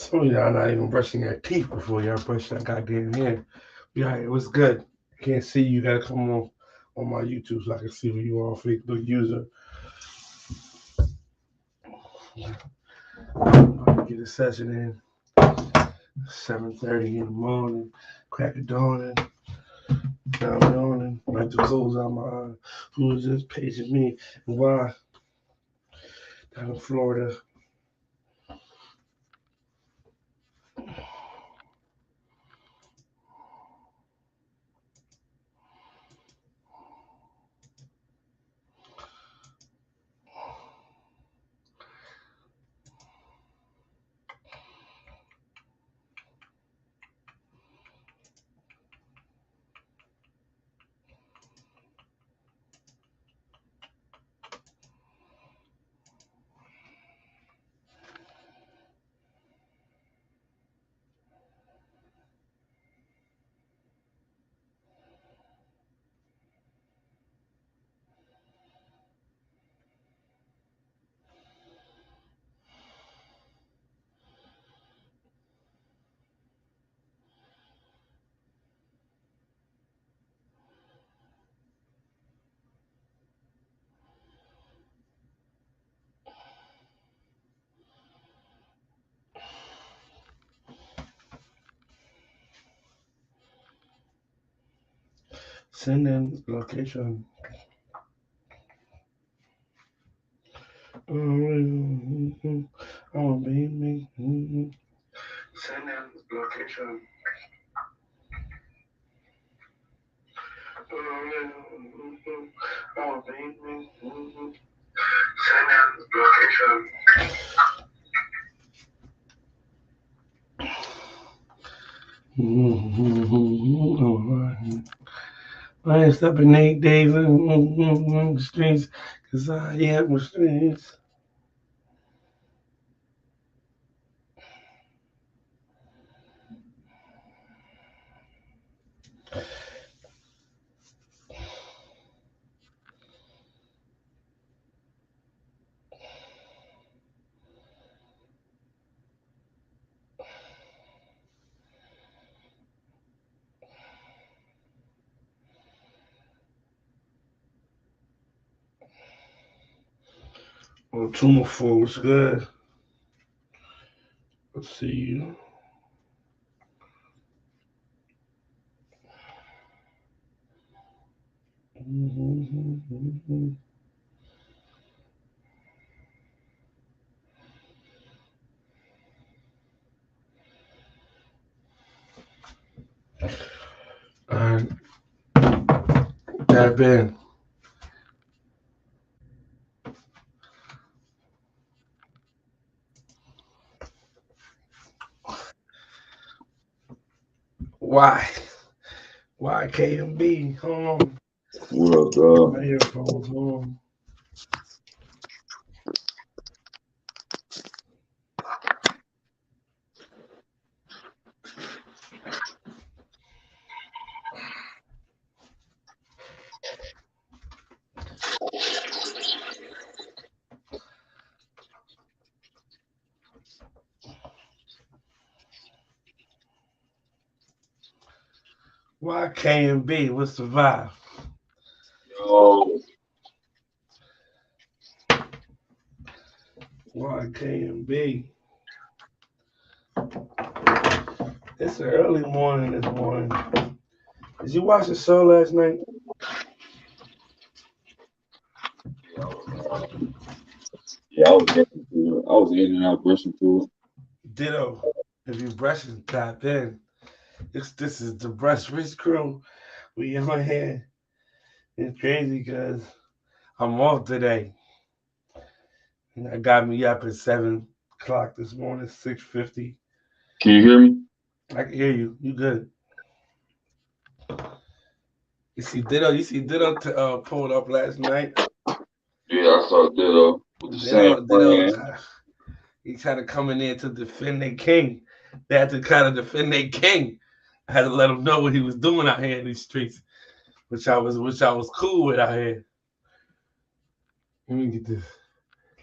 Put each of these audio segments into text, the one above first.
Some of y'all not even brushing your teeth before y'all brush that goddamn hair. Yeah, it was good. Can't see you. Gotta come on my YouTube so I can see who you are, Facebook user. Get a session in 7:30 in the morning. Crack of dawn. Now I'm yawning. Like the clothes out my eye. Who is this paging me? And why? Down in Florida. Send in location. Oh, baby. Send in location. Oh, baby. Send in location. I ain't stopping 8 days in the streets because I am the streets. Well, two more four was good. Let's see you. All right, tap in. Why? Why KMB? Hold on. What up, dog? My earphones. Hold on. Why KMB? What's the vibe? Yo, Why KMB? It's an early morning this morning. Did you watch the show last night? yeah, I was brushing through it. I was in and out brushing through it. Ditto. If you brushing, tap in. This is the Brush Rich crew. We on here. It's crazy because I'm off today. And that got me up at 7 o'clock this morning, 6:50. Can you hear me? I can hear you. You good? You see Ditto pulled up last night. Yeah, I saw Ditto with the same Ditto brand. he tried to come in there to defend their king. They had to kind of defend their king. I had to let them know what he was doing out here in these streets, which I was cool with out here. Let me get this.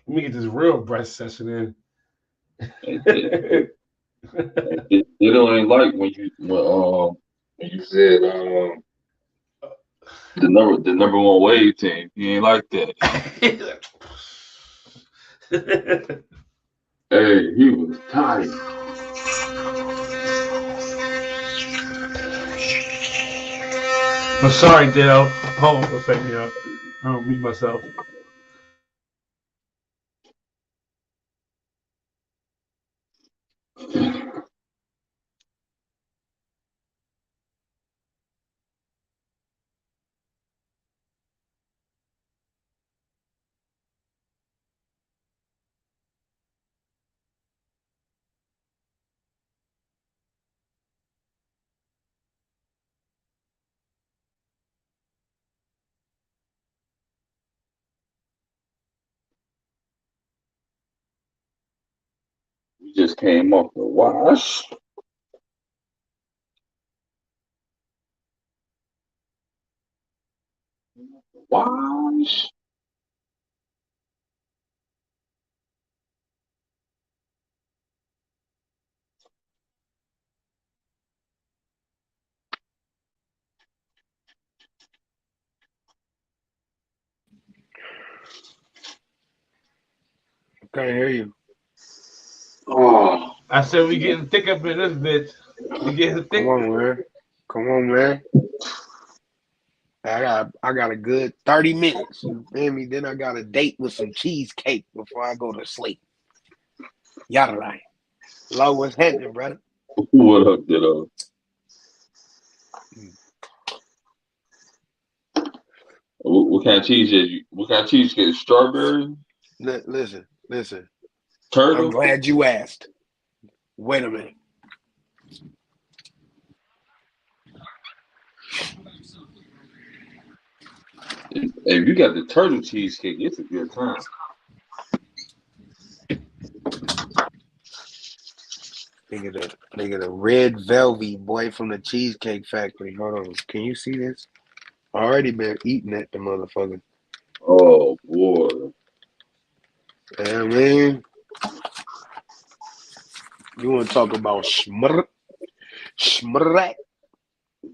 Let me get this real brush session Hey, hey, in. It don't ain't like when you said the number one wave team. He ain't like that. Hey, he was tight. I'm sorry, Dale. Hold on for a second, yo. I don't mute myself. We just came off the wash. Wash. Can't hear you. Oh, I said we getting thick up in this bitch. We getting Come thick. on, man. Come on, man. I got a good 30 minutes. You feel me? Then I got a date with some cheesecake before I go to sleep. Yada right. Low, what's happening, brother? what up, kiddo? What kind of cheese is you? What kind of cheese get strawberry? Listen. I'm Turtle? glad you asked. Wait a minute. If you got the turtle cheesecake, it's a good time. Nigga, the red velvet boy from the Cheesecake Factory. Hold on. Can you see this? I already been eating at the motherfucker. Oh boy, Yeah, man. You want to talk about schmrack?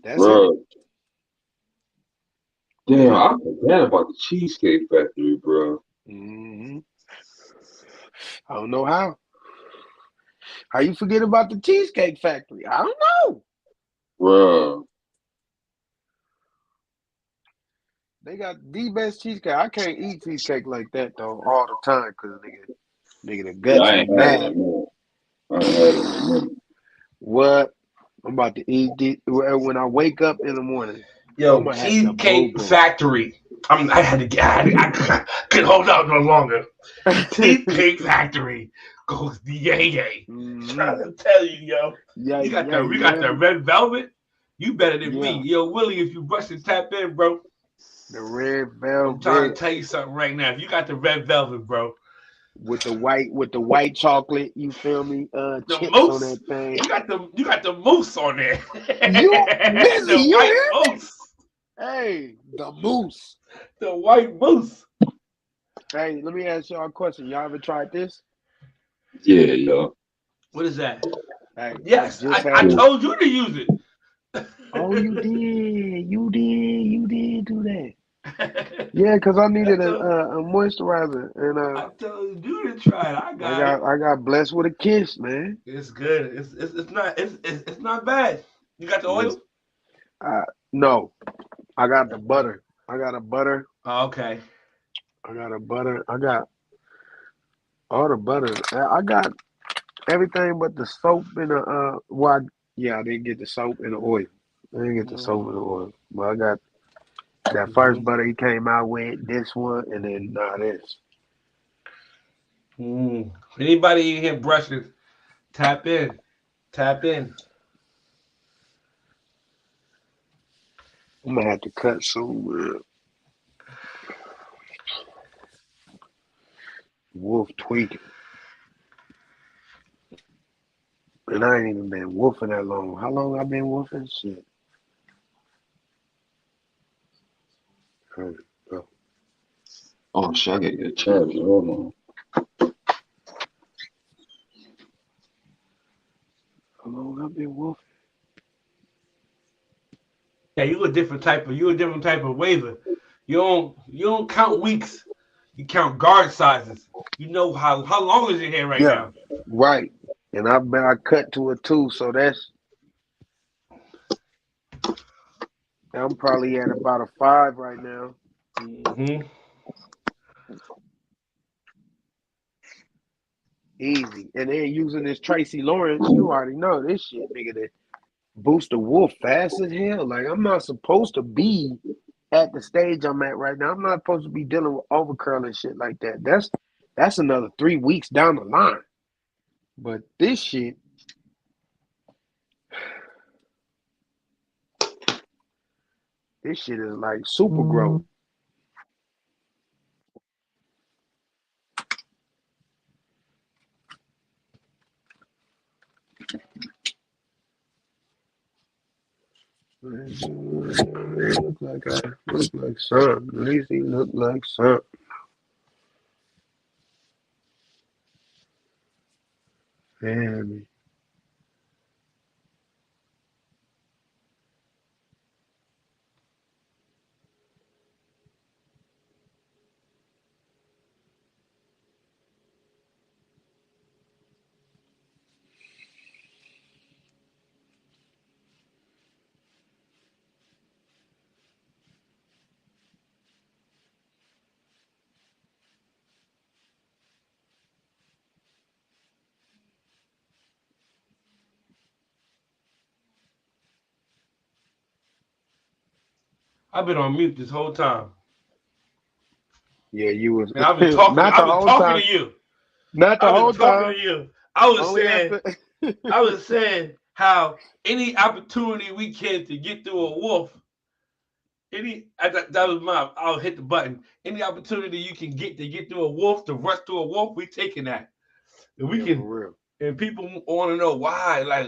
That's it. bro. Damn, I forgot about the Cheesecake Factory, bro. hmm I don't know how. How you forget about the Cheesecake Factory? I don't know. Bro, They got the best cheesecake. I can't eat cheesecake like that though all the time because nigga, the yeah, guts I be ain't had it in a mad. minute. I ain't had it in a minute. What? I'm about to eat this when I wake up in the morning. I'm Yo, gonna have to boo Cheesecake boo. Factory. I had to get. I couldn't hold out no longer. Cheesecake Factory goes the yay yay. hmm Trying to tell you, yo. Yeah, yeah, We you got hear the me? red velvet. You better than me. Yeah, Yo, Willie, if you brush and tap in, bro. the red I'm trying to velvet tell you something right now. If you got the red velvet, bro, with the white chocolate. You feel me? the Chips on moose, that thing. you got the moose on there. You busy? The You white hear me? moose. Hey, the moose. The white moose. Hey, let me ask y'all a question. Y'all ever tried this? Yeah, yo. What is that? Hey, I Yes, just I had Yeah. to. told you to use Oh, you it. did. You did do that. Yeah, cause I I needed told a moisturizer, and I told you to try it. I I got got it. I got blessed with a kiss, man. It's good. It's not bad. You got the Yes. oil? No, I got the butter. I got a butter. Oh, okay. I got a butter. I got all the butter. I got everything but the soap and the yeah, I didn't get the soap and the oil. I didn't get the soap and the oil. But I got that Mm-hmm. first butter he came out with, this one, and then this. Mm. Anybody in here brushing? Tap in. Tap in. I'm gonna have to cut some wolf tweaking. And I ain't even been wolfing that long. How long I been wolfing? Shit. Oh, Oh shit, I gotta get a charger. Hold on. long I've been wolfing? Yeah, you a different type of waiver. You don't count weeks. You count guard sizes. You know how long is your hair right Yeah, now? right. And I cut to a 2, so I'm probably at about a 5 right now. Mm-hmm. Easy. And then using this Tracy Lawrence, you already know this shit, nigga. That boost the wolf fast as hell. Like I'm not supposed to be at the stage I'm at right now. I'm not supposed to be dealing with overcurl and shit like that. That's another 3 weeks down the line. But this shit, is like super growth. Look like something. At least he look like something. Man. I've been on mute this whole time. Yeah, you was And I've been talking. not the I've been whole talking time. to you. Not the I've been whole talking to time. you. I was Only saying. after. I was saying how any opportunity we can to get through a wolf, that was my. I'll hit the button. Any opportunity you can get to get through a wolf, to rush through a wolf, we taking that. And we Yeah, for can. real. And people want to know why, like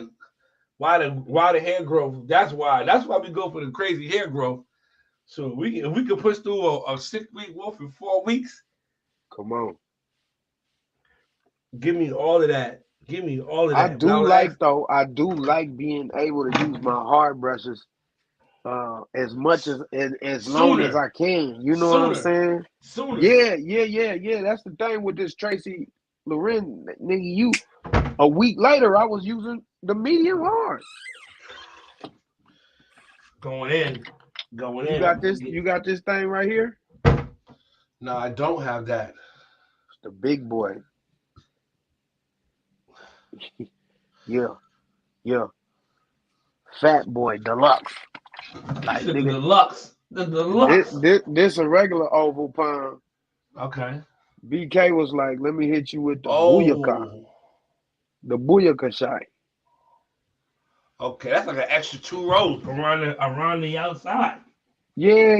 why the hair growth. That's why. That's why we go for the crazy hair growth. So if we could push through a 6 week wolf in 4 weeks. Come on. Give me all of that. Give me all of I that. But I do was like asking though. I do like being able to use my hard brushes as much as long as sooner, I can. You know what I'm sooner, saying? sooner. Yeah. That's the thing with this Tracy Loren nigga. You a week later, I was using the medium hard. Going in. Going You in. got this. You got this thing right here. No, I don't have that. It's the big boy. Yeah. Fat boy deluxe. You Like said the nigga, deluxe. The deluxe. this a regular oval palm. Okay. BK was like, let me hit you with the booyaka. Oh. The booyaka shot. Okay. That's like an extra 2 rows around the outside. Yeah.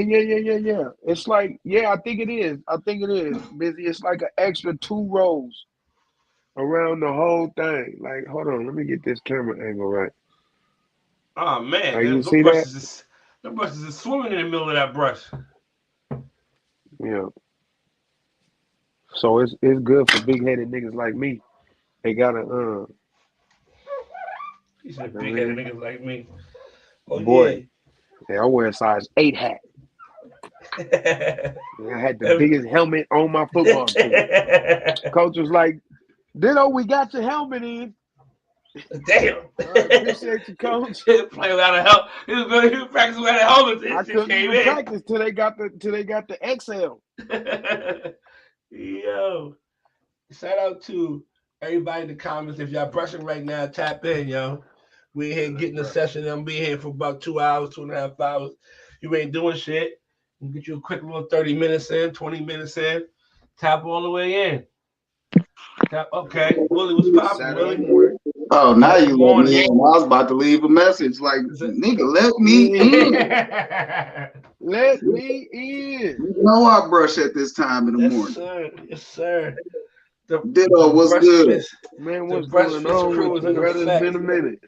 It's like, yeah, I think it is. Busy. It's like an extra 2 rows around the whole thing. Like, hold on, let me get this camera angle right. Oh man, You them see that? brushes is swimming in the middle of that brush. Yeah. So it's good for big headed niggas like me. They gotta He said I big headed mean, niggas like me. Oh boy, yeah. yeah, I wear a size 8 hat. I had the biggest helmet on my football team. Coach was like, Ditto, we got your helmet in. Damn. All right, appreciate you, coach. Play without a helmet. He was practicing without a helmet. I This shit couldn't came even in. practice till they got the XL. Yo. Shout out to everybody in the comments. If y'all brushing right now, tap in, yo. We in here getting a session. I'm be here for about 2 hours, 2.5 hours. You ain't doing shit. We'll get you a quick little 30 minutes in, 20 minutes in. Tap all the way in. Tap, okay. Willie, what's popping, Saturday Willie? morning. Oh, now Saturday you let me morning. in. I was about to leave a message like, nigga, let me in. Yeah. Let me in. You know I brush at this time in the Yes, morning. sir. Yes, sir. The Ditto, what's brush good? fist. Man, The what's brush going fist on crew with is you, in brother? It's effect. been a minute.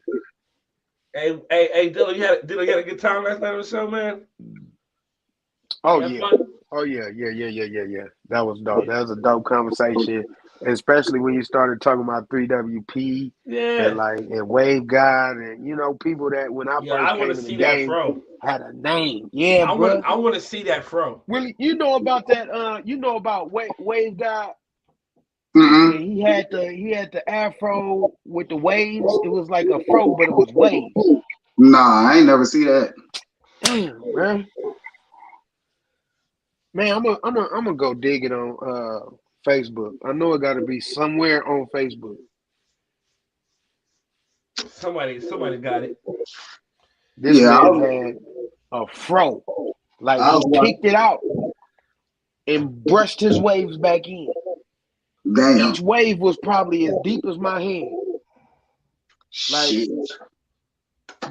Hey, Dylan, you had a good time last night on the show, man? Oh You had yeah. fun? Oh yeah. That was dope. That was a dope conversation. especially when you started talking about 3WP Yeah. and Wave God and people that when I Yeah, I first want to came in the see that game fro. had a name. Yeah, bro. I want to see that fro. Willie, you know about that? You know about Wave God? Mm-mm. And he had the afro with the waves. It was like a fro, but it was waves. Nah, I ain't never see that. Damn, man. Man, I'm gonna go dig it on Facebook. I know it got to be somewhere on Facebook. Somebody got it. This Yeah, man had a fro, like I was he watching. picked it out and brushed his waves back in. Damn. Each wave was probably as deep as my hand. Like, Shit.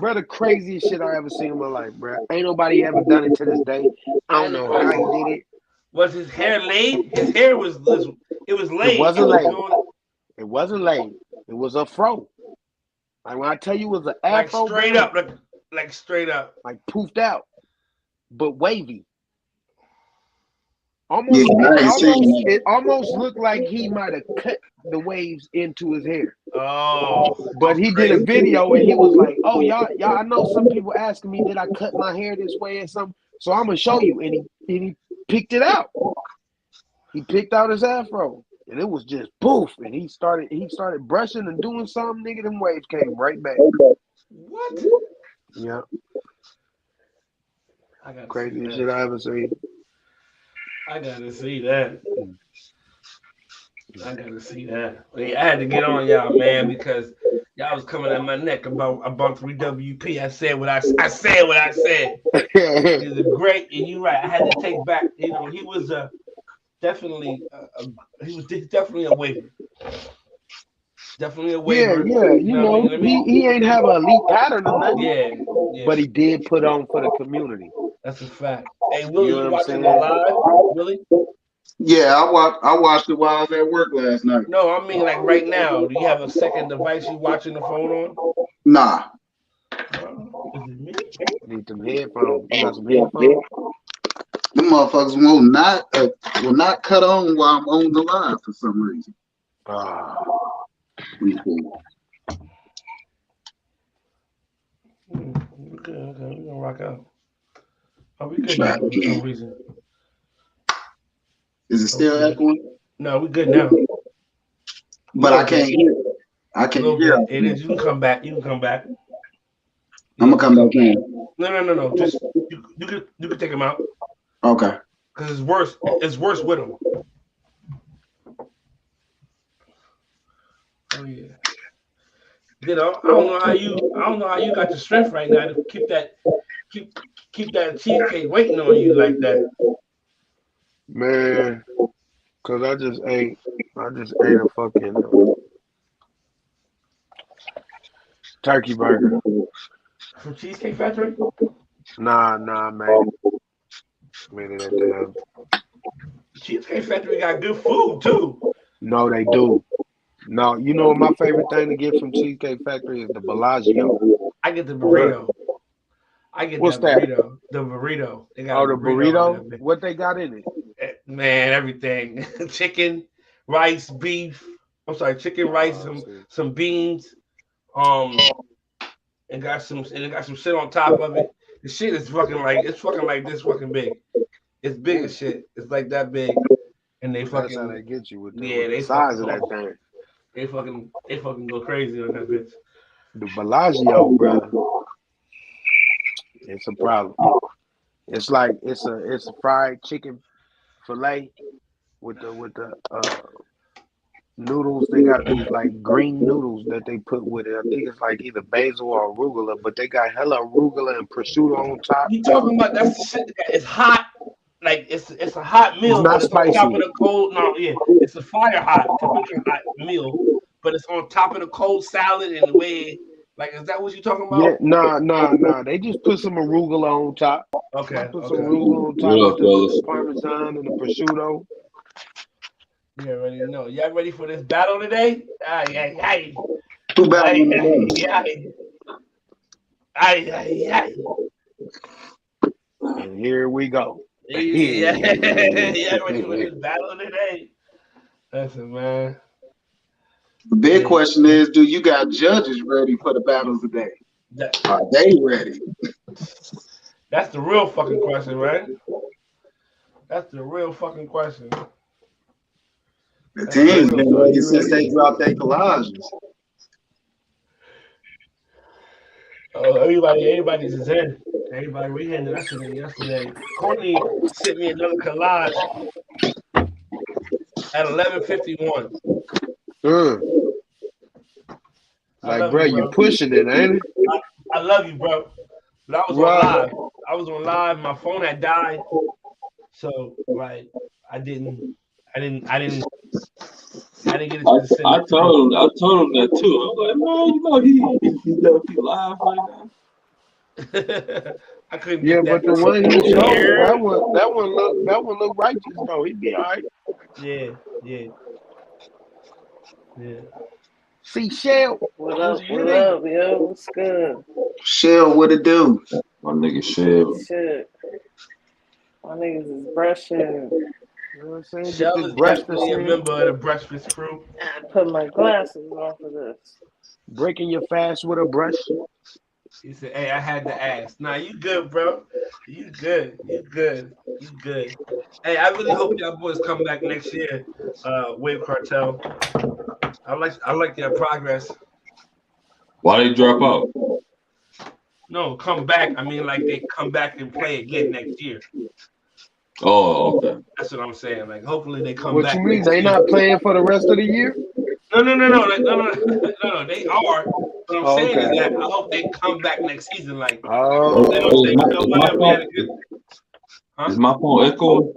bro, the craziest shit I ever seen in my life, bro. Ain't nobody ever done it to this day. I don't know how he did it. Was his hair laid? His hair was laid. It wasn't laid. Going, It wasn't laid. It was a fro. Like when I tell you it was an like afro, straight bro, up, like straight up. like poofed out, but wavy. Yeah, I ain't seen that. It almost looked like he might have cut the waves into his hair. Oh, But he did a video and he was like, "Oh, y'all, I know some people asking me, did I cut my hair this way or something? So I'm gonna show you." And he picked it out. He picked out his afro, and it was just poof. And he started brushing and doing something. Nigga, them waves came right back. what? Yeah, I gotta crazy see shit that. I ever seen. I gotta see that. I gotta see that. I had to get on y'all, man, because y'all was coming at my neck about 3WP. I said what I said. What I said. He's a great, and you're right. I had to take back. He was definitely he's definitely a waiver. Definitely a waiver. Yeah. You know what I mean? He ain't have an elite pattern or nothing, Yeah. but he did put on for the community. That's a fact. Hey, You Willie, know you what I'm watching saying? it live? Willie? Yeah, I watched it while I was at work last night. No, I mean like right now. Do you have a second device you watching the phone on? Nah. Is it me? Need some headphones. You got some headphones? Them motherfuckers will not cut on while I'm on the line for some reason. Ah, Okay. We're gonna rock out. Oh, we good Try now it for some again. reason. Is it still Okay. echoing? No, we good now. A But little I can't bit. hear it. I A can't little hear bit. It it. is. You can come back. You can come back. I'm Yeah, gonna you can come come back back. in. No. Just you can take him out Okay. because it's worse. It's worse with him. Oh yeah. I don't know how you got the strength right now to keep keep that cheesecake waiting on you like that. man, cause I just ate a fucking turkey burger. From Cheesecake Factory? Nah, I made it at the house. Cheesecake Factory got good food too. No, they do. No, you know what my favorite thing to get from Cheesecake Factory is the Bellagio. I get the Bruh, burrito. I get what's that that? burrito. The burrito. They got a Oh, the burrito on burrito? that What they got in it? man, everything. Chicken, rice, beef. I'm sorry, chicken, rice, Oh, see. some beans, um, and it got some shit on top of it. The shit is fucking like this fucking big. It's big as shit. It's like that big. And they Well, that's how fucking they get you with yeah, the they size fucking of that thing. they fucking go crazy on that bitch. The Bellagio, bro, it's a problem. It's like it's a fried chicken fillet with the noodles. They got these like green noodles that they put with it. I think it's like either basil or arugula, but they got hella arugula and prosciutto on top. You talking about that's the shit that it's hot. Like it's a hot It's meal, but not it's on top of spicy. the cold. No, yeah, it's a fire hot, temperature hot meal, but it's on top of the cold salad and the way. Like, is that what you talking Yeah, about? nah. They just put some arugula on top. Okay, Put some okay. arugula on top What with up, the fellas? parmesan and the prosciutto. You already know. Y'all ready for this battle today? Ay, ay, ay. Who Ay, battling ay, today? ay. Ay, ay, ay. And here we go. Yeah, yeah, ready for this battle today? Listen, man. The big Yeah. question is, do you got judges ready for the battles today? That, Are they ready? that's the real fucking question, right? That's the real fucking question. The That's the team's real been Are ready question. you since ready? they dropped their collages. Oh, everybody's in. Everybody, we handed that shit in yesterday. Courtney sent me another collage at 11:51. Uh, I like, love bro, you, you bro. pushing it, ain't it? I love you, bro. But I was on Right. live. I was on live. My phone had died, so like I didn't, I didn't, I didn't, I didn't get a chance to send I it to told him. I told him that too. I'm like, man, you know he live right now. you. I couldn't Yeah, get that. but the one he showed, Yeah, that one look righteous though. He be all right. yeah, yeah, yeah. See, Shell, What what's up? What good? up, yo? What's good? Shell, what it do? My nigga Shell. Shit, my niggas is brushing. You know what I'm saying? Get Shell this is breakfast definitely a in, member of the Breakfast crew. I put my glasses on for this. breaking your fast with a brush. He said, "Hey, I had to ask." Nah, you good, bro? You good? You good? You good? Hey, I really hope y'all boys come back next year. Wave Cartel. I like their progress. Why they drop out? No, come back. I mean, like they come back and play again next year. Oh, okay. That's what I'm saying. Like, hopefully they come What you back mean? next They year. not playing for the rest of the year? No, no, no, no, no, no, no. They are. What I'm Oh, saying is okay. that I hope they come back next season. Like, they Hey, don't Oh, say, you okay. know is my what, we had a phone good, huh? is my phone echoing?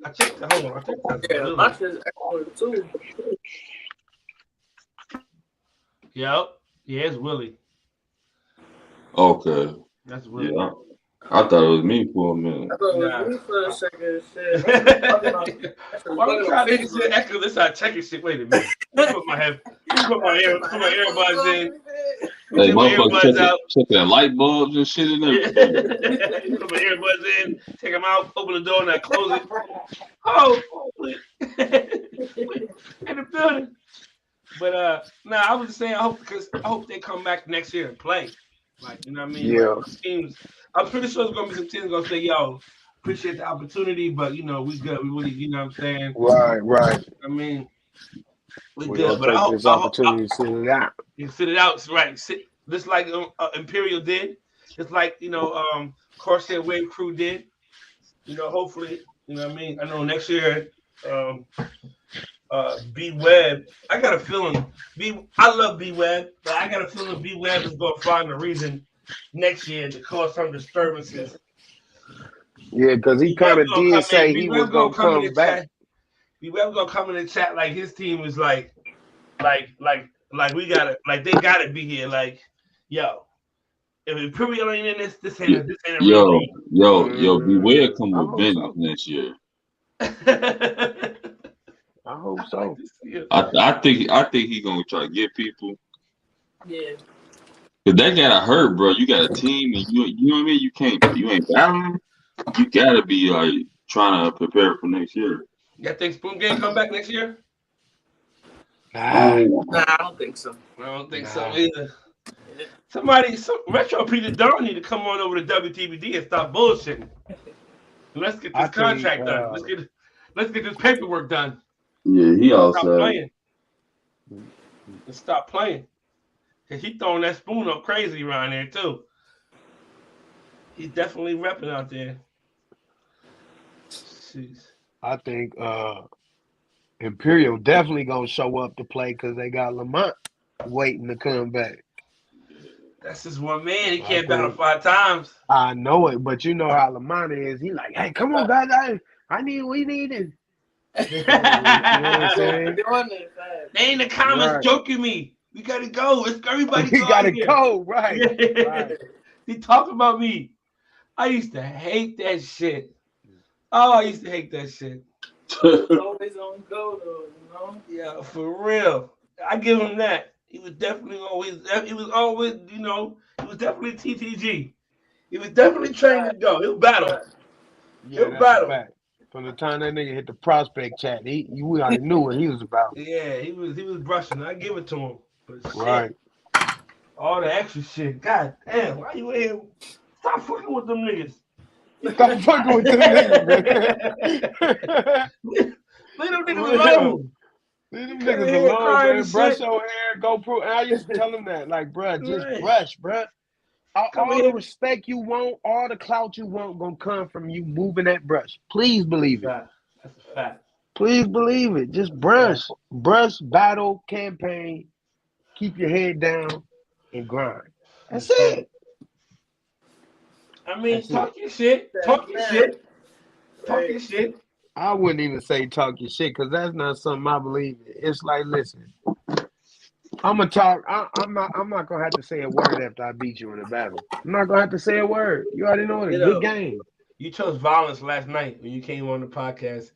I think. Hold on. I think that's Yeah, Willie. my shit's excellent too. Yep. Yeah, it's Willie. Okay. That's Willie. Yeah. I thought it was me for a minute. I thought it was Nah. me for a second. Shit, that shit was bugging on. That shit was Why we bugging on trying to make it Facebook. echo? Let's start checking shit. Wait a minute. Let me put my head. Let me put my headphones earbuds off in. and shit. Let me Hey, take my motherfucker, earbuds out. checking the light bulbs and shit and everything. Put my earbuds in. Take them out. Open the door and I close it. Oh, we in the building. But nah, I was just saying. I hope they come back next year and play. Like, you know what I mean? Like Yeah. teams. I'm pretty sure there's gonna be some teams gonna say, "Yo, appreciate the opportunity, but we good. We really, you know what I'm saying? Right, right. I mean, we We're good." gonna But take this I hope opportunity to sit it out. you sit it out, right? Just like Imperial did, just like Corsair Wave Crew did. Hopefully, you know what I mean. I know next year, um, B Web. I got a feeling I love B Web, but I got a feeling B Web is gonna find a reason next year to cause some disturbances. Yeah, because he B Web kind of gonna did come in. say B he was Web gonna gonna come in the come back. chat. B Web gonna come in the chat like his team is like we gotta like they gotta be here. Like, yo, if Imperial ain't in this Yo, ain't a real yo, Beware come I with hope vengeance so. next year. league. I hope I like so. to see it. I think he gonna try to get people. Yeah. Cause that gotta hurt, bro. You got a team and you know what I mean? You ain't battling. You gotta be like trying to prepare for next year. You think Spoon Game come back next year? Ah, Nah, I don't think so. I don't think so nah. either. Yeah. Some Retro Peter Dunn need to come on over to WTBD and stop bullshitting. And let's get I this think contract done. Let's get this paperwork done. Yeah, he Stop outside. playing. And stop playing. Cause he throwing that spoon up crazy around there too. He's definitely repping out there. Jeez. I think Imperial definitely gonna show up to play because they got Lamont waiting to come back. That's just one man. He I can't battle think 5 times. I know it, but you know how Lamont is. He like, hey, come on, guys, we need it. You know what I'm saying? Doing it fast. They in the comments Right. joking me. We gotta go. Let's everybody We go out gotta here. go. Right. Yeah. Right. He talk about me. I used to hate that shit. Oh, I used to hate that shit. Always on go though, Yeah, for real. I give him that. He was always, he was definitely TTG. He was definitely trained to go. He'll battle. Yeah, He'll that's a battle. fact. From the time that nigga hit the prospect chat, we already knew what he was about. Yeah, he was brushing. I give it to him. But shit, Right. all the extra shit. God damn, why you in here? Stop fucking with them niggas. Stop fucking with them niggas, man. Leave them niggas Real. alone. Leave them You come in niggas here alone, crying man. and Brush shit. your hair, go prove. And I used to tell him that, like, bruh, just Right. brush, bruh. Come All here. the respect you want, all the clout you want, gonna come from you moving that brush. Please believe it. That's a fact. Please believe it. Just brush, battle, campaign, keep your head down, and grind. That's it. I mean, That's talk it. your shit. Talk your shit. Talk your shit. I wouldn't even say talk your shit because that's not something I believe in. It's like, listen, I'm gonna talk. I'm not gonna have to say a word after I beat you in a battle. I'm not gonna have to say a word. You already know it's a good game. You chose violence last night when you came on the podcast.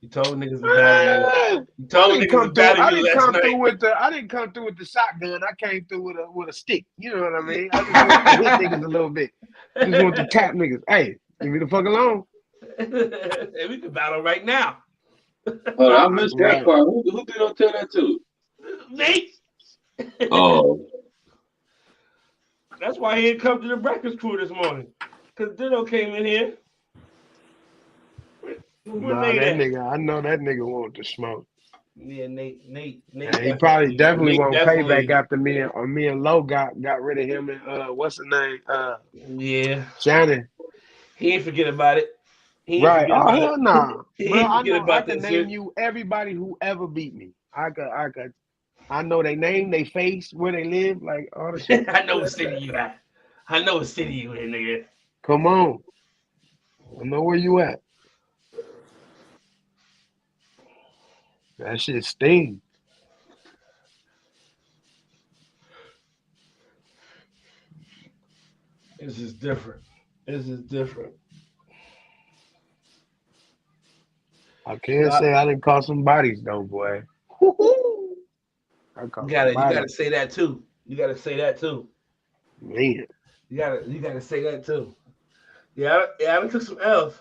You told niggas to battle you. You told niggas to battle you last night. I didn't come through with the shotgun. I came through with a stick. You know what I mean? I just want to hit niggas a little bit. Just want to tap niggas. Hey, leave me the fuck alone. Hey, we can battle right now. Oh, I missed that part. Who did I tell that to? Nate. Oh. That's why he didn't come to the breakfast crew this morning. Because Ditto came in here. Nah, that nigga, I know that nigga wanted to smoke. Yeah, Nate. Yeah, he definitely won't payback after me and Lo got rid of him and what's his name? Yeah. Johnny. He ain't forget about it. Right. Oh hell nah. Bro, I can name shit. you everybody who ever beat me. I know their name, their face, where they live, like all the shit. I know what city you at. I know what city you in, nigga. Come on. I know where you at. That shit sting. This is different. I can't say I didn't call some bodies though, boy. You gotta say that too. You gotta say that too. Man. You gotta say that too. Yeah, I took some L's.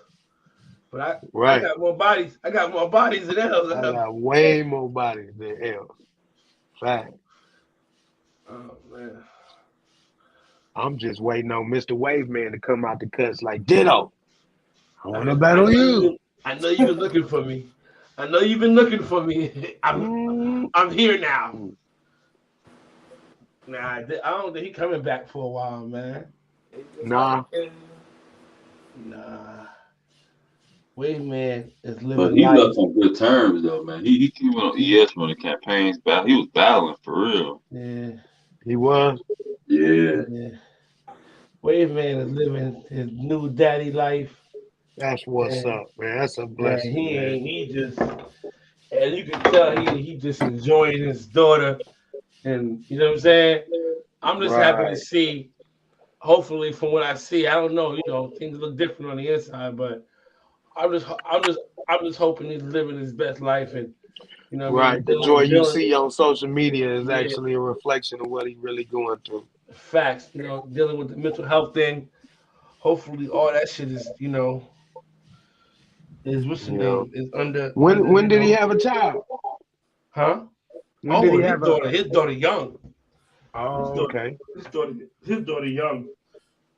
But I got more bodies. I got more bodies than L's. I got way more bodies than L's. Fact. Oh man. I'm just waiting on Mr. Wave Man to come out the cuts like Ditto. I want to battle you. I know you've been looking for me. I'm here now. Nah, I don't think he's coming back for a while, man. Nah. Wave Man is living But he life. left on good terms though, man. He came on ES when the campaigns battle. He was battling for real. Yeah. He was? Yeah. Wave Man is living his new daddy life. That's what's up, man. That's a blessing. He just, and you can tell he just enjoying his daughter, and you know what I'm saying. I'm just happy to see. Hopefully, from what I see, I don't know. You know, things look different on the inside, but I'm just hoping he's living his best life, and you know, what I mean? The joy you see on social media is actually a reflection of what he's really going through. Facts, you know, dealing with the mental health thing. Hopefully, all that shit is, you know, is what's the name? Is under. When did he have a child? Huh? When did he have his daughter young. Oh, okay. His daughter young. You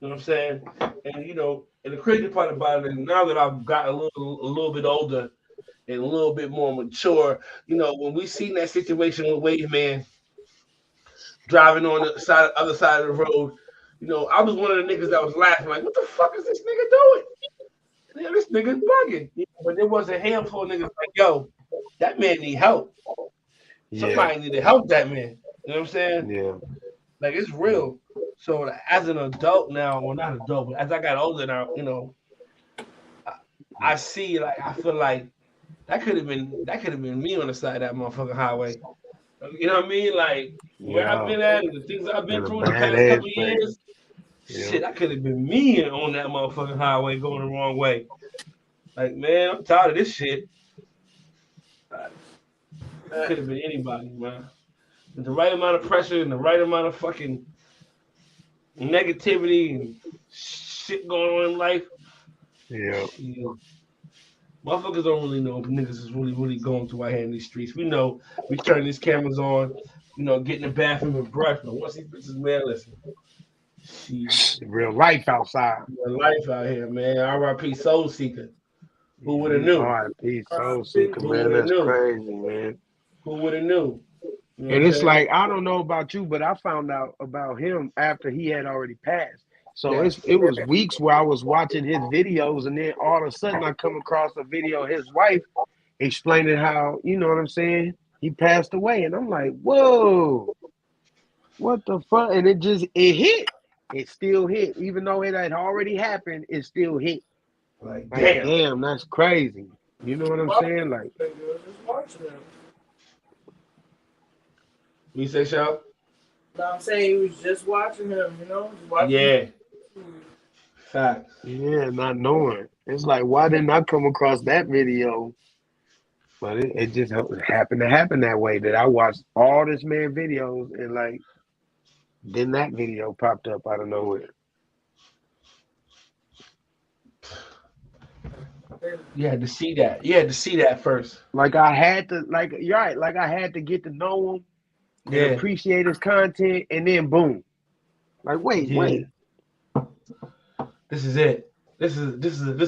know what I'm saying? And you know, and the crazy part about it is now that I've got a little bit older and a little bit more mature, you know, when we seen that situation with Wave Man driving on the other side of the road, you know, I was one of the niggas that was laughing like, what the fuck is this nigga doing? Yeah, this nigga's bugging. You know, but there was a handful of niggas like, yo, that man need help. Somebody need to help that man. You know what I'm saying? Yeah. Like, it's real. So as an adult now, well, not adult, but as I got older now, you know, I see, like, I feel like that could have been me on the side of that motherfucking highway. You know what I mean? Like, where I've been at and the things I've been through in the past couple of years. Shit, that could have been me on that motherfucking highway going the wrong way. Like, man, I'm tired of this shit. It could have been anybody, man. With the right amount of pressure and the right amount of fucking negativity and shit going on in life. Yeah. Motherfuckers don't really know if niggas is really going through out here in these streets. We know we turn these cameras on, get in the bathroom and brush. But once these bitches, man, listen, she Real life outside. real life out here, man. R.I.P. Soul Seeker. Who would have knew? R.I.P. Soul Seeker, Who man. would have That's knew? crazy, man. Who would have knew? You know what And I'm it's saying? like, I don't know about you, but I found out about him after he had already passed. So Yeah. it was weeks where I was watching his videos, and then all of a sudden I come across a video of his wife explaining how, you know what I'm saying, he passed away. And I'm like, whoa, what the fuck? And it hit. It still hit. Even though it had already happened, it still hit. Like, Like, damn. damn, that's crazy. You know what I'm saying? Like, Just watching him. You say, Shaw? No, I'm saying he was just watching him, just watching Yeah. him. Facts. yeah, not knowing. It's like, why didn't I come across that video? But it just happened to happen that way, that I watched all this man videos, and like, then that video popped up out of nowhere. You had to see that. You had to see that first. Like, I had to, like, you're right, like I had to get to know him and Yeah. appreciate his content, and then boom. Like, wait. This is it. This is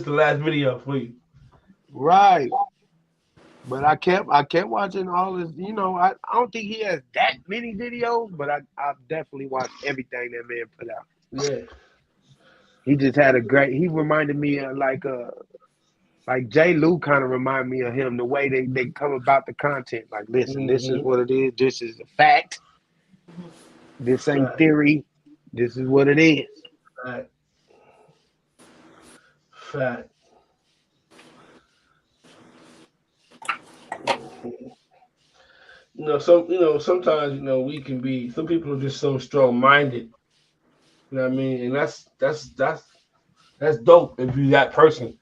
the last video for you. Right. But I kept watching all his, I don't think he has that many videos, but I definitely watched everything that man put out. Yeah. He just had he reminded me of like J. Lou kind of remind me of him, the way they come about the content. Like, listen, this is what it is, this is a fact. This ain't Right. theory. This is what it is. Right. Fact. Sometimes, we can be, some people are just so strong minded. You know what I mean? And that's dope if you that person.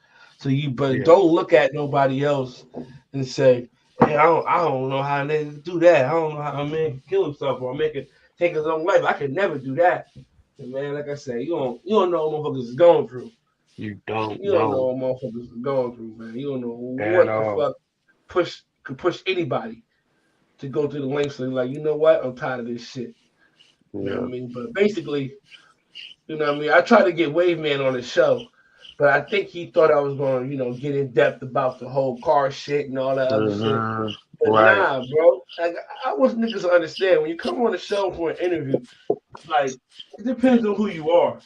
But don't look at nobody else and say, hey, I don't know how they do that. I don't know how a man can kill himself or take his own life. I could never do that. And man, like I said, you don't know what motherfuckers is going through. You don't You don't know know. what motherfuckers is going through, man. You don't know At what all. the fuck could push anybody to go through the lengths of, like, you know what? I'm tired of this shit. You know what I mean? But basically, you know what I mean? I tried to get Wave Man on the show, but I think he thought I was going to, get in depth about the whole car shit and all that other shit. But Right. nah, bro. Like, I want niggas to understand, when you come on the show for an interview, like, it depends on who you are.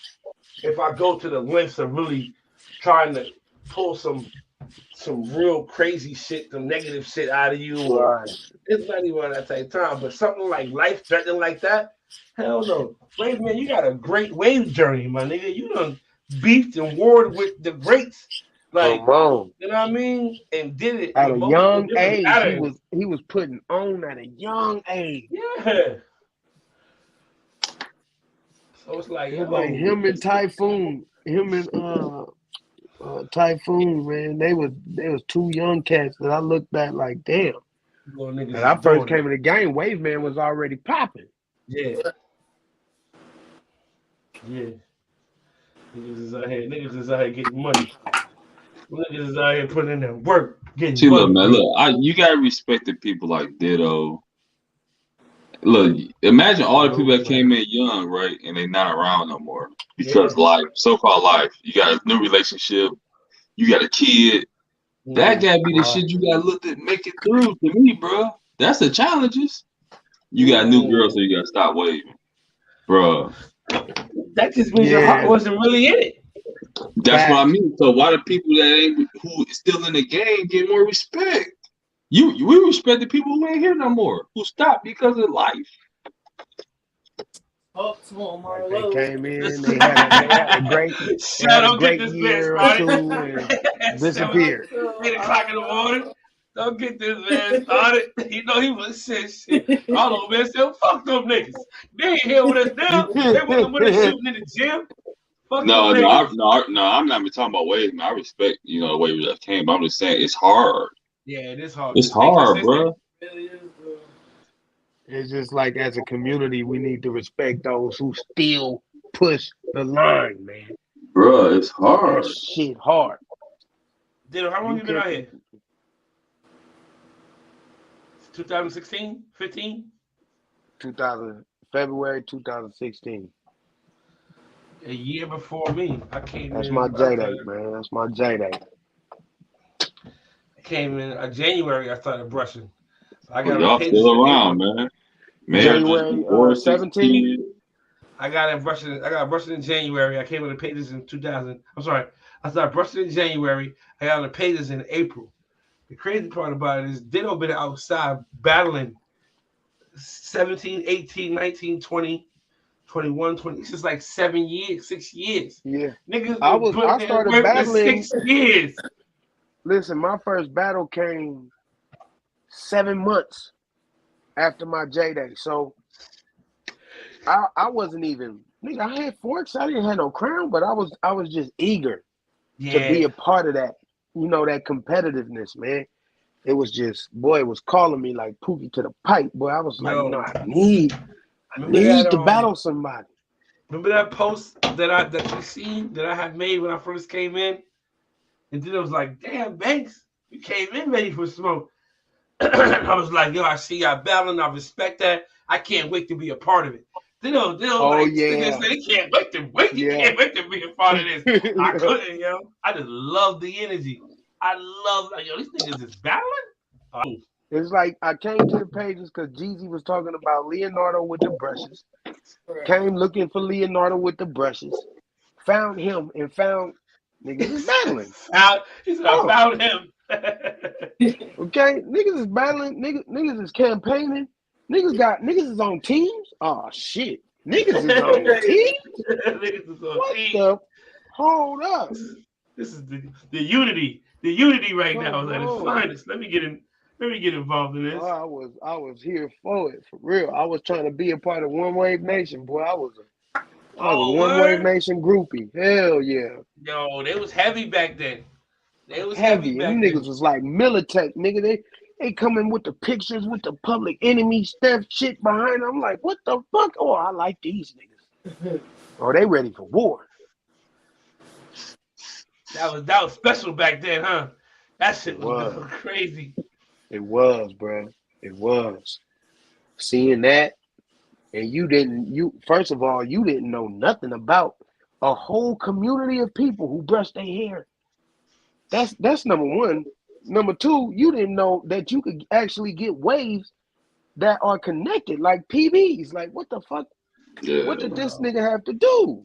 If I go to the lengths of really trying to pull some real crazy shit, some negative shit out of you, or it's not even on that type of time. But something like life threatening like that, hell no. Wave Man, you got a great wave journey, my nigga. You done beefed and warred with the greats, like, Come on. you know what I mean, and did it At in a multiple young different age, patterns. he was putting on at a young age. Yeah. So it's like, Like him and Typhoon, Typhoon, man, they was two young cats that I looked at like, damn. When I first came in the game, Wave Man was already popping. Yeah. Yeah. Niggas is out here getting money. Niggas is out here putting in their work, getting money. Look, man, you gotta respect the people like Ditto. Look, imagine all the people that came in young, right, and they not around no more because life, so-called life. You got a new relationship, you got a kid. That gotta be the shit you gotta look at, make it through. To me, bro, that's the challenges. You got a new girl, so you gotta stop waving, bro. That just means your heart wasn't really in it. That's what I mean. So why the people that ain't who still in the game get more respect? We respect the people who ain't here no more, who stopped because of life. They came in, they had a great year or two and disappeared. 8 o'clock in the morning. Don't get this man started. You know he was shit. All of them man said, fuck them niggas. They ain't here with us now. They with us shooting in the gym. No, I'm not even talking about Wave. I respect, the way that came. But I'm just saying it's hard. Yeah, it is hard. It's hard, bro. It's just like, as a community, we need to respect those who still push the line, man. Bro, it's hard. That shit hard. Diddle, how long You you been out here? kept 2016, 15? 2000 February 2016. A year before me. I came That's my in. J date, man. That's my J date. I came in January. I started brushing. So I Well, got on y'all pages still in around, April. man. Marriages, January divorces, 17. kids. I got brushing in January. I came on the pages in 2000. I'm sorry. I started brushing in January. I got on the pages in April. The crazy part about it is Ditto been outside battling 17, 18, 19, 20, 21, 20. It's just like 7 years, 6 years. Yeah. Niggas I been putting in started work for battling. 6 years. Listen, my first battle came 7 months after my J Day. So I wasn't even nigga, I had forks. I didn't have no crown, but I was just eager to be Yeah. a part of that, that competitiveness, man. It was just, boy, it was calling me like Pookie to the pipe. Boy, I was like, Yo, I need remember that to battle somebody. remember that post that you seen that I had made when I first came in? And then it was like, damn, Banks, you came in ready for smoke. I was like, yo, I see y'all battling. I respect that. I can't wait to be a part of it. They don't Oh like sit there and yeah. say they can't wait to wait. You Yeah. can't wait to be a part of this. I Yeah. couldn't, yo. I just love the energy. I love like, yo, these niggas is battling. Oh, It's like I came to the pages because Jeezy was talking about Leonardo with the brushes. Came looking for Leonardo with the brushes. Found him and found niggas is battling. he said, I found him. Okay? Niggas is battling. Niggas is campaigning. Niggas is on teams. Oh shit. Niggas is on teams? Niggas is on What team. the? Hold up. This is the unity. The unity right now Come is at its on. finest. Let me get involved in this. Oh, I was here for it, for real. I was trying to be a part of One Wave Nation, boy. I was a One Wave Nation groupie. Hell yeah. Yo, they was heavy back then. They was Heavy. And back them then. niggas was like Militech, nigga. They coming with the pictures with the Public Enemy stuff shit behind them. I'm like, what the fuck? Oh, I like these niggas. Oh, they ready for war. That was special back then, huh? That shit was was. crazy. It was, bro. It was. Seeing that, and first of all, you didn't know nothing about a whole community of people who brush their hair. That's number one. Number two, you didn't know that you could actually get waves that are connected, like PBs. Like, what the fuck? Yeah. What did this nigga have to do?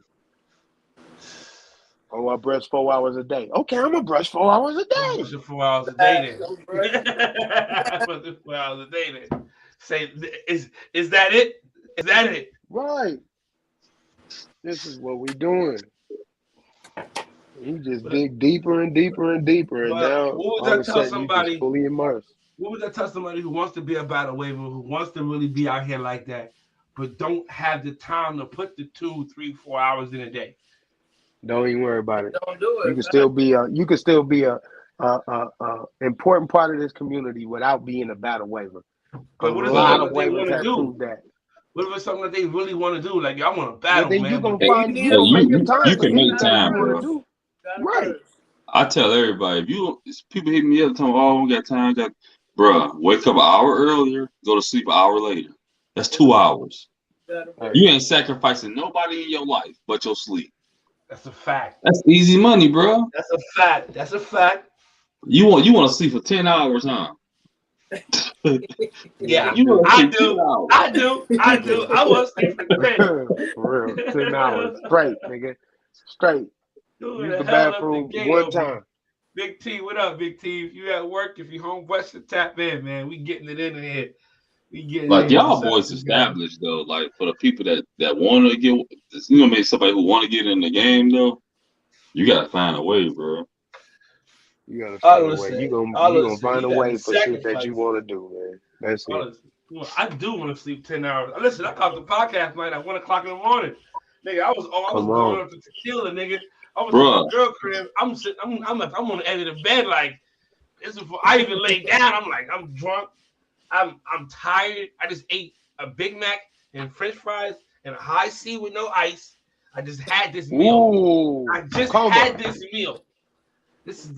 Oh, I brush 4 hours a day. Okay, I'm gonna brush 4 hours a I'm day. brushing 4 hours a day then. I'm brushing 4 hours a day then. Say, is that it? Is that it? Right. This is what we doing. You just dig deeper and deeper and deeper, and now what would all of I a tell sudden you just somebody? fully immersed. What would I tell somebody who wants to be a battle waver, who wants to really be out here like that, but don't have the time to put the 2, 3, 4 hours in a day? Don't even worry about it. Don't do it. You can still be a important part of this community without being a battle waiver. But what a is lot something of that they waivers want to have do? proved that. What if it's something that they really want to do? Like, I want to Well, battle, then man. you're gonna Hey, find hey, you gonna make the you time for can make anything time, you want bro. to do. Right. I tell everybody, if people hit me up telling me, oh, we got time, bruh, wake up an hour earlier, go to sleep an hour later. That's 2 hours. Hey, You ain't sacrificing nobody in your life but your sleep. That's a fact. That's easy money, bro. That's a fact. That's a fact. You want to sleep for 10 hours, huh? Yeah, You want to I sleep 10 do. hours. I do. I want to sleep for 10. for real, 10 hours straight, nigga, straight. Dude, Use the hell up the bathroom gate one open. time. Big T, what up, Big T? If you at work, if you home Western, tap in, man. We getting it in here. We getting Like it y'all in. boys established though, like for the people that want to get, maybe somebody who want to get in the game though, you gotta find a way, bro. You gotta find a way. You gonna find You a got way to for shit that you sacrifice. want to do, man. That's it. Listen, I do want to sleep 10 hours. Listen, I caught the podcast night at 1 o'clock in the morning. Nigga, I was going up to tequila, nigga. I was in my girl crib. I'm sitting, I'm on the edge of the bed, like this is before I even lay down. I'm like, I'm drunk. I'm tired. I just ate a Big Mac and French fries and a high C with no ice. I just had this meal. Ooh, I just had this meal. This is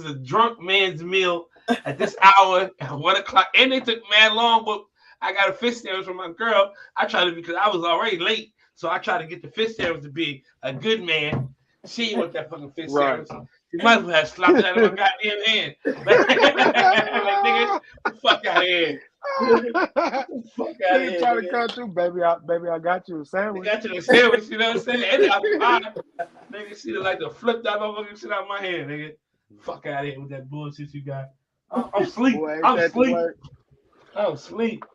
a drunk man's meal at this hour at 1 o'clock. And they took mad long, but I got a fish sandwich from my girl. I tried to because I was already late, so I tried to get the fish sandwich to be a good man. She didn't want that fucking fish sandwich. She might as well have slapped that in my goddamn hand. Like nigga, fuck out of here. Fuck out of here. Trying to come through, baby. I got you a sandwich. I got you a sandwich, you know what I'm saying? And I was fine. Nigga, she like to flip that motherfucking shit out of my hand, nigga. Fuck out of here with that bullshit you got. I'm asleep. Boy, I'm asleep. I'm asleep.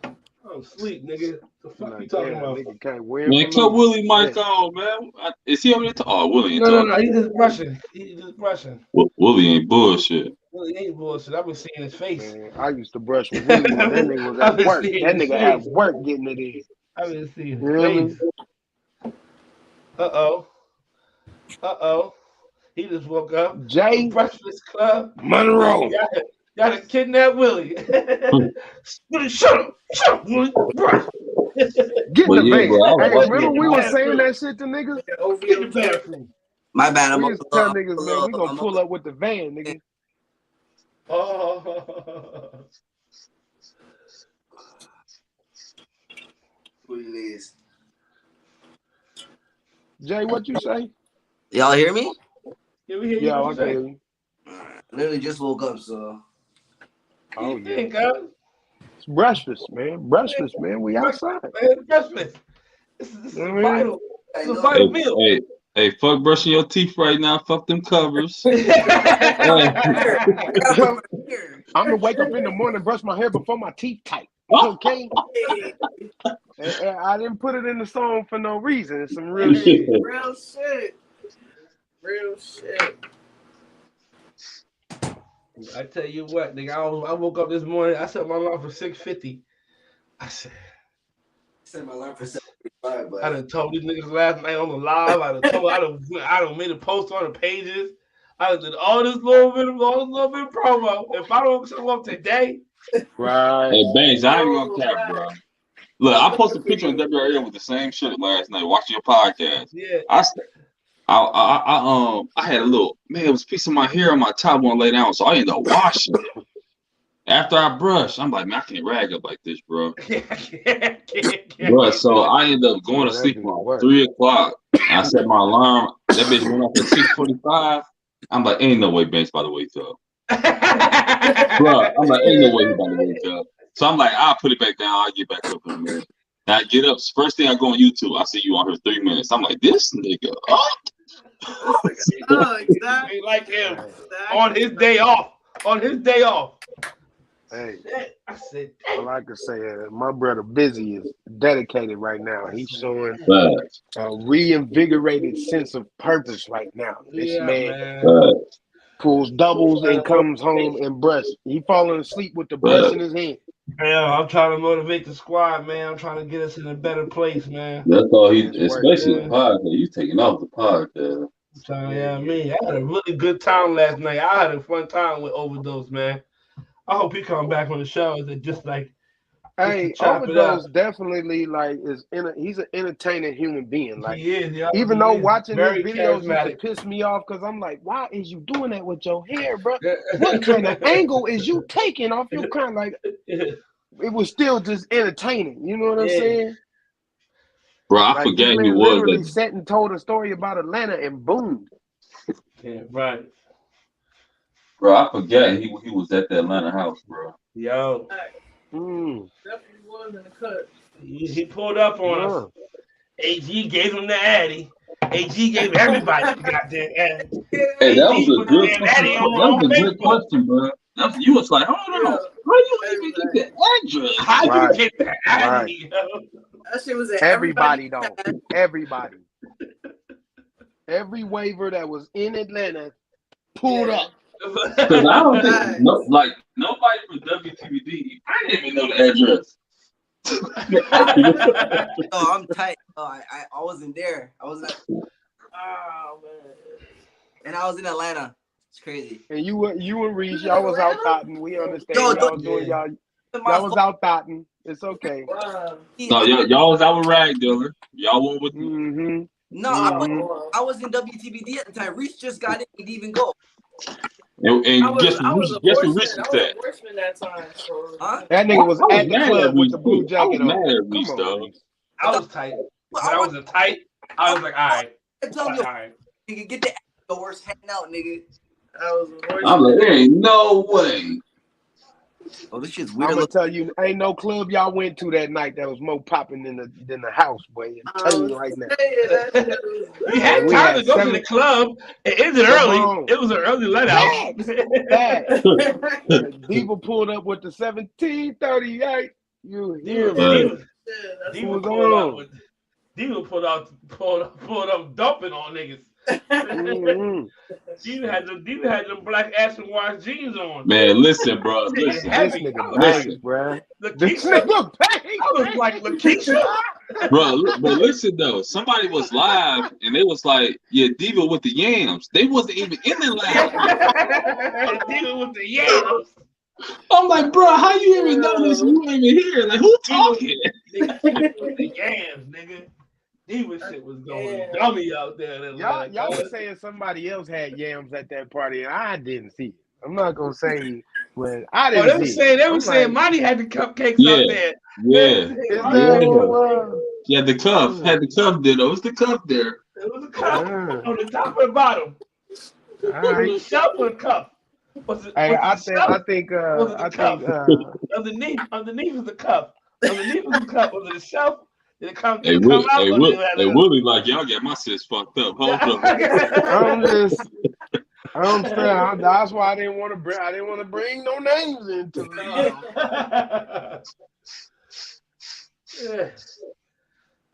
I'm asleep, nigga. The fuck you talking about? Nigga can't win. Man, cut Willie mic on, man. Is he over there? Oh, Willie ain't talking. No, he's just brushing. He's just brushing. Willie ain't bullshit. Willie ain't bullshit. I've been seeing his face. Man, I used to brush with Willie when that nigga was at work. That nigga had work getting it in. I've been seeing his face. Uh-oh. He just woke up. Jay. Breakfast Club. Monroe. Y'all to kidnap Willie. Shut up, Willie. Get in the van. Hey, remember we were saying that shit to niggas? Get in the bathroom. My bad. We used to tell niggas, man, we gonna pull up with the van, nigga. Oh. Please. Jay, what you say? Y'all hear me? Yeah, we hear you. Yeah, I can hear you. Literally just woke up, so. Oh, yeah. God? It's breakfast, man. Breakfast, man. We outside. Man, breakfast. This is vital. It's a vital meal. Hey, fuck brushing your teeth right now. Fuck them covers. I'm gonna wake up in the morning, brush my hair before my teeth tight. Okay. And I didn't put it in the song for no reason. It's some real shit. Real shit. Real shit. I tell you what, nigga. I woke up this morning. I set my alarm for 6:50. I said my alarm for 7:55. But I done told these niggas last night on the live. I done made a post on the pages. I done did all this little bit of promo. If I don't show up today, right? Hey, Banks, I ain't gonna cap, bro. Look, I posted a picture on WRL with the same shirt last night. Watching your podcast. Yeah. I had a little it was a piece of my hair on my top one lay down, so I ended up washing it. After I brushed, I'm like, man, I can't rag up like this, bro. Bro, so I ended up going to sleep around 3 o'clock. I set my alarm. That bitch went off at 6:45. I'm like, ain't no way Banks about to wake up. Bro, I'm like, ain't no way he's about to wake up. So I'm like, I'll put it back down. I'll get back up in a minute. Now I get up. First thing I go on YouTube, I see you on here 3 minutes. I'm like, this nigga up. Exactly. Like him on his day off. Hey, I said, all I can say is my brother Busy is dedicated right now. He's showing a reinvigorated sense of purpose right now. This man pulls doubles and comes home and brush. He falling asleep with the brush in his hand. Yeah, I'm trying to motivate the squad, man. I'm trying to get us in a better place, man. That's all especially the podcast. You taking off the podcast. I had a really good time last night. I had a fun time with Overdose, man. I hope he come back on the show. Is it just like, hey, Overdose definitely he's an entertaining human being. Like he is, yeah. Even though watching his videos used to piss me off because I'm like, why is you doing that with your hair, bro? What kind of angle is you taking off your crown? Like it was still just entertaining. You know what I'm saying? Bro, I forget he was. Literally sat and told a story about Atlanta and boom. Yeah, right. Bro, I forget he was at the Atlanta house, bro. Yo. Definitely was in the cut. He pulled up on us. AG gave him the Addy. AG gave everybody the goddamn Addy. Hey, that was a good question. That was a good question, bro. You was like, hold on. How you even get the address? How you get the Addy? That shit was at everybody though. Everybody. Every waiver that was in Atlanta pulled up. Because I don't think nobody from WTVD. I didn't even know the address. Oh, I'm tight. Oh, I wasn't there. I was like, oh man. And I was in Atlanta. It's crazy. And you and Reese, y'all was out thotting. We understand. Y'all doing y'all was out thotting. It's okay. No, y'all was out with Rag Dealer. Y'all went with No, I was in WTBD at the time. Reese just got in. He didn't even go. And I was guess what a Reese was at? Bushman that time. So. Huh? That nigga was I at the mad club at with Reese, the blue too. I was jacket on. mad at Reese, Come on, dog. Reese. I was tight. When I wasn't tight, I was like, all right. I tell All you, right. nigga, get the worst hanging out, nigga. I was a Bushman. I'm like, there ain't no way. Oh, this shit's weird. I'm gonna tell you, ain't no club y'all went to that night that was more popping than the house, boy. I'm telling you right now. We had We time had to go to 7 the club. It ended Come early. on. It was an early let out. Facts. Diva pulled up with the 1738. You hear me? Diva pulled up dumping on niggas. Diva had them black Aston wash jeans on. Man, listen, bro. Listen. This nigga bangs, bro. This nigga bangs. I was like, Lakeisha? Bro, but listen though, somebody was live and they was like, yeah, Diva with the yams. They wasn't even in the live. Diva with the yams. I'm like, bro, how you even know this? You ain't even here. Like, who talking? Diva with the yams, nigga. Diva shit was going dummy out there. Y'all was saying somebody else had yams at that party and I didn't see it. I'm not gonna say when I didn't see it. They were saying Monty had the cupcakes out there. Yeah. Yeah, the cuff. Mm. Had the cuff there though. It was the cuff there. It was a cuff on the top and bottom. All right. It was a shelf and a cuff. Underneath is the cuff. Underneath is the cuff. Under the shelf. Then it comes Hey, Willie, like, y'all get my sis fucked up. Hold up. I'm saying that's why I didn't want to bring no names into it.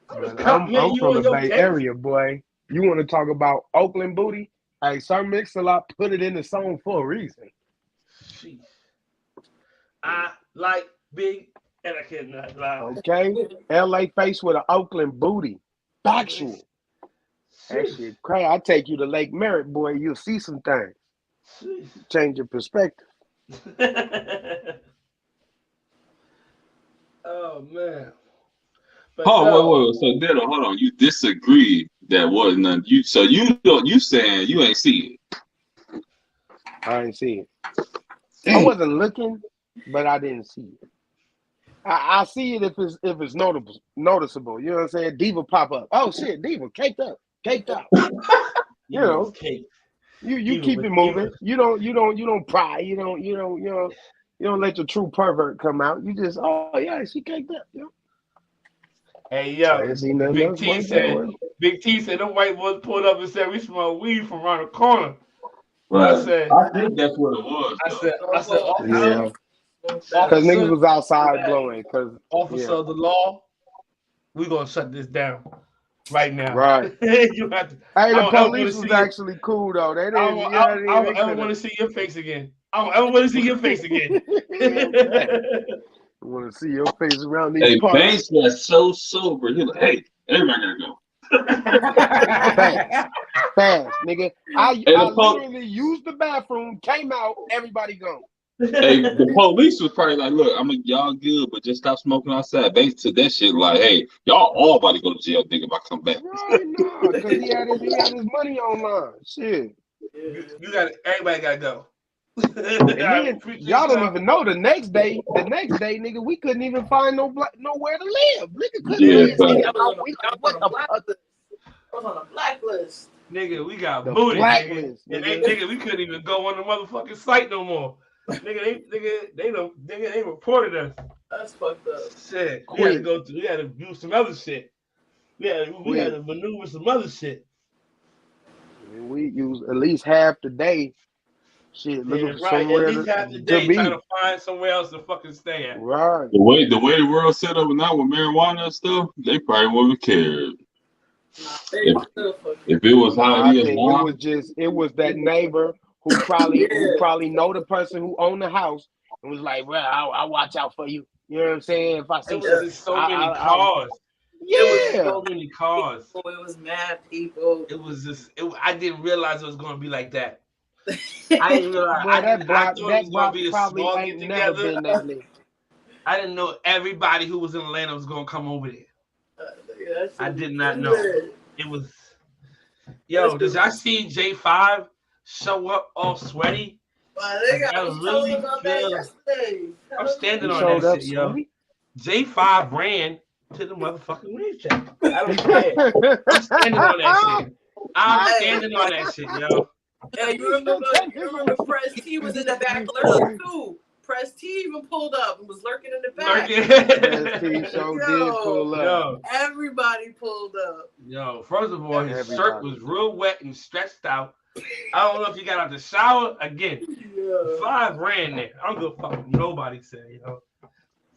I'm from the Bay Area, boy. You want to talk about Oakland booty? Hey, Sir Mix-a-Lot put it in the song for a reason. Jeez. I like big, and I cannot lie. Okay, LA face with an Oakland booty. Factual. That shit crazy. I take you to Lake Merritt, boy. You'll see some things. Change your perspective. Oh man. But wait. So Ditto, hold on. You disagree that wasn't none. You saying you ain't see it. I ain't see it. I wasn't looking, but I didn't see it. I see it if it's noticeable. You know what I'm saying? Diva pop up. Oh shit, Diva caked up. You know, you keep it moving. You don't pry. You don't let your true pervert come out. You just she caked up. You know? Hey yo, Big T said them white boys pulled up and said we smell weed from around the corner. Right. I think that's what it was. I said, yeah. Because niggas was outside blowing. Officer of the law, we gonna shut this down right now. Right. You have to. Hey, the police was actually cool though. They didn't. I don't ever want to see your face again. I don't ever want to see your face again. I want to see your face around these parts. Banks got so sober. He like, hey, everybody gotta go. Fast, nigga. I literally used the bathroom, came out, everybody gone. Hey, the police was probably like, look, y'all good, but just stop smoking outside. Banks took that shit like, hey, y'all all about to go to jail, nigga, if I come back. Right, no, because he had his money online. Shit. Everybody gotta go. And then, y'all don't even know the next day, nigga, we couldn't even find nowhere to live. Nigga couldn't live. I was on a blacklist. Nigga, we got the booty, blacklist, nigga. We couldn't even go on the motherfucking site no more. They reported us. That's fucked up. Shit. We had to do some other shit. We had to maneuver some other shit. We used at least half the day. Shit, looking for somewhere at least half the day trying to find somewhere else to fucking stay at. Right. The way the world set up now with marijuana and stuff, they probably wouldn't care. If it was how it is now, it was that neighbor who probably know the person who owned the house and was like, well, I'll watch out for you. You know what I'm saying? If I see so many cars. Yeah. It was so many cars. It was mad people. It was just I didn't realize it was gonna be like that. I didn't realize. That block probably ain't never been that lit. I didn't know everybody who was in Atlanta was gonna come over there. I did not know. It was Yo, did y'all see J5 show up all sweaty? I was telling you about that yesterday. I'm standing He on showed that up shit, yo. sweaty. J5 ran to the motherfucking wave check. I don't care. I'm standing on that shit. I'm standing on that shit, yo. Hey, you remember Press T was in the back lurking too. Press T even pulled up and was lurking in the back. He so did pull up. Yo, everybody pulled up. Yo, first of all, his shirt was real wet and stretched out. I don't know if he got out the shower again. Yeah. 5 ran there. I don't give a fuck what nobody say, you know.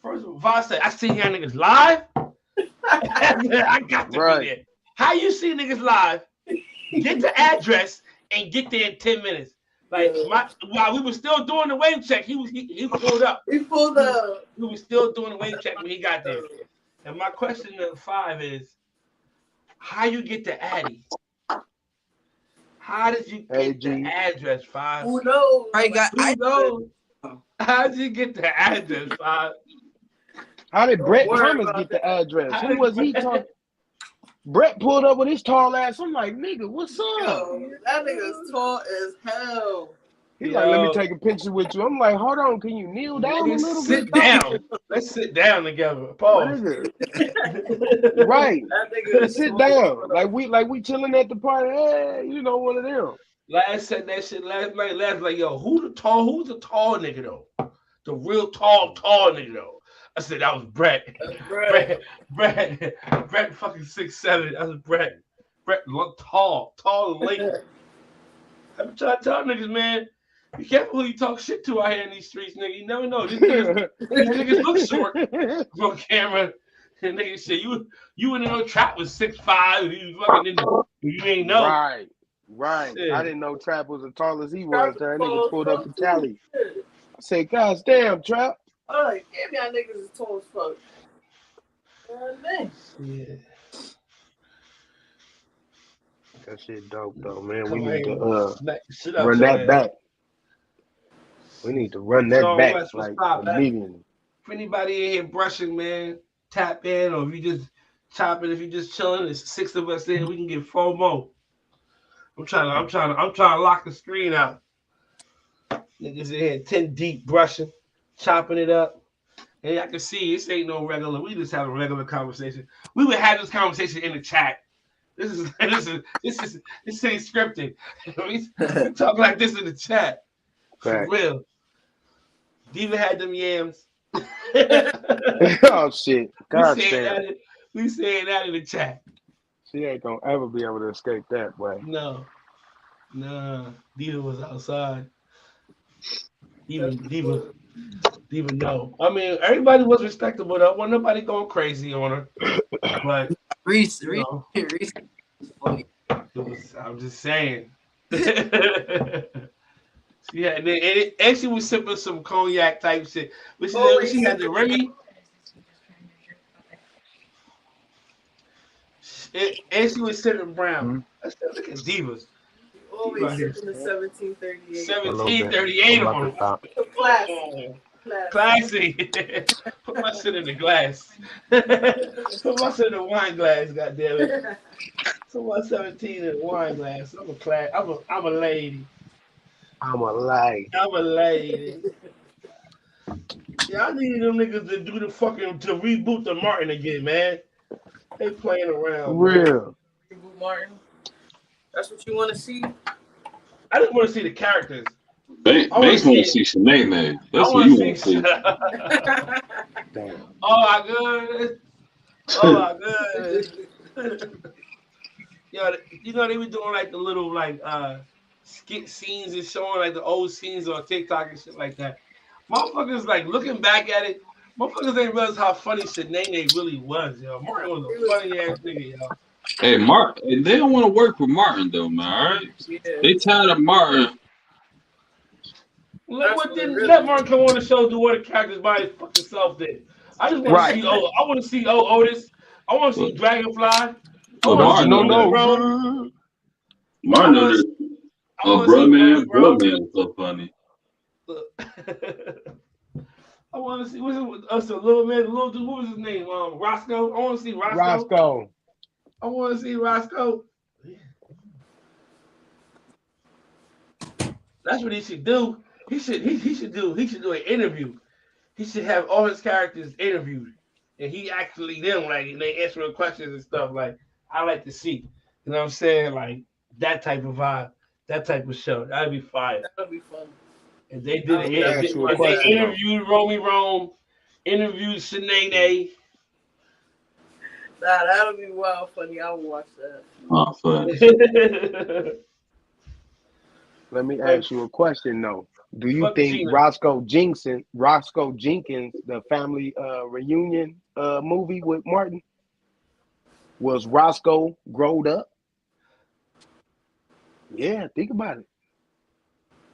First of all, if I say I see y'all niggas live, I got to be there. How you see niggas live? Get the address and get there in 10 minutes. Like while we were still doing the wave check, he pulled up. He pulled up. We were still doing the wave check when he got there. And my question to 5 is, how you get the Addy? How did you get the address, 5? Who knows? Who knows? How did you get the address, 5? How did Brett Thomas get the address? Who was he talking? Brett pulled up with his tall ass. I'm like, nigga, what's up? Yo, that nigga's tall as hell. He's like, let me take a picture with you. I'm like, hold on, can you kneel down a little bit? Sit down. Let's sit down together. Pause. Right. Sit down. Like we chilling at the party. Hey, you know, one of them. Last said that shit last night. Last like, yo, who's the tall nigga though? The real tall nigga though. I said that was Brett. Brett fucking 6'7". That was Brett. Brett looked tall and late. I'm trying to tell niggas, man, be careful who you talk shit to out here in these streets, nigga. You never know. These niggas look short on camera. And niggas say you in no trap was 6'5". You fucking in the, you ain't know. Right. Shit. I didn't know Trap was as tall as he was. That nigga pulled up to Cali. I said, gosh damn, Trap. I'm like, damn, y'all niggas is tall as fuck. Yeah. That shit dope though, man. We Come need on, to run that back. We need to run that back West, like immediately. If anybody in here brushing, man, tap in, or if you just chopping, if you just chilling, there's 6 of us in. We can get 4 more. I'm trying to lock the screen out. Niggas in here 10 deep brushing, chopping it up. And I can see this ain't no regular. We just have a regular conversation. We would have this conversation in the chat. This ain't scripted. We talk like this in the chat. For real. Diva had them yams. Oh shit. God damn. We saying that in the chat. She ain't gonna ever be able to escape that way. No. Nah. Diva was outside. Diva no. I mean, everybody was respectable though. Wasn't nobody going crazy on her. But Reese. I'm just saying. Yeah, and she was sipping some cognac type shit. But she had the Remy. And she was sipping brown. I said, look at divas. Always sipping the 1738. 1738 on Classy. Put my shit in the glass. Put my shit in the wine glass, goddammit. Put my 17 in the wine glass. I'm a lady. I'm a lady. Yeah, I need them niggas to do to reboot the Martin again, man. They playing around. Real. Reboot Martin. That's what you want to see? I just want to see the characters. Banks want to see Shanae. That's what you want to see. Oh my goodness. Yo, you know they be doing like the little skit scenes and showing like the old scenes on TikTok and shit like that. Motherfuckers like looking back at it. Motherfuckers ain't realize how funny Shanae really was, yo. Martin was a funny ass nigga, yo. Hey, Martin, they don't want to work with Martin though, man. All right, they tired of Martin. Let Martin come on the show do what the characters by his fucking self did. I just want to see. I want to see Otis. I want to see Dragonfly. Martin, no. Martin, bro, man, so funny. I want to see what's us a little man, little dude. What was his name? Roscoe. I want to see Roscoe. I want to see Roscoe. That's what he should do. He should do an interview. He should have all his characters interviewed, and he actually them like and they answering questions and stuff. Like I like to see, you know what I'm saying? Like that type of vibe, that type of show. That'd be fire. That'll be fun. And they did Let me it. ask you a If they question, though. interviewed Romy Rome, interviewed Shanae. Nah, that'll be wild funny. I'll watch that. Oh, fun. Let me ask you a question though. Do you Fuck think Gina. Roscoe Jenkins, the family reunion movie with Martin, was Roscoe growed up? Yeah, think about it.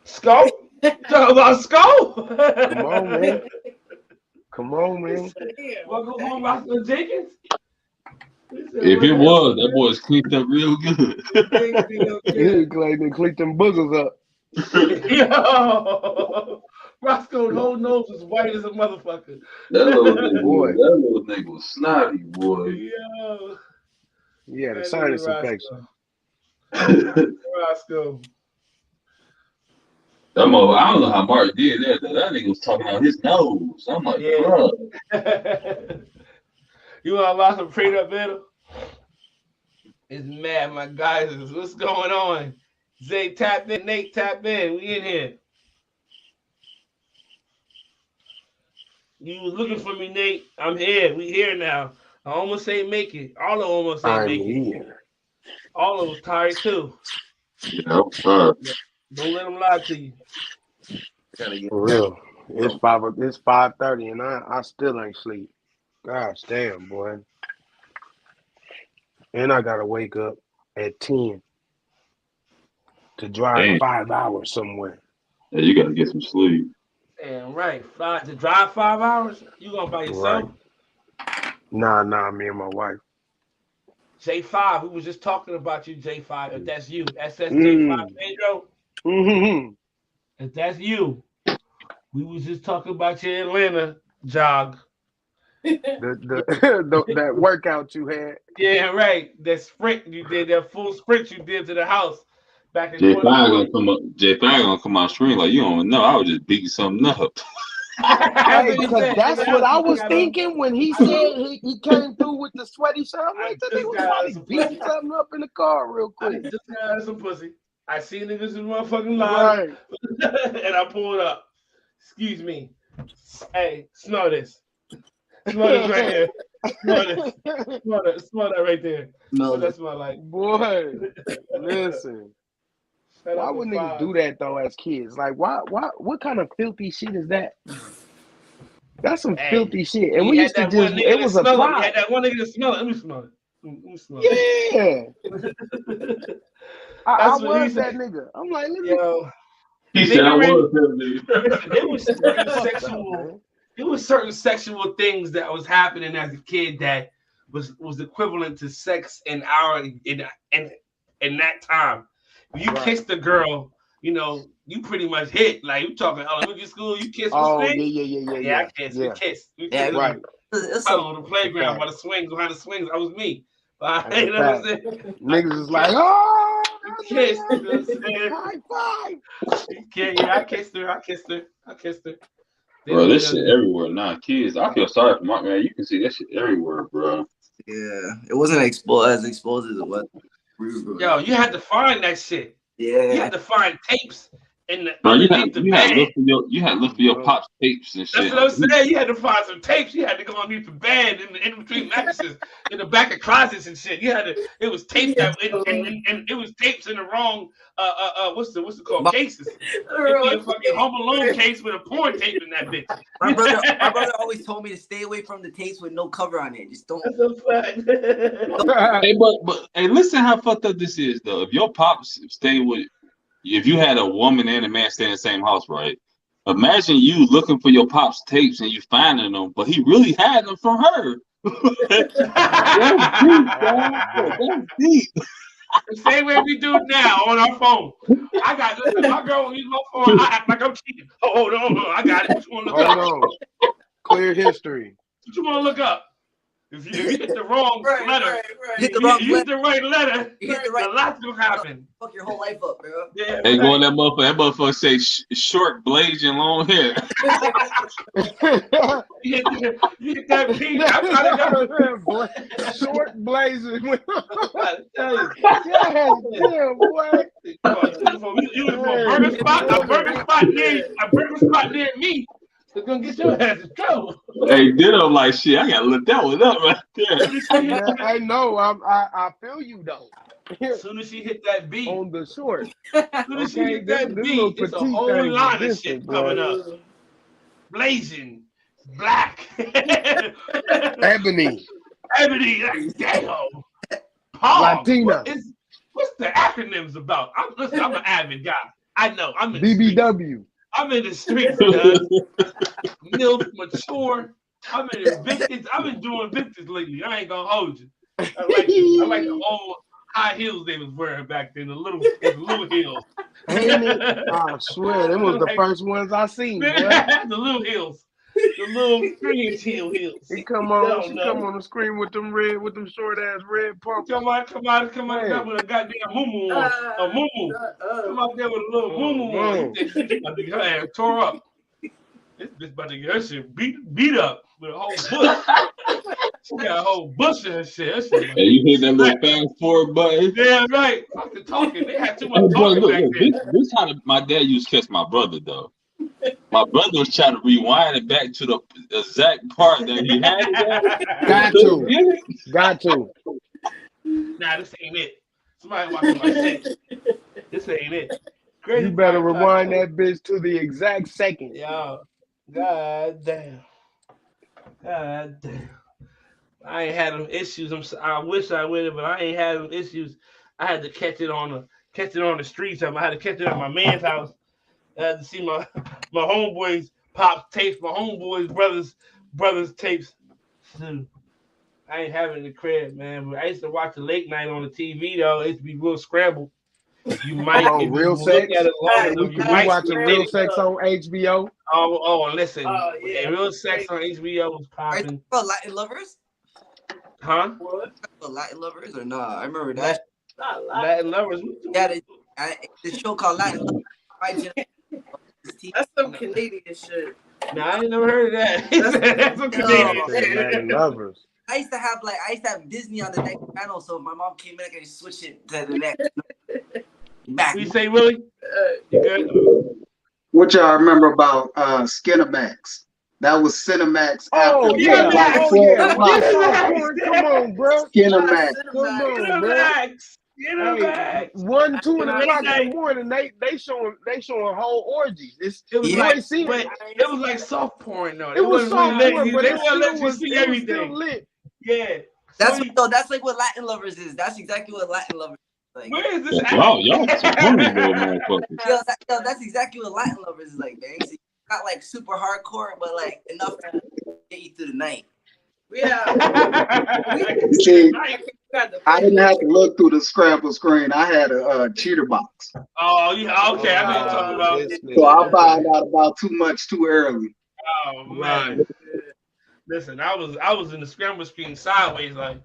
Skull? Talk about Skull? Come on, man. Come on, man. Welcome home, Roscoe Jenkins. If it was, that boy's cleaned up real good. He cleaned them boogers up. Yo, Roscoe's whole nose was white as a motherfucker. That little nigga, Boy. that little nigga was snotty, boy. Yo, Yeah, the that sinus nigga infection. Roscoe. I don't know how Martin did that. Though. That nigga was talking out his nose. I'm like, Yeah. bro. You want to lock some prayed up middle? It's mad, my guys. What's going on? Zay tap in, Nate tap in. We in here. You was looking for me, Nate. I'm here. We here now. I almost ain't make it. All of them almost ain't I'm make it. here. All of them was tired too. Yeah, I'm tired. Don't let them lie to you. Gotta get For real. It's 5:30 and I still ain't sleep. Gosh damn, boy. And I gotta wake up at 10 to drive Damn. 5 hours somewhere. Yeah, you gotta get some sleep. Damn right. To drive 5 hours? You going by yourself? Right. Nah, me and my wife. J5, we was just talking about you, J5. If that's you, SSJ5 Pedro. Mm-hmm. If that's you, we was just talking about your Atlanta jog. That workout you had. Yeah, right. That sprint you did, that full sprint you did to the house back in J5 2020. gonna come out stream like you don't know. I was just beating something up. Hey, because that's what I was thinking when he said he came through with the sweaty shirt. I'm like, that nigga was probably beating something up in the car real I quick. just got out of some pussy. I seen niggas in motherfucking line, Right. and I pulled up. Excuse me. Hey, smell this. Smell this right here. Smell this. Smell that right there. Smell That's my like. Boy, listen. Shut Why up would and niggas five. do that though as kids? Like, why? What kind of filthy shit is that? That's some Hey, filthy shit. And You we had used to that one just, nigga it to was a smell it. You pride. had that one nigga to smell it. Let me smell it. Let me smell it. Yeah. I That's what he was that said. nigga. I'm like, let me. Yo, He said I Nigga, was him, nigga. listen, it was certain Fuck that, sexual. man. It was certain sexual things that was happening as a kid that was equivalent to sex in that time. When you Right. kissed a girl, you know, you pretty much hit. Like you talking elementary school, you kiss Oh, with yeah. Yeah, I kissed. We kissed. We Yeah, kissed Right. It's on the playground fact. by the swings, behind the swings. That was me. But That's a you know what I'm fact. saying? Niggas is like, oh, Kiss, you know what I'm saying? high five. Yeah, I kissed her. Bro, this shit everywhere now. Kids, I feel sorry for my man. You can see that shit everywhere, bro. Yeah, it wasn't as exposed as it was. Yo, you had to find that shit. You Yeah, had to find tapes in the Bro, you underneath the bed. had to look for your pops tapes and shit. That's what I'm saying. You had to find some tapes. You had to go underneath the bed in between mattresses, in the back of closets and shit. You had to. It was tapes and it was tapes in the wrong what's it called cases. It'd be a fucking Home Alone case with a porn tape in that bitch. my brother always told me to stay away from the tapes with no cover on it. Just don't. That's a fact. Hey, but hey, listen how fucked up this is though. If your pops stay with, if you had a woman and a man stay in the same house, right? Imagine you looking for your pop's tapes and you finding them, but he really had them from her. That's deep, dog. That's deep. The same way we do now on our phone. I got my girl will use my phone. I act like I'm cheating. Oh, hold on. I got it. What you want to look Hold up? on. Clear history. What you want to look up? If you hit the wrong Right, letter, right, Hit right. the wrong you hit the right letter, You hit the a right. lot's gonna happen. Fuck your whole life up, bro. Yeah, Hey, go on right. that motherfucker. That motherfucker say short, blazing, long hair. You hit that P. I'm trying to go. Short blazers. I'm trying to tell you. Yes, damn, boy. You was for a burger spot, a burger spot near me. It's gonna get your ass in trouble. Hey, Ditto, like shit. I gotta look that one up right there. Yeah, I know. I feel you though. As soon as she hit that B, On the short. as soon as she Okay, hit this that B, little it's a petite whole thing is line of different, shit boy. coming up. Blazing, black, Ebony, ebony. Like, damn. Paul, Latina, what's the acronyms about? Listen, I'm an avid guy. I know. I'm in the streets. BBW. I'm in the streets, cuz. Milk, mature. I'm in the vintage. I've been doing vintage lately. I ain't gonna hold you. I like the old high heels they was wearing back then. The little heels. Ain't it? I swear, them was the first ones I seen, boy. The little heels. The little 3-inch heels. She come on the screen with them short ass red pumps. Come on, Hey. with a goddamn moo on. A moo. Come out there with a little moo on. She about to get her ass tore up. This bitch about to get her shit beat up with a whole bush. She got a whole bush in her shit. Her shit Hey, you hit that little fast forward button. yeah, right. Fucking talking. They had too much Hey, bro, talking look, back look, then. this how my dad used to catch my brother though. My brother was trying to rewind it back to the exact part that he had it at. Got to. Nah, this ain't it. Somebody watching my shit. This ain't it. Crazy You better part, rewind that bitch to the exact second. Yo, god damn. God damn. I ain't had them issues. I wish I would have, but I ain't had them issues. I had to catch it on the streets. I had to catch it at my man's house. I had to see my homeboys pop tapes, my homeboys brothers tapes. Dude, I ain't having the crib, man. But I used to watch the late night on the TV though. It used to be real scrambled. You might Oh, if you Real look Sex? at it long enough, We you could be might watching see Real it. Sex on HBO. Oh, listen. Oh, yeah. Real Sex on HBO was Are you popping. talking about Latin lovers? Huh? What? About Latin lovers or nah? I remember that. Not a lot. Latin lovers. Yeah, the show called Latin lovers. That's some Canadian shit. Nah, I ain't never heard of that. That's some Canadian shit. Latin lovers. I used to have Disney on the next channel, so if my mom came in, I could switch it to the next. Back. What you say, Willie? You good? What y'all remember about Skinamax? That was Cinemax Oh, after yeah. Cinemax. like Oh, 4 yeah. o'clock. Come on, bro. Skinamax. Come on, bro. Max. Get him Hey, back. 1, 2 Late o'clock in night. the morning, they showing whole orgies. It was you like, ain't seen but it. it was like soft porn though. It was soft really porn, but they it wouldn't let you was see still everything. lit. Yeah. That's So that's like what Latin lovers is. That's exactly what Latin lovers is like. where is this at? Y'all some horny little motherfuckers. Yo, that's exactly what Latin lovers is like, man. So not like super hardcore, but like enough to get you through the night. Yeah. See, Got the I didn't have to look through the scramble screen. I had a cheater box. Oh, yeah, okay. I know what you're talking about. This So I nigga. found out about too much too early. Oh man. Listen, I was in the scramble screen sideways, like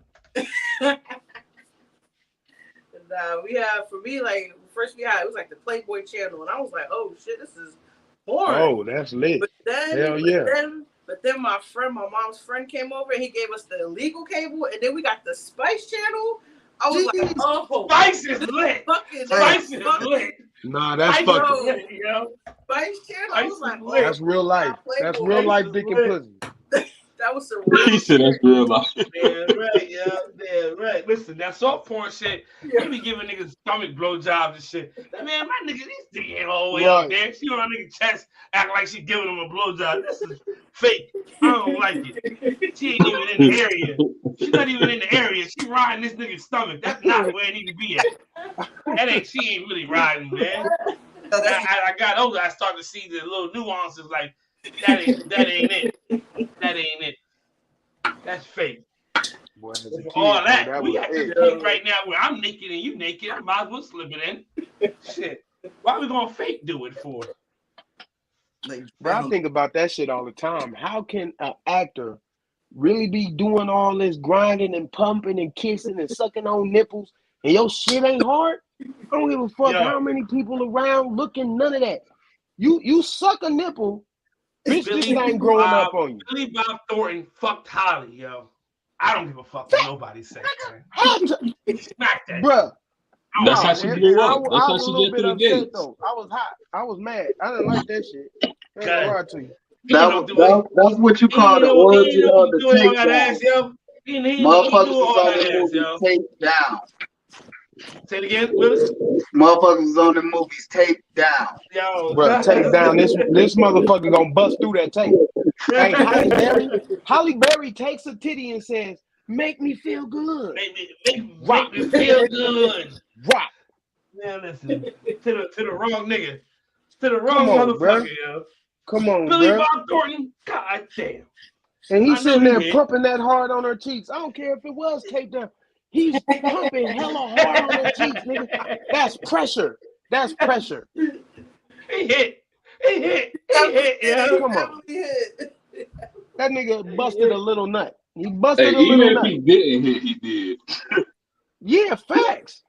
Nah, we had, for me, like, first it was like the Playboy channel, and I was like, oh shit, this is porn. Oh, that's lit. But then, Hell yeah. But then my mom's friend came over and he gave us the illegal cable, and then we got the Spice channel. I was like, oh, Spice is lit. fucking Spice is lit. Nah, that's Spice is fucking. lit, yo. Spice channel. I was like, oh, That's real life. That's real life dick and pussy. that was some real He said that's real life. Damn right, yeah, damn right. Listen, that soft porn shit, they be giving niggas stomach blowjobs and shit. Man, my nigga, this dick ain't all the way up there. She on my nigga chest, act like she giving him a blowjob. This is fake. I don't like it. She ain't even in the area. She's not even in the area. She riding this nigga's stomach. That's not where it need to be at. She ain't really riding, man. I got older. I started to see the little nuances. Like that ain't it. That ain't it. That's fake. Boy, For all that, we at this point right now where I'm naked and you naked. I might as well slip it in. Shit. Why we gonna fake do it for? Like, Bro, I think about that shit all the time. How can an actor really be doing all this grinding and pumping and kissing and sucking on nipples, and your shit ain't hard? I don't give a fuck how many people around looking, none of that. You suck a nipple, bitch, this thing growing up on you. Billy Bob Thornton fucked Holly, yo. I don't give a fuck what nobody says, man. Smack that. Bruh. That's how she blew up. That's how she get through the gates. Though. I was hot. I was mad. I didn't like that shit. I ain't gonna lie to you. That's what you call the origin of the takedown. Motherfuckers was on the movie Take Down. Say it again, Willis. Motherfuckers was on the movies Take Down. Yo, bro, Take Down. This motherfucker gonna bust through that tape. Hey, Halle Berry takes a titty and says, "Make me feel good. Make me feel good." Rock. Yeah, listen to the wrong nigga. To the wrong motherfucker, yo. Come on, Billy bro. Bob Thornton. God damn. And he's sitting there pumping that hard on her cheeks. I don't care if it was taped down. He's pumping hella hard on her cheeks, nigga. That's pressure. That's pressure. He hit, yeah. Come on. That nigga busted a little nut. He busted a even little if nut. he didn't hit, he did. Yeah, facts.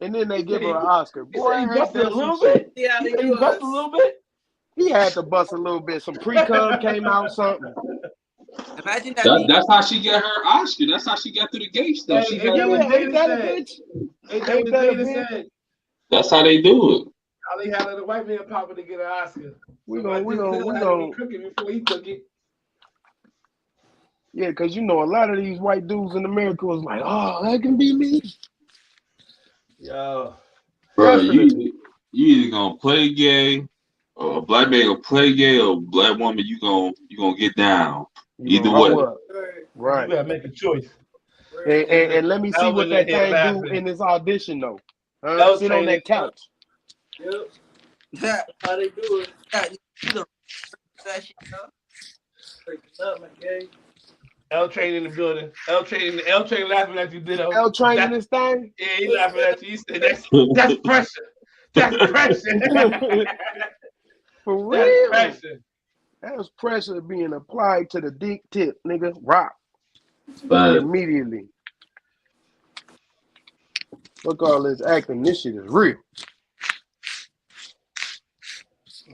And then they give her an Oscar. Boy, he busted a little bit. Yeah, He busted a little bit. He had to bust a little bit. Some pre-cum came out, something. Imagine that. That's how she got her Oscar. That's how she got through the gates, though. She got Ain't that a bitch? Ain't that a bitch? That's how they do it. All they had a white man popping to get an Oscar. We gonna cooking before he took it. Yeah, because you know a lot of these white dudes in America was like, oh, that can be me. Yo, bro, you either gonna play gay, or a black man gonna play gay, or a black woman you gonna get down. Either way, right? You gotta make a choice. And let me see what that thing do in this audition though. Sit on that couch. Yep. How they do it? That shit, up, my gay. L Train in the building. L Train laughing at you, ditto. L Train in this thing? Yeah, he laughing at you. He said, that's pressure. That's pressure. For real. That's pressure. That was pressure being applied to the dick tip, nigga. Rock. But Immediately. Look, all this acting. This shit is real.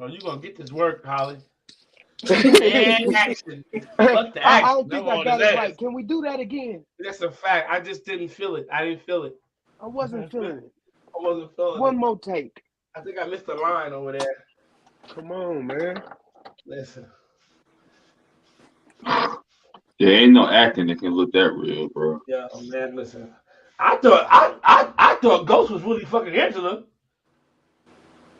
Oh, you gonna get this work, Holly. And action. Fuck the action. I don't think I got it right. Can we do that again? That's a fact. I just didn't feel it. I didn't feel it. I wasn't feeling it. I wasn't feeling it. One more take. I think I missed a line over there. Come on, man. Listen. there ain't no acting that can look that real, bro. Yeah, man, listen. I thought Ghost was really fucking Angela.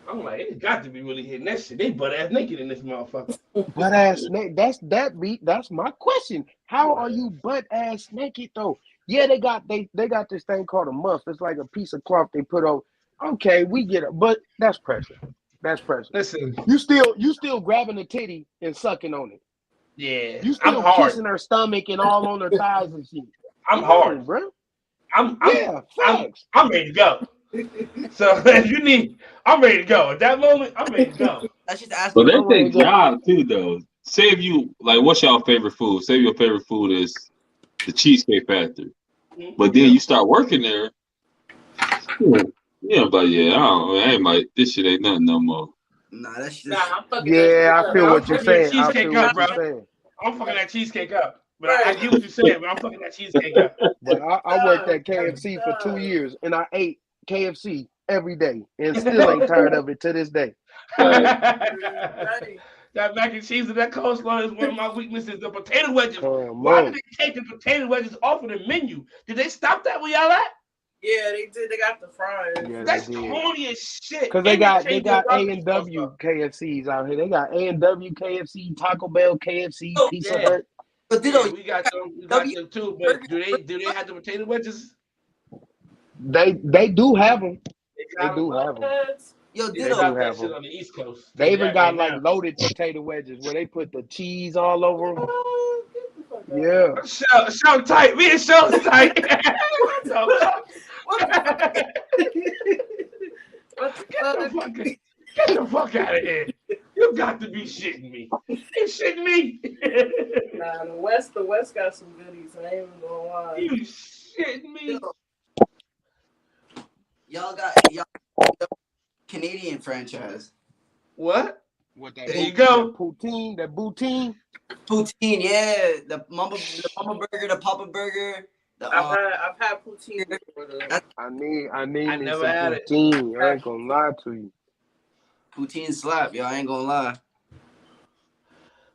I'm like, it got to be really hitting that shit. They butt ass naked in this motherfucker. Butt ass naked. That's my question. How are you butt ass naked though? Yeah, they got this thing called a muff. It's like a piece of cloth they put on. Okay, we get it, but that's pressure. That's pressure. Listen, you still grabbing a titty and sucking on it. Yeah, you still kissing her stomach and all on her thighs and shit. I'm hard, bro. I'm ready to go. So if you need, I'm ready to go. At that moment, I'm ready to go. That's just asking. But they take job too, though. Say if you like, what's your favorite food? Say your favorite food is the Cheesecake Factory, but then you start working there. Yeah, but yeah, I ain't like this shit ain't nothing no more. Nah, that's just. Yeah, I feel what you're saying. I feel what you're saying. I'm fucking that cheesecake up. But I get what you're saying, but I'm fucking that cheesecake up. But I worked at KFC for 2 years, and I ate KFC every day, and still ain't tired of it to this day. That mac and cheese and that coleslaw is one of my weaknesses. The potato wedges. Why did they take the potato wedges off of the menu? Did they stop that where y'all at? Yeah, they did. They got the fries. Yeah, that's corny as shit. Because they got A&W KFCs out here. They got A&W KFC, Taco Bell KFC, Pizza Hut. But we got them too. But do they have the potato wedges? They do have them. They do have them. Yo, they got that shit on the East Coast. They even got like loaded potato wedges where they put the cheese all over them. Yeah. Show tight. Me and show tight. Get the fuck out of here. You got to be shitting me. You shitting me? Nah, the West got some goodies. I ain't even gonna lie. You shitting me? Y'all Canadian franchise. What? What There you go. That poutine. Poutine, yeah. The Mama Burger, the Papa Burger. I've had poutine before though. I need I me never some had it. poutine. I ain't gonna lie to you. Poutine slap, y'all. I ain't gonna lie.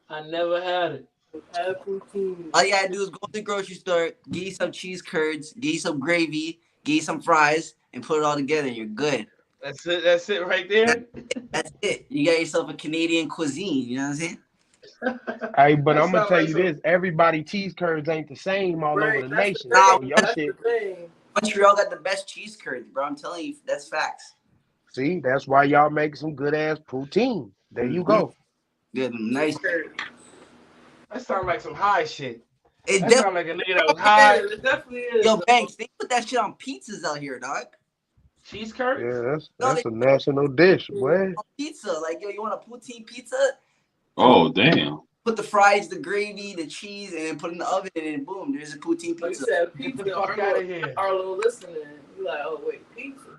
I never had it. I've had poutine. All you gotta do is go to the grocery store, get you some cheese curds, get you some gravy, get you some fries, and put it all together, and you're good. That's it. That's it right there. That's it. You got yourself a Canadian cuisine. You know what I'm saying? Hey, but That I'm gonna sound tell like you some- this: everybody cheese curds ain't the same all over the nation. That's So your the shit. thing. Montreal got the best cheese curds, bro. I'm telling you, that's facts. See, that's why y'all make some good ass poutine. There you go. Yeah, nice. That sounds like some high shit. It That definitely sounds like a nigga that was high. It definitely is. Yo, Banks, they put that shit on pizzas out here, dog. Cheese curds? Yeah, that's a national dish, boy. On pizza, like yo, you want a poutine pizza? Oh damn. Put the fries, the gravy, the cheese, and then put it in the oven, and then boom, there's a poutine Like you pizza. said, Get pizza. the fuck out of here. Arlo listening. You like, oh wait, pizza.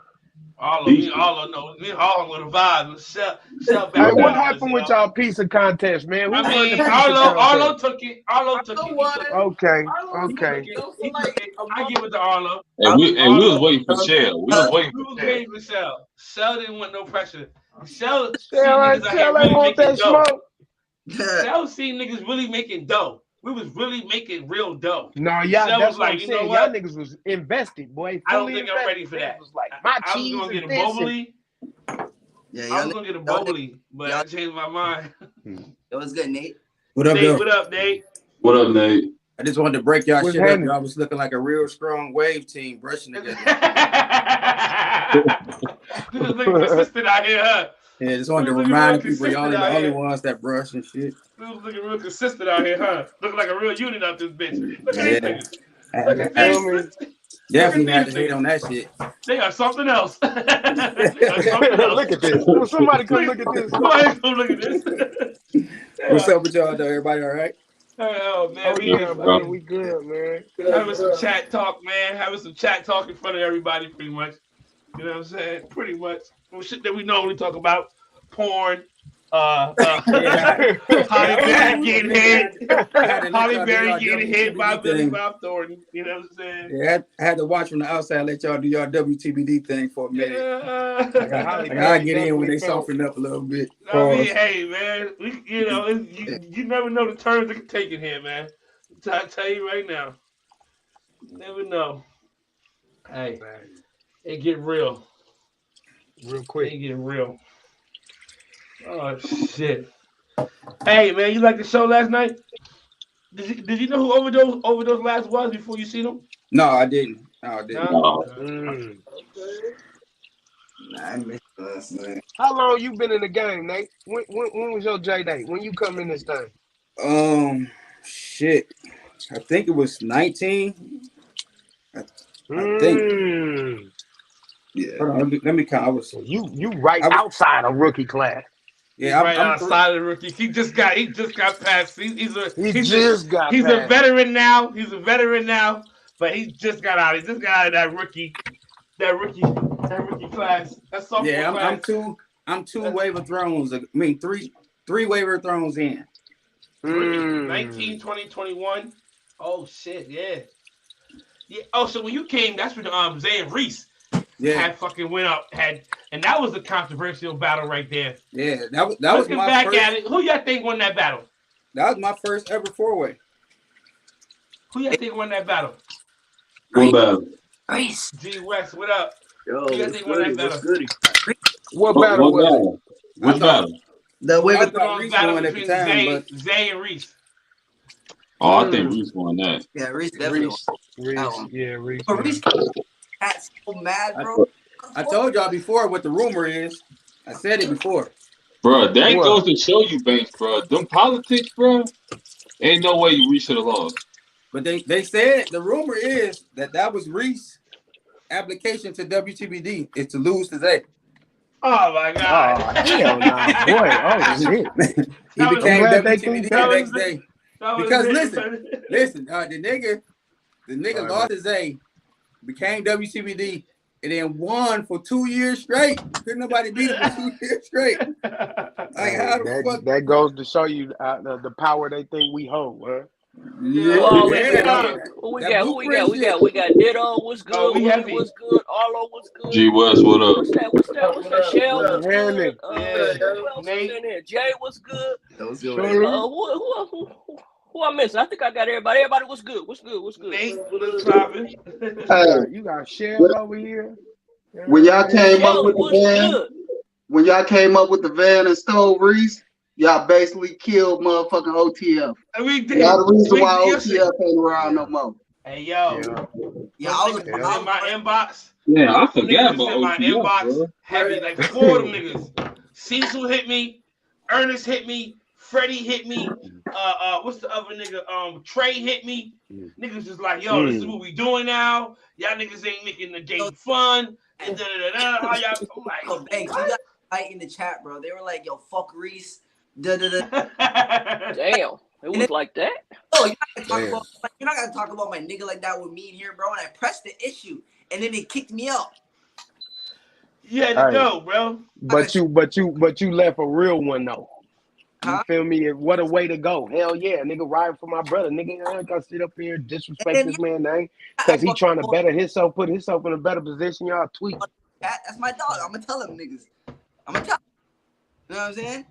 Me all with a vibe. Sell Hey, back what down, happened with y'all pizza contest, man? Who I won the mean, pizza contest? Arlo took it. Arlo took it. Okay, Arlo okay. He took it. I give it to Arlo. And we was waiting for Shell. We was waiting We for was Shell. waiting for Shell. Shell didn't want no pressure. Shell see Shell niggas ain't out here really want making that dough. smoke. Shell see niggas really making dough. We was really making real dough. No, y'all, Shell that's was what like, I'm you saying. know Y'all what? niggas was invested, boy. I don't Fully think I'm ready for invested. that. Niggas was like, my I was cheese gonna get a is this. boboli. Yeah, I was gonna get a boboli, but I changed my mind. It was good, Nate. What up, Nate, though? what up, Nate? What up, Nate? I just wanted to break y'all What's shit happening? up. Y'all was looking like a real strong wave team brushing together. We was looking consistent out here, huh? Yeah, just wanted to We was looking remind real people y'all ain't consistent the out only here. ones that brush and shit. We was looking real consistent out here, huh? Looking like a real unit out this bitch. Look at Yeah. these niggas. Look at these. Definitely had to hate on that shit. They are something else. They are something else. Look at this. Will somebody come look at this? Somebody come look at this. What's up with y'all, though? Everybody all right? Oh, man, Oh we yeah, just man, we good, man. having some chat talk, man. Having some chat talk in front of everybody, pretty much. You know what I'm saying? Pretty much. Shit that we normally talk about. Porn. Holly Berry getting hit. Holly Berry getting hit by Billy Bob Thornton. You know what I'm saying? Yeah, I had to watch from the outside, let y'all do your WTBD thing for a minute. Yeah. I gotta get in when they soften up a little bit. I mean, hey, man, you never know the turns it can take in here, man. I tell you right now. You never know. Hey, it get real. Real quick. It get real. Oh, shit. Hey, man, you like the show last night? Did you know who Overdose Last was before you seen him? No, I didn't. No, I didn't. No. I missed last night. How long you been in the game, Nate? When was your J Day? When you come in this thing? Shit. I think it was 19. I think. Yeah. Hold on, let me count. I was you right outside a rookie class. Yeah, right outside of the rookie. He just got past. He's a veteran now. He's a veteran now, but he just got out. He just got out of that rookie class. That's sophomore class. I'm two waiver thrones. I mean three waiver thrones in. 19, 20, 21. Oh shit, yeah. Yeah. Oh, so when you came, that's when Zay and Reese had fucking went up, and that was a controversial battle right there. Yeah, that was my back first. At it, who y'all think won that battle? That was my first ever 4-way. Who y'all think won that battle? What battle? Reese. G West, what up? Yo, who y'all think won that battle? What battle was it? Which battle? The waiver thrones battle between Zay and Reese. Oh, I think Reese won that. Yeah, Reese definitely won. Reese. But Reese got so mad, bro. I told y'all before what the rumor is. I said it before. Bro, that goes to show you, Banks, bro. Them politics, bro, ain't no way Reese should have lost. But they said the rumor is that was Reese application to WTBD is to lose today. Oh my God! Oh hell nah, boy! Oh shit! He became glad they WTBD think the next day. Because listen, the nigga lost his A, became WTBD, and then won for 2 years straight. Couldn't nobody beat him for 2 years straight. Like how the fuck? That goes to show you the power they think we hold, huh? Yeah, Who all in yeah, here? Who we that got? Who we got? blueprint shit. We got Ditto was good. Oh, we Willie heavy. was good. Arlo was good. G West, what up? What's that? Shell What was up? good. Yeah. Who else was Nate. in there? Jay was good. Sure. Who I missed? I think I got everybody. Everybody was good. What's good? Nate was clapping. Hey, You got Shell over here. when y'all came up Shell with was the van, good. when y'all came up with the van and stole Reese, y'all basically killed motherfucking OTF. We did. Y'all the reason We why did. OTF ain't around no more. Hey yo, Yeah, I was in my inbox. Yeah, I Some forgot niggas about in my OTF, inbox bro. heavy, like 4 of them niggas. Cecil hit me, Ernest hit me, Freddie hit me. What's the other nigga? Trey hit me. Niggas just like, yo, this is what we doing now. Y'all niggas ain't making the game fun. And how y'all? I'm like, Yo, Banks, we got a fight in the chat, bro. They were like, yo, fuck Reese. Damn, it was like that. Oh, you're not gonna talk about my nigga like that with me in here, bro. And I pressed the issue, and then they kicked me out. You had to go, bro. But you left a real one though. You feel me? What a way to go. Hell yeah, nigga, ride for my brother. Nigga, I ain't gonna sit up here and disrespect this man name because he trying to better himself, put himself in a better position. Y'all tweet. That's my dog. I'm gonna tell him niggas. I'm gonna tell him. You know what I'm saying?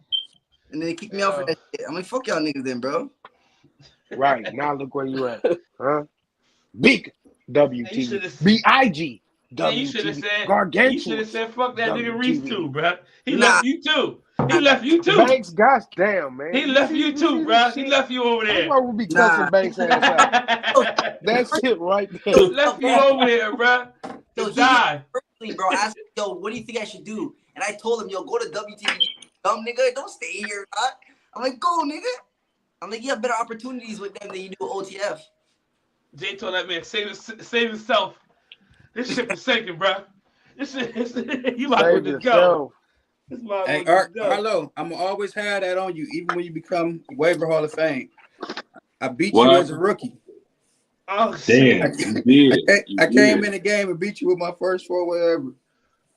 And then they kicked me out for that shit. I'm like, fuck y'all niggas then, bro. Right. Now look where you at. Huh? Big WTV. BIG. You should have said, gargantuan. You should have said, fuck that nigga Reese too, bro. He Nah. left you too. He left you too. Banks, gosh damn, man. He left you too, bro. He left you over there. Why would be cussing Banks ass out? That shit right there. He left you over there, bro. Yo, To die. Personally, bro, asked me, yo, what do you think I should do? And I told him, yo, go to WTV. Dumb nigga, don't stay here, huh? I'm like, go, nigga. I'm like, you have better opportunities with them than you do with OTF. Jay told that man, save himself. This shit is sinking, bro. This shit, you might as well just go. Hey, Arlo, I'm gonna always have that on you, even when you become waiver Hall of Fame. I beat you as a rookie. Oh shit! I came in the game and beat you with my first 4 whatever.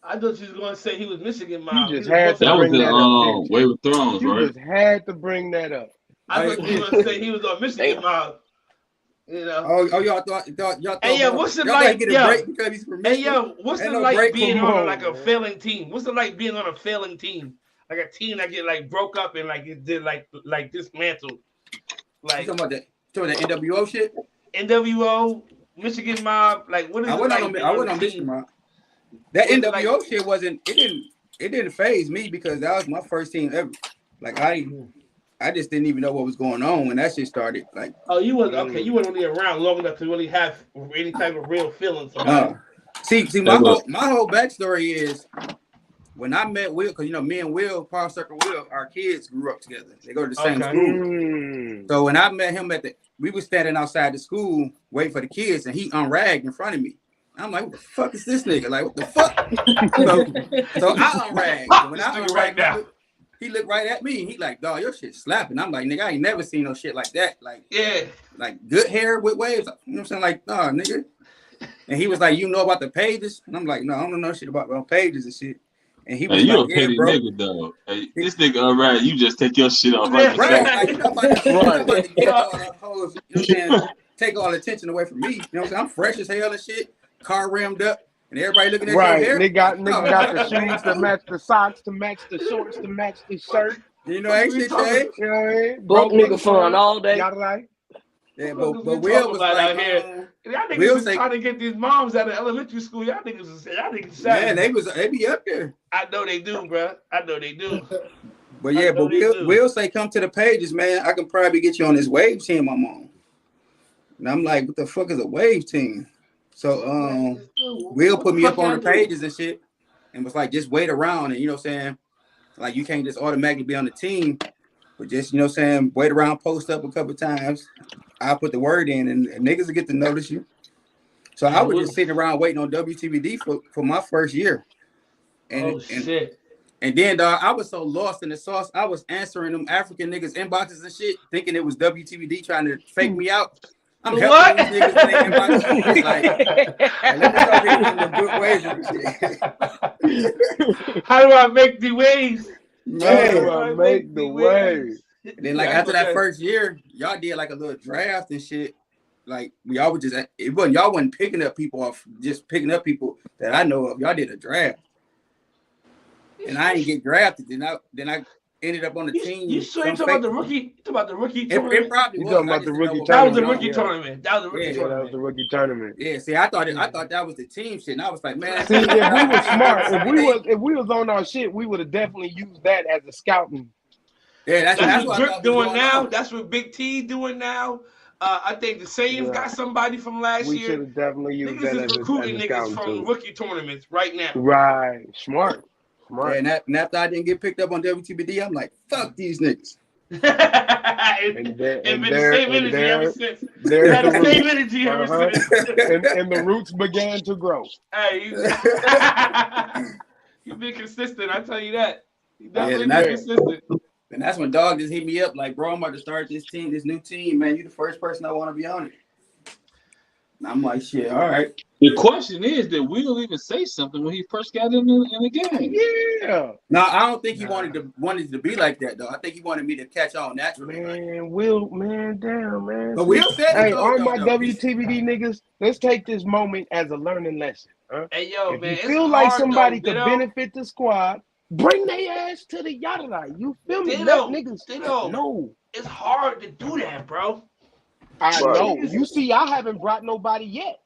I thought you was gonna say he was Michigan mom. You just had to bring that up. Wave of Thrones, you right? You just had to bring that up. I thought you was gonna say he was on Michigan mom. You know. Oh, y'all thought. Hey, yeah, what's it like? Get a break because he's from Michigan? Hey, yo, what's it like being on like a failing team? What's it like being on a failing team? Like a team that get like broke up and like it did like dismantled. Like you talking about the NWO shit? NWO, Michigan mob. Like what is it like? I wasn't on Michigan mob. That NWO shit wasn't. It didn't phase me because that was my first team ever. Like I just didn't even know what was going on when that shit started. Like, oh, you wasn't okay. You weren't really around long enough to really have any type of real feelings. See, my whole backstory is when I met Will, because me and Will, Paul Circle Will, our kids grew up together. They go to the same school. So when I met him we were standing outside the school waiting for the kids, and he unragged in front of me. I'm like, what the fuck is this nigga? Like, what the fuck? so I unragged. When I unragged now. He looked right at me. He like, dog, your shit slapping. I'm like, nigga, I ain't never seen no shit like that. Like, yeah, like good hair with waves. You know what I'm saying? Like, nah, nigga. And he was like, you know about the pages? And I'm like, no, I don't know shit about pages and shit. And he was you like, a petty nigga, though. Hey, this nigga, right? You just take your shit off. Right. Like, you know about to get all the hoes, you know what I'm saying? Take all the attention away from me. You know what I'm saying? I'm fresh as hell and shit. Car rimmed up. And everybody looking at your hair. Nigga got the shoes to match the socks, to match the shorts, to match the shirt. You know, ain't shit changed. You know what I mean? Broke nigga fun all day. Y'all right? Yeah, but Will was like, out here. Y'all niggas was trying to get these moms out of elementary school. Y'all niggas sad. Man, they be up there. I know they do, bro. I know they do. But yeah, but Will say, come to the pages, man. I can probably get you on this wave team I'm on. And I'm like, what the fuck is a wave team? So Will put me up on the pages and shit and was like, just wait around, and you know what I'm saying? Like, you can't just automatically be on the team, but just, you know what I'm saying, wait around, post up a couple times. I'll put the word in and niggas will get to notice you. So I was just sitting around waiting on WTBD for my first year. And shit. And then, dog, I was so lost in the sauce. I was answering them African niggas inboxes and shit, thinking it was WTBD trying to fake me out. I'm helping these niggas in their inboxes and shit. Like, let me start getting on the good waves and shit. How do I make the waves? How do I make the waves? And then, like, after that first year, y'all did like a little draft and shit. Like, y'all would just, y'all wasn't picking up people off, just picking up people that I know of. Y'all did a draft. And I didn't get drafted. Then I ended up on the team. You sure you talking about the rookie? You talking about the rookie tournament? It probably was. Talking about the rookie tournament. That was the rookie tournament. That was the rookie tournament. That was the rookie tournament. Yeah, see, I thought that was the team shit. And I was like, man. See, if we were smart, if we was on our shit, we would have definitely used that as a scouting. Yeah, that's what Grip doing now. That's what Big T doing now. I think the Saiyans got somebody from last year. We should have definitely used that as recruiting as a niggas from rookie tournaments right now. Right, smart. Yeah, and after I didn't get picked up on WTBD, I'm like, fuck these niggas. and been the same energy ever since. Had the same energy ever since. And the roots began to grow. Hey, you've been consistent. I tell you that. You definitely been consistent. And that's when Dog just hit me up like, bro, I'm about to start this new team, man. You the first person I want to be on it. And I'm like, shit, all right. The question is, did Will even say something when he first got in the game? Yeah. No, I don't think he wanted to be like that, though. I think he wanted me to catch on naturally. Man, Will, man, damn, man. But Will said, hey, all my WTBD niggas, let's take this moment as a learning lesson. Huh? Hey, yo, if man, you feel like somebody could benefit the squad, bring their ass to the yada. You feel me? Let niggas know. It's hard to do that, bro. I know. You see, I haven't brought nobody yet.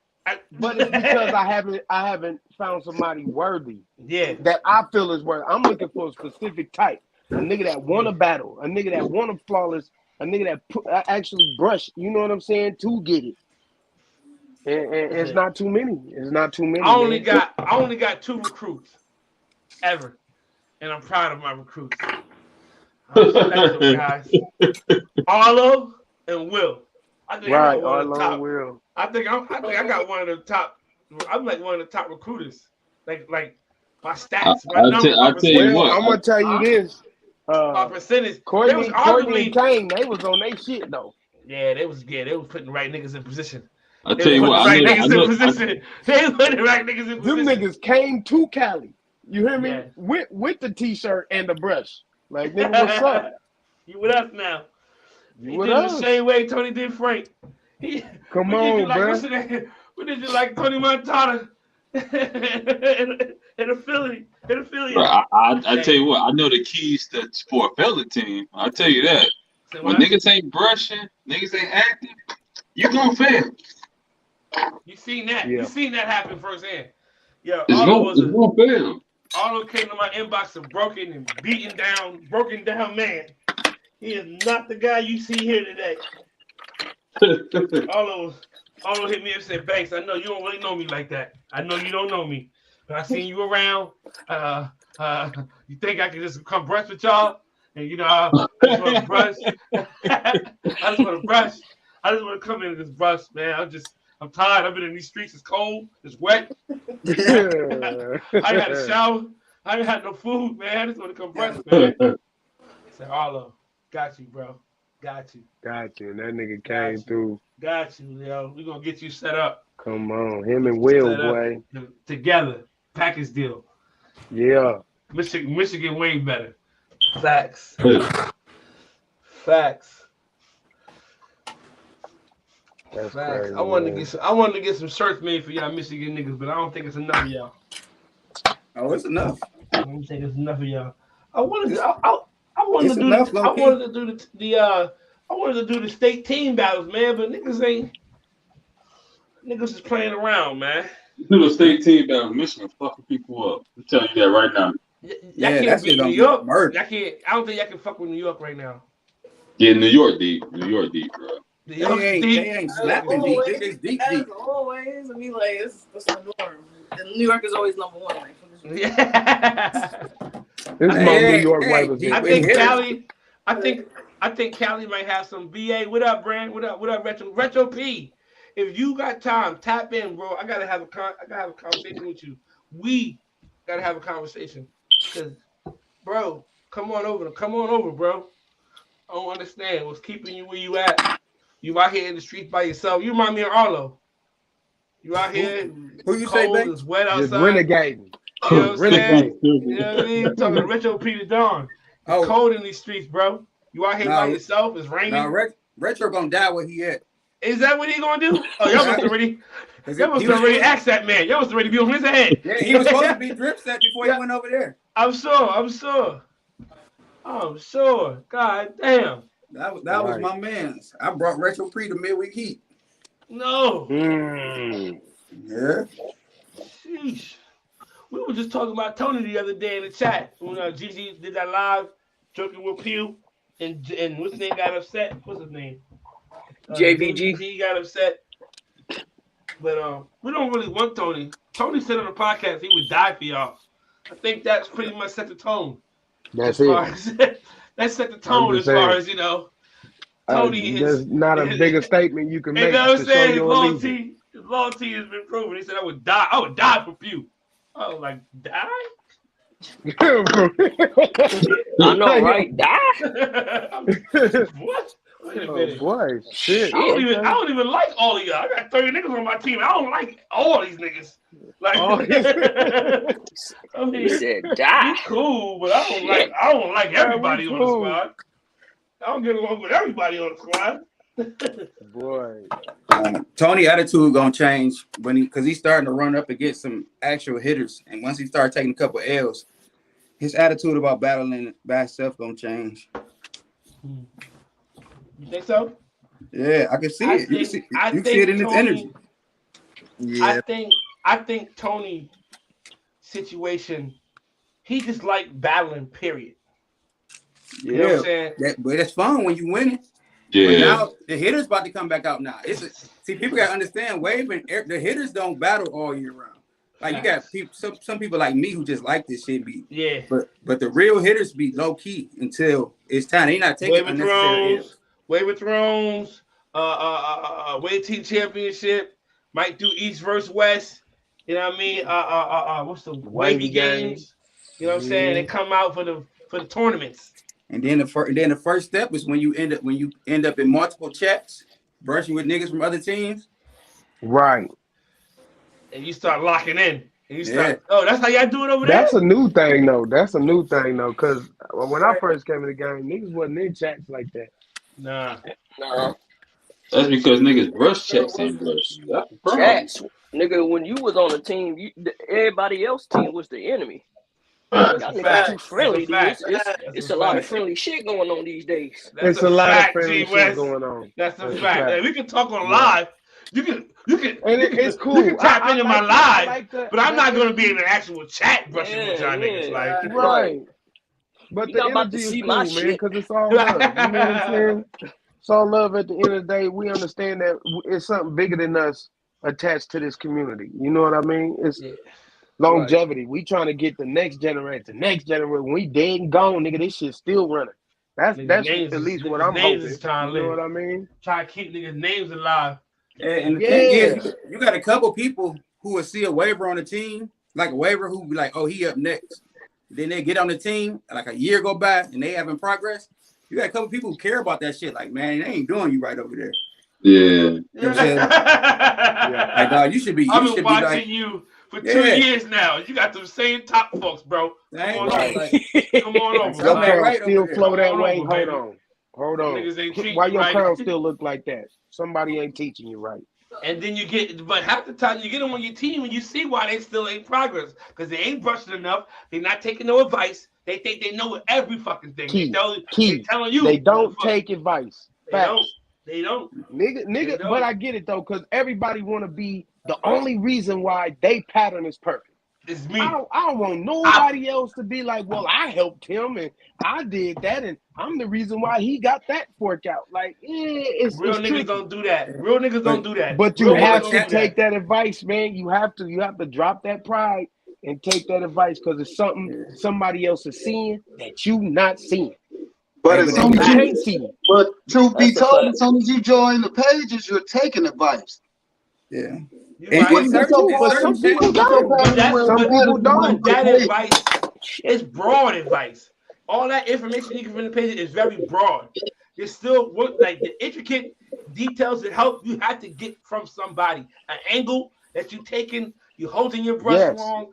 But it's because I haven't found somebody worthy. Yeah. That I feel is worthy. I'm looking for a specific type. A nigga that want to battle. A nigga that want to flawless. A nigga that actually brush. You know what I'm saying? To get it. And it's not too many. It's not too many. I only got 2 recruits ever. And I'm proud of my recruits. I'm special, guys. Arlo and Will. I think I got one of the top. Will. I think I got one of the top. I'm like one of the top recruiters. Like my stats. I'll tell you what. I'm gonna tell you this. My percentage. Courtney and Kane, they was on their shit though. Yeah, they was putting the right niggas in position. I'll tell you what. They was putting the right niggas in position. Them niggas came to Cali. You hear me? Yeah. With the t-shirt and the brush. Like, nigga, what's up? You with us now. You did it the same way Tony did Frank. Come on, bro. What did you like Tony Montana in Philly? Bro, I tell you what, I know the keys to for a fella team. I'll tell you that. When niggas ain't brushing, niggas ain't acting, you gonna fail. You seen that. Yeah. You seen that happen firsthand. Yeah, Arlo came to my inbox a broken and broken down man. He is not the guy you see here today. Arlo hit me up and said, Banks, I know you don't really know me like that. I know you don't know me. But I seen you around. You think I can just come brush with y'all? And you know, I just want to brush. I just want to brush. I just want to come in and just brush, man. I'm tired. I've been in these streets. It's cold. It's wet. I got a shower. I ain't had no food, man. I just want to come brush, man. I said, Arlo, got you, bro. Got you. And that nigga came through. Got you, yo. We're going to get you set up. Come on. Him and Will, boy. Together. Package deal. Yeah. Michigan way better. Facts. Facts. That's Facts. crazy, I wanted to get some shirts made for y'all Michigan niggas, but I don't think it's enough of y'all. Oh, it's enough. I don't think it's enough of y'all. I wanted to do the state team battles, man, but niggas is playing around, man. Do the state team battle, Michigan fucking people up. I'm telling you that right now. Y'all can't beat New York. I don't think y'all can fuck with New York right now. Yeah, New York deep, bro. They ain't slapping deep. They deep. As always, I mean, like, it's the norm. And New York is always number one. Like, yeah. This is my New York rivals. I think Cali might have some BA. What up, Brand? What up, Retro P? If you got time, tap in, bro. I gotta have a conversation with you. We gotta have a conversation because bro, come on over, bro. I don't understand what's keeping you where you at. You out here in the streets by yourself. You remind me of Arlo. You out here, Who you say, cold, babe? it's wet Just outside. renegading. You know what I'm saying? Renegade. You know what I mean? Talking to Retro Peter Dawn. It's cold in these streets, bro. You out here by yourself. It's raining. Nah, Retro gonna die where he at. Is that what he gonna do? Oh, y'all must already ask that man. Y'all must already be on his head. Yeah, he was supposed to be drip set before he went over there. I'm sure. God damn. That was my man's. I brought Retro Pre to midweek heat. No. Yeah. Sheesh. We were just talking about Tony the other day in the chat when Gigi did that live joking with Pew and what's his name got upset. What's his name? JVG. He got upset. But we don't really want Tony. Tony said on the podcast he would die for y'all. I think that's pretty much set the tone. That's it. That set the tone as far as, you know, Tony is. There's not a bigger statement you can make. You know what I'm saying? His loyalty has been proven. He said I would die for Pew. I was like, die? I know, right? Die? What? Wait a Oh minute. boy, shit. I don't even like all of y'all. I got 30 niggas on my team. I don't like all these niggas. Like, I mean, He said die. you cool, but I don't like everybody on the squad. I don't get along with everybody on the squad. Boy. Tony attitude gonna change because he's starting to run up against some actual hitters, and once he starts taking a couple L's, his attitude about battling by himself gonna change. You think so? Yeah, I can see it. You can see it in his energy. Yeah. I think Tony situation, he just like battling, period. You know what I'm saying? But it's fun when you win it. Yeah. But now the hitters about to come back out now. See, people gotta understand. Wave and the hitters don't battle all year round. Like you got people, some people like me who just like this shit beat. Yeah. But the real hitters be low key until it's time. They not taking unnecessary hits. Wave of Thrones, Wave Team Championship, might do East versus West. You know what I mean? What's the Wavy games? You know what I'm saying? They come out for the tournaments. And then the first step is when you end up in multiple chats, brushing with niggas from other teams. Right. And you start locking in. And you start, that's how y'all do it over there? That's a new thing, though. Because when I first came in the game, niggas wasn't in chats like that. Nah. That's because niggas brush checks ain't brush. Chats. Nigga, when you was on the team, everybody else's team was the enemy. Y'all niggas too friendly. It's a lot of friendly shit going on these days. It's a lot of friendly shit going on. That's a fact. Hey, we can talk on live. You can. And it's cool. You can tap into my live, but I'm not going to be in an actual chat brushing with y'all niggas. Like, right. But the energy is cool, man, because it's all love. You know what I'm saying? It's all love at the end of the day. We understand that it's something bigger than us attached to this community. You know what I mean? It's longevity. We trying to get the next generation. When we dead and gone, nigga, this shit's still running. That's at least what I'm hoping. You know what I mean? Try to keep niggas' names alive. And the thing is, you got a couple people who will see a waiver on the team, like a waiver who be like, oh, he up next. Then they get on the team, like a year go by, and they having progress. You got a couple people who care about that shit. Like, man, they ain't doing you right over there. Yeah. You know what I'm saying? Like, dog, you should be. I've been watching you for 2 years now. You got the same top folks, bro. Come on over. Your crown still flow that way. Hold on. Why your crown still look like that? Somebody ain't teaching you right. And then but half the time you get them on your team and you see why they still ain't progress. Because they ain't brushing enough. They're not taking no advice. They think they know every fucking thing. Key. They telling you. They don't take advice. They don't. Nigga, but I get it though, because everybody want to be the only reason why they pattern is perfect. It's me. I don't want nobody else to be like, well, I helped him and I did that and I'm the reason why he got that fork out. Like, it's real niggas tricky. don't do that. Real niggas don't do that. But you have to take that advice, man. You have to drop that pride and take that advice because it's something somebody else is seeing that you not seeing. But as soon as you ain't seeing. But truth be told, as soon as you join the pages, you're taking advice. Yeah. Some people don't. That advice is broad advice. all that information you get from the page is very broad. There's still like the intricate details that help you have to get from somebody. An angle that you taking, you holding your brush wrong,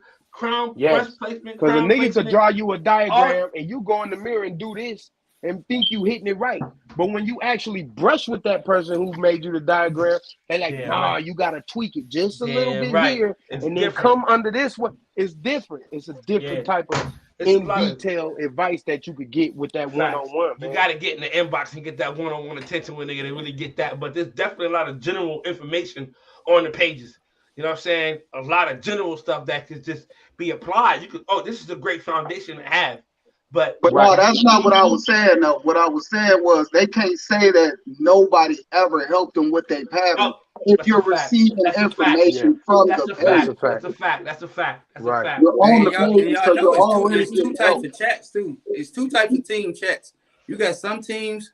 brush placement, because a crown nigga placement. could draw you a diagram and you go in the mirror and do this and think you hitting it right. But when you actually brush with that person who made you the diagram, they're like, nah, you gotta tweak it just a little bit here and then come under this one. It's different. It's a different type of in-detail advice that you could get with that one-on-one. You gotta get in the inbox and get that one-on-one attention with nigga to really get that. But there's definitely a lot of general information on the pages. You know what I'm saying? A lot of general stuff that could just be applied. You could, this is a great foundation to have. But no, that's not what I was saying. though. What I was saying was they can't say that nobody ever helped them with their pattern if you're receiving information from the page. That's a fact. That's a fact. Right. You're on the page, so you're already it's two types of chats too. It's two types of team chats. You got some teams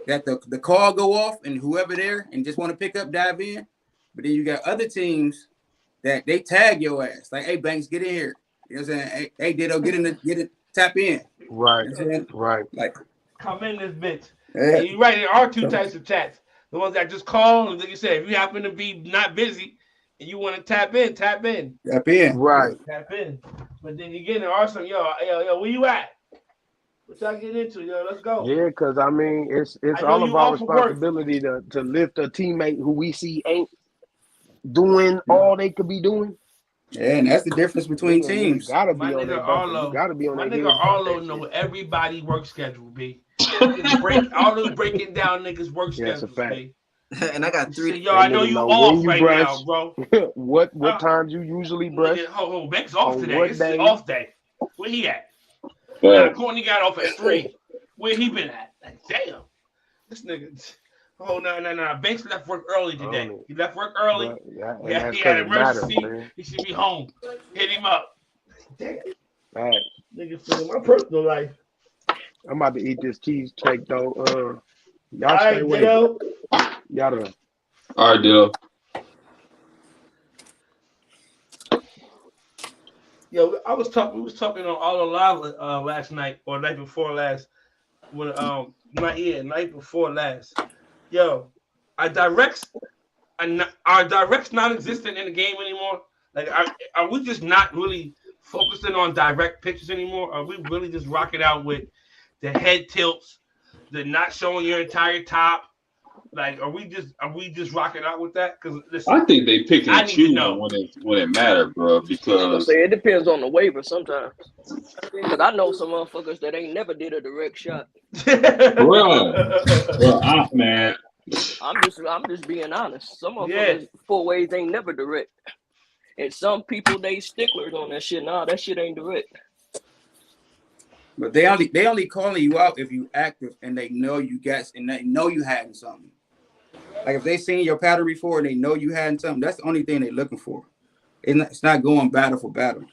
that the call go off and whoever there and just want to pick up, dive in. But then you got other teams that they tag your ass. Like, hey, Banks, get in here. You know what I'm saying? Hey, Ditto, get it, tap in. Right. You know right. Like, come in this bitch. Yeah. You're right. There are two types of chats. The ones that just call, and like you said, if you happen to be not busy and you want to tap in. Tap in. Right. Tap in. But then you get in there, awesome. Yo, where you at? What y'all get into? Yo, let's go. Yeah, because I mean, it's all of our responsibility to lift a teammate who we see ain't doing all they could be doing. Yeah, and that's the difference between teams. You gotta be on their buffer. You gotta be on my their nigga Arlo know everybody work schedule, B. All those breaking down niggas work schedules, B. And I got 3. Yo, I know you off right now, bro. what times you usually brush? Oh, Beck's off today. It's day? Off day. Where he at? Courtney got off at 3. Where he been at? Like, damn. This nigga. Oh, no. Banks left work early today. He left work early. He had an emergency. He should be home. Hit him up. Damn. Right. Nigga, feeling my personal life. I'm about to eat this cheesecake, though. Y'all stay away. Y'all done. All right, Ditto. Yo, we was talking on All Alive last night or night before last. Night before last. Yo, are directs non-existent in the game anymore? Like, are we just not really focusing on direct pictures anymore? Are we really just rocking out with the head tilts, the not showing your entire top? Like, are we just rocking out with that? Because I think they pick and choose when it matters, bro. Because it depends on the waiver sometimes. Because I know some motherfuckers that ain't never did a direct shot. bro, man. I'm just being honest. Some motherfuckers 4 ways ain't never direct, and some people they sticklers on that shit. Nah, that shit ain't direct. But they only calling you out if you active and they know you got and they know you had something. Like if they seen your pattern before and they know you had something, that's the only thing they're looking for. It's not going battle for battle.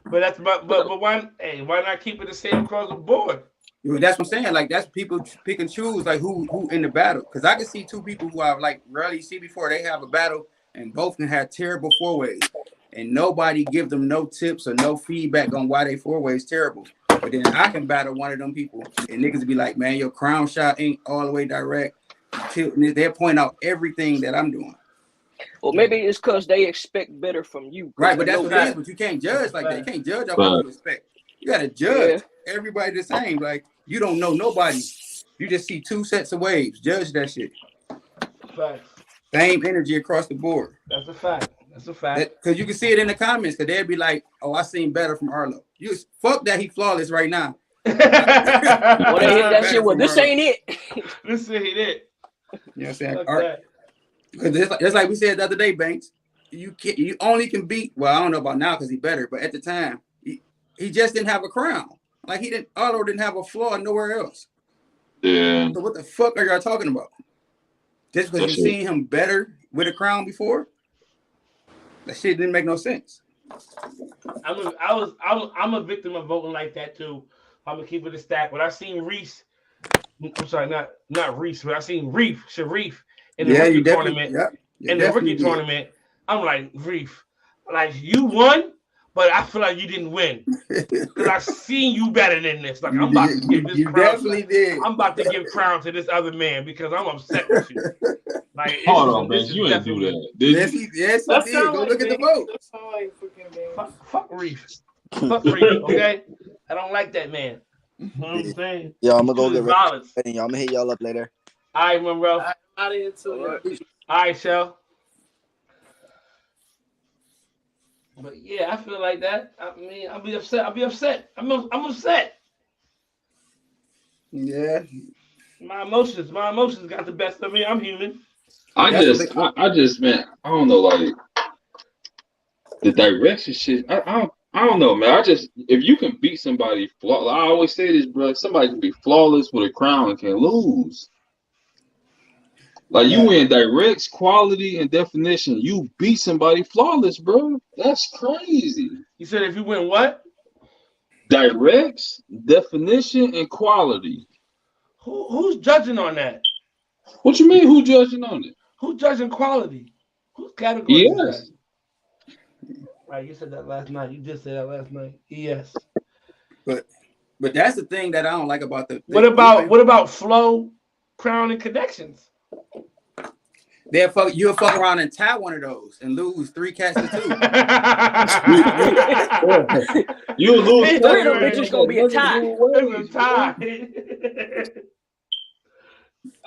But why not keep it the same across the board? That's what I'm saying. Like that's people pick and choose like who in the battle. Because I can see two people who I've like rarely see before they have a battle and both can have terrible 4-ways. And nobody give them no tips or no feedback on why they 4-ways terrible. But then I can battle one of them people and niggas be like, man, your crown shot ain't all the way direct. They'll point out everything that I'm doing. Well, maybe it's because they expect better from you. Right, but that's what it is. But you can't judge like that. You can't judge off what you expect. You got to judge everybody the same. Like, you don't know nobody. You just see 2 sets of waves. Judge that shit. Fact. Same energy across the board. That's a fact. That's a fact. Because you can see it in the comments. Because they'd be like, oh, I seen better from Arlo. You fuck that he flawless right now. Well, they hit that shit. Well, this ain't it. This ain't it. You know what I'm saying? Just like we said the other day, Banks. You only can beat. Well, I don't know about now because he's better. But at the time, he just didn't have a crown. Like Arlo didn't have a flaw nowhere else. Yeah. So what the fuck are y'all talking about? Just because you seen him better with a crown before? That shit didn't make no sense. I'm a victim of voting like that too. I'm gonna keep it a stack. But I seen Reese. I'm sorry, not Reese, but I seen Sharif in the rookie tournament. In the rookie tournament, I'm like, Reef, like you won, but I feel like you didn't win because I seen you better than this. Like I'm about to give this crown. Definitely did. I'm about to give crown to this other man because I'm upset with you. Like, hold on, man. You ain't do that. Did you? Yes, he did. Go look at the vote. Fuck Reef. Fuck Reef. Okay, I don't like that man. You know what I'm saying? Yo, I'm gonna go get ready. I'm gonna hit y'all up later. All right, man, bro. Out of here too. All right, Shell. But yeah, I feel like that. I mean, I'll be upset. I'm upset. Yeah. My emotions got the best of me. I'm human. I just, man, I don't know, like the direction shit. I don't know, man. If you can beat somebody, I always say this, bro. Somebody can be flawless with a crown and can lose. Like you win directs, quality, and definition. You beat somebody flawless, bro. That's crazy. You said if you win what? Directs, definition, and quality. Who's judging on that? What you mean? Who judging on it? Who's judging quality? Whose category is that? Right, you said that last night. You just said that last night. Yes. But that's the thing that I don't like about the. What about flow, crown, and connections? You'll fuck around and tie one of those and lose 3 cats to 2. You'll lose 3 of them bitches gonna be a tie.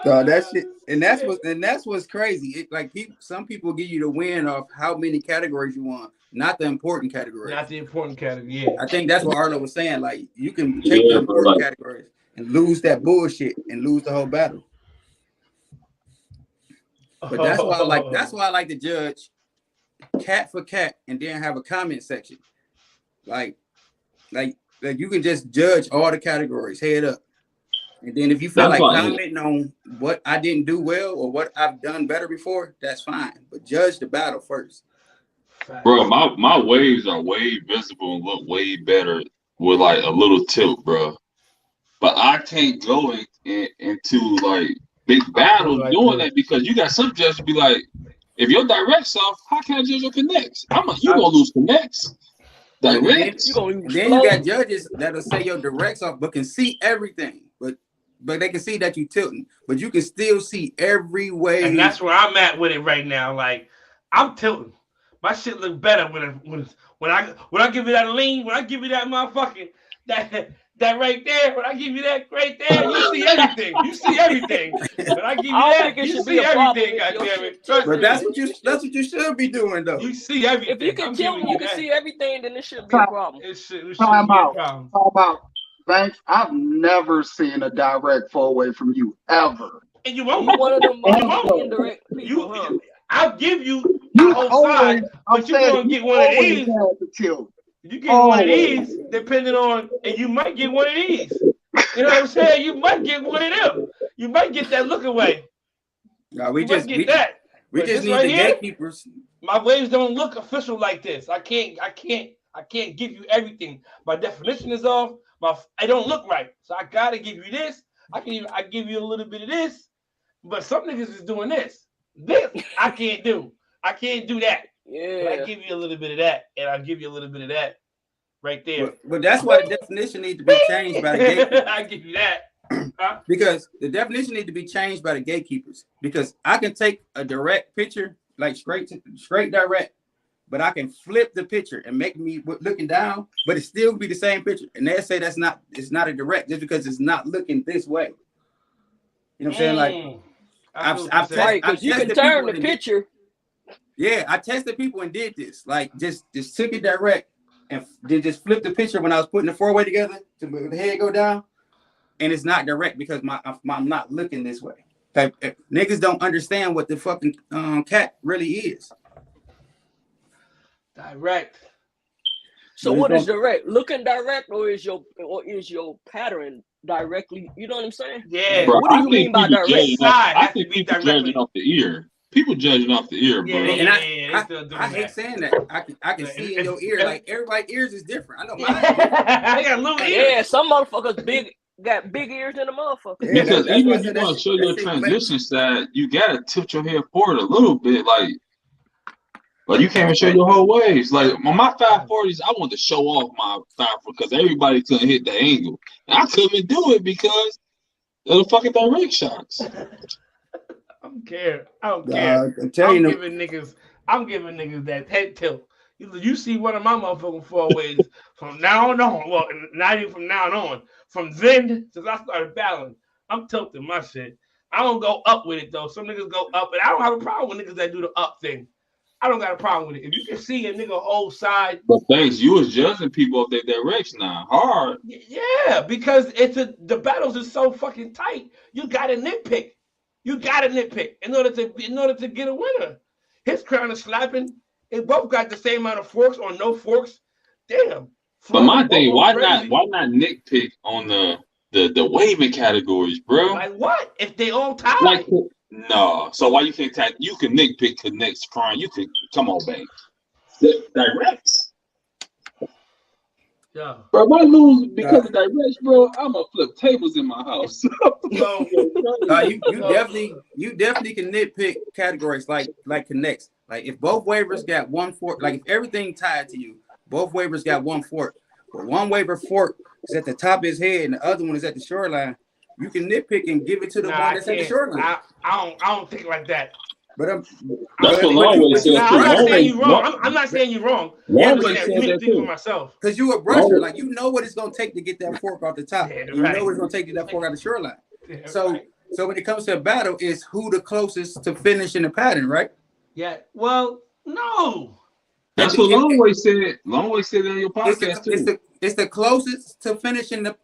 So that shit, and that's what's crazy. Some people give you the win of how many categories you want, not the important categories. Not the important category. Yeah. I think that's what Arlo was saying. Like you can take the important categories and lose that bullshit and lose the whole battle. But that's why I like to judge cat for cat and then have a comment section. Like you can just judge all the categories head up. And then if you feel commenting on what I didn't do well or what I've done better before, that's fine. But judge the battle first. Bro, my waves are way visible and look way better with like a little tilt, bro. But I can't go into like big battles doing that because you got some judges be like, if your direct's off, how can I judge your connects? You gonna lose connects. Directs. Then you got judges that'll say your directs off, but can see everything. But they can see that you tilting, but you can still see every way. And that's where I'm at with it right now. Like I'm tilting. My shit look better when I give you that lean, when I give you that motherfucking that right there, when I give you that right there, you see everything. You see everything. When I give you that, you see everything, goddammit. But that's what you should be doing though. You see everything. If you can tell me you can see everything, then it shouldn't be a problem. It shouldn't Time be a out. problem. Time out. Banks, I've never seen a direct fall away from you ever. And you won't. You one of them indirect people, huh? I'll give you the whole side, but you're gonna get one of these. You get one of these, depending on, and you might get one of these. You know what I'm saying? You might get one of them. You might get that look away. No, we just need the gatekeepers. My waves don't look official like this. I can't give you everything. My definition is off. I don't look right. So I gotta give you this. I give you a little bit of this, but some niggas is doing this. This I can't do. I can't do that. Yeah. But I give you a little bit of that, and I'll give you a little bit of that right there. But that's why the definition needs to be changed by the gatekeepers. I give you that. Huh? Because the definition needs to be changed by the gatekeepers. Because I can take a direct picture, like straight direct, but I can flip the picture and make me looking down, but it still be the same picture. And they say it's not a direct just because it's not looking this way. You know what I'm saying? Like I've because you can turn the picture. Yeah, I tested people and did this. Like just took it direct and then just flipped the picture when I was putting the 4-way together to the head go down, and it's not direct because I'm not looking this way. Like, niggas don't understand what the fucking cat really is. Direct. So what is direct? Looking direct, or is your pattern directly? You know what I'm saying? Yeah. Bro, what do you mean by direct? I think people judging off the ear. People judging off the ear, bro. And I hate saying that. I can see in your ear. Like everybody's ears is different. I know mine. They got little ears. Yeah, some motherfuckers got big ears than a motherfucker. Because even if you want to show your transition side, you gotta tilt your head forward a little bit, like Like you can't even show your whole waves. Like on my 540s, I want to show off my 540 because everybody couldn't hit the angle. And I couldn't do it because of the fucking direct shots. I don't care. I'm giving niggas that head tilt. You see one of my motherfucking 4-ways from now on. Well, not even from now on. From then, since I started battling, I'm tilting my shit. I don't go up with it though. Some niggas go up, and I don't have a problem with niggas that do the up thing. I don't got a problem with it. If you can see a nigga whole side. But thanks, you was judging people off their direction now. Hard. Yeah, because the battles are so fucking tight. You gotta nitpick. In order to get a winner. His crown is slapping. They both got the same amount of forks or no forks. Damn. But my thing, why not nitpick on the waving categories, bro? Like what? If they all tied? Like no. So why you can't tag? You can nitpick connects crime. You can come on, bang. Directs. Yeah. Bro, if I lose because of directs, bro, I'm gonna flip tables in my house. You definitely can nitpick categories like connects. Like if both waivers got one fork, like if everything tied to you, both waivers got one fork, but one waiver fork is at the top of his head and the other one is at the shoreline. You can nitpick and give it to the one that's at the shoreline. I don't think like that. But that's what Longway said. I'm not saying you're wrong. I'm not saying you're wrong. I'm just saying for myself. Because you a brusher, like you know what it's gonna take to get that fork off the top. Yeah, you know what it's gonna take to get that fork out the shoreline. Yeah, so when it comes to a battle, it's who the closest to finishing the pattern, right? Yeah. Well, no. That's what Longway said. Longway said in your podcast too. It's the closest to finishing the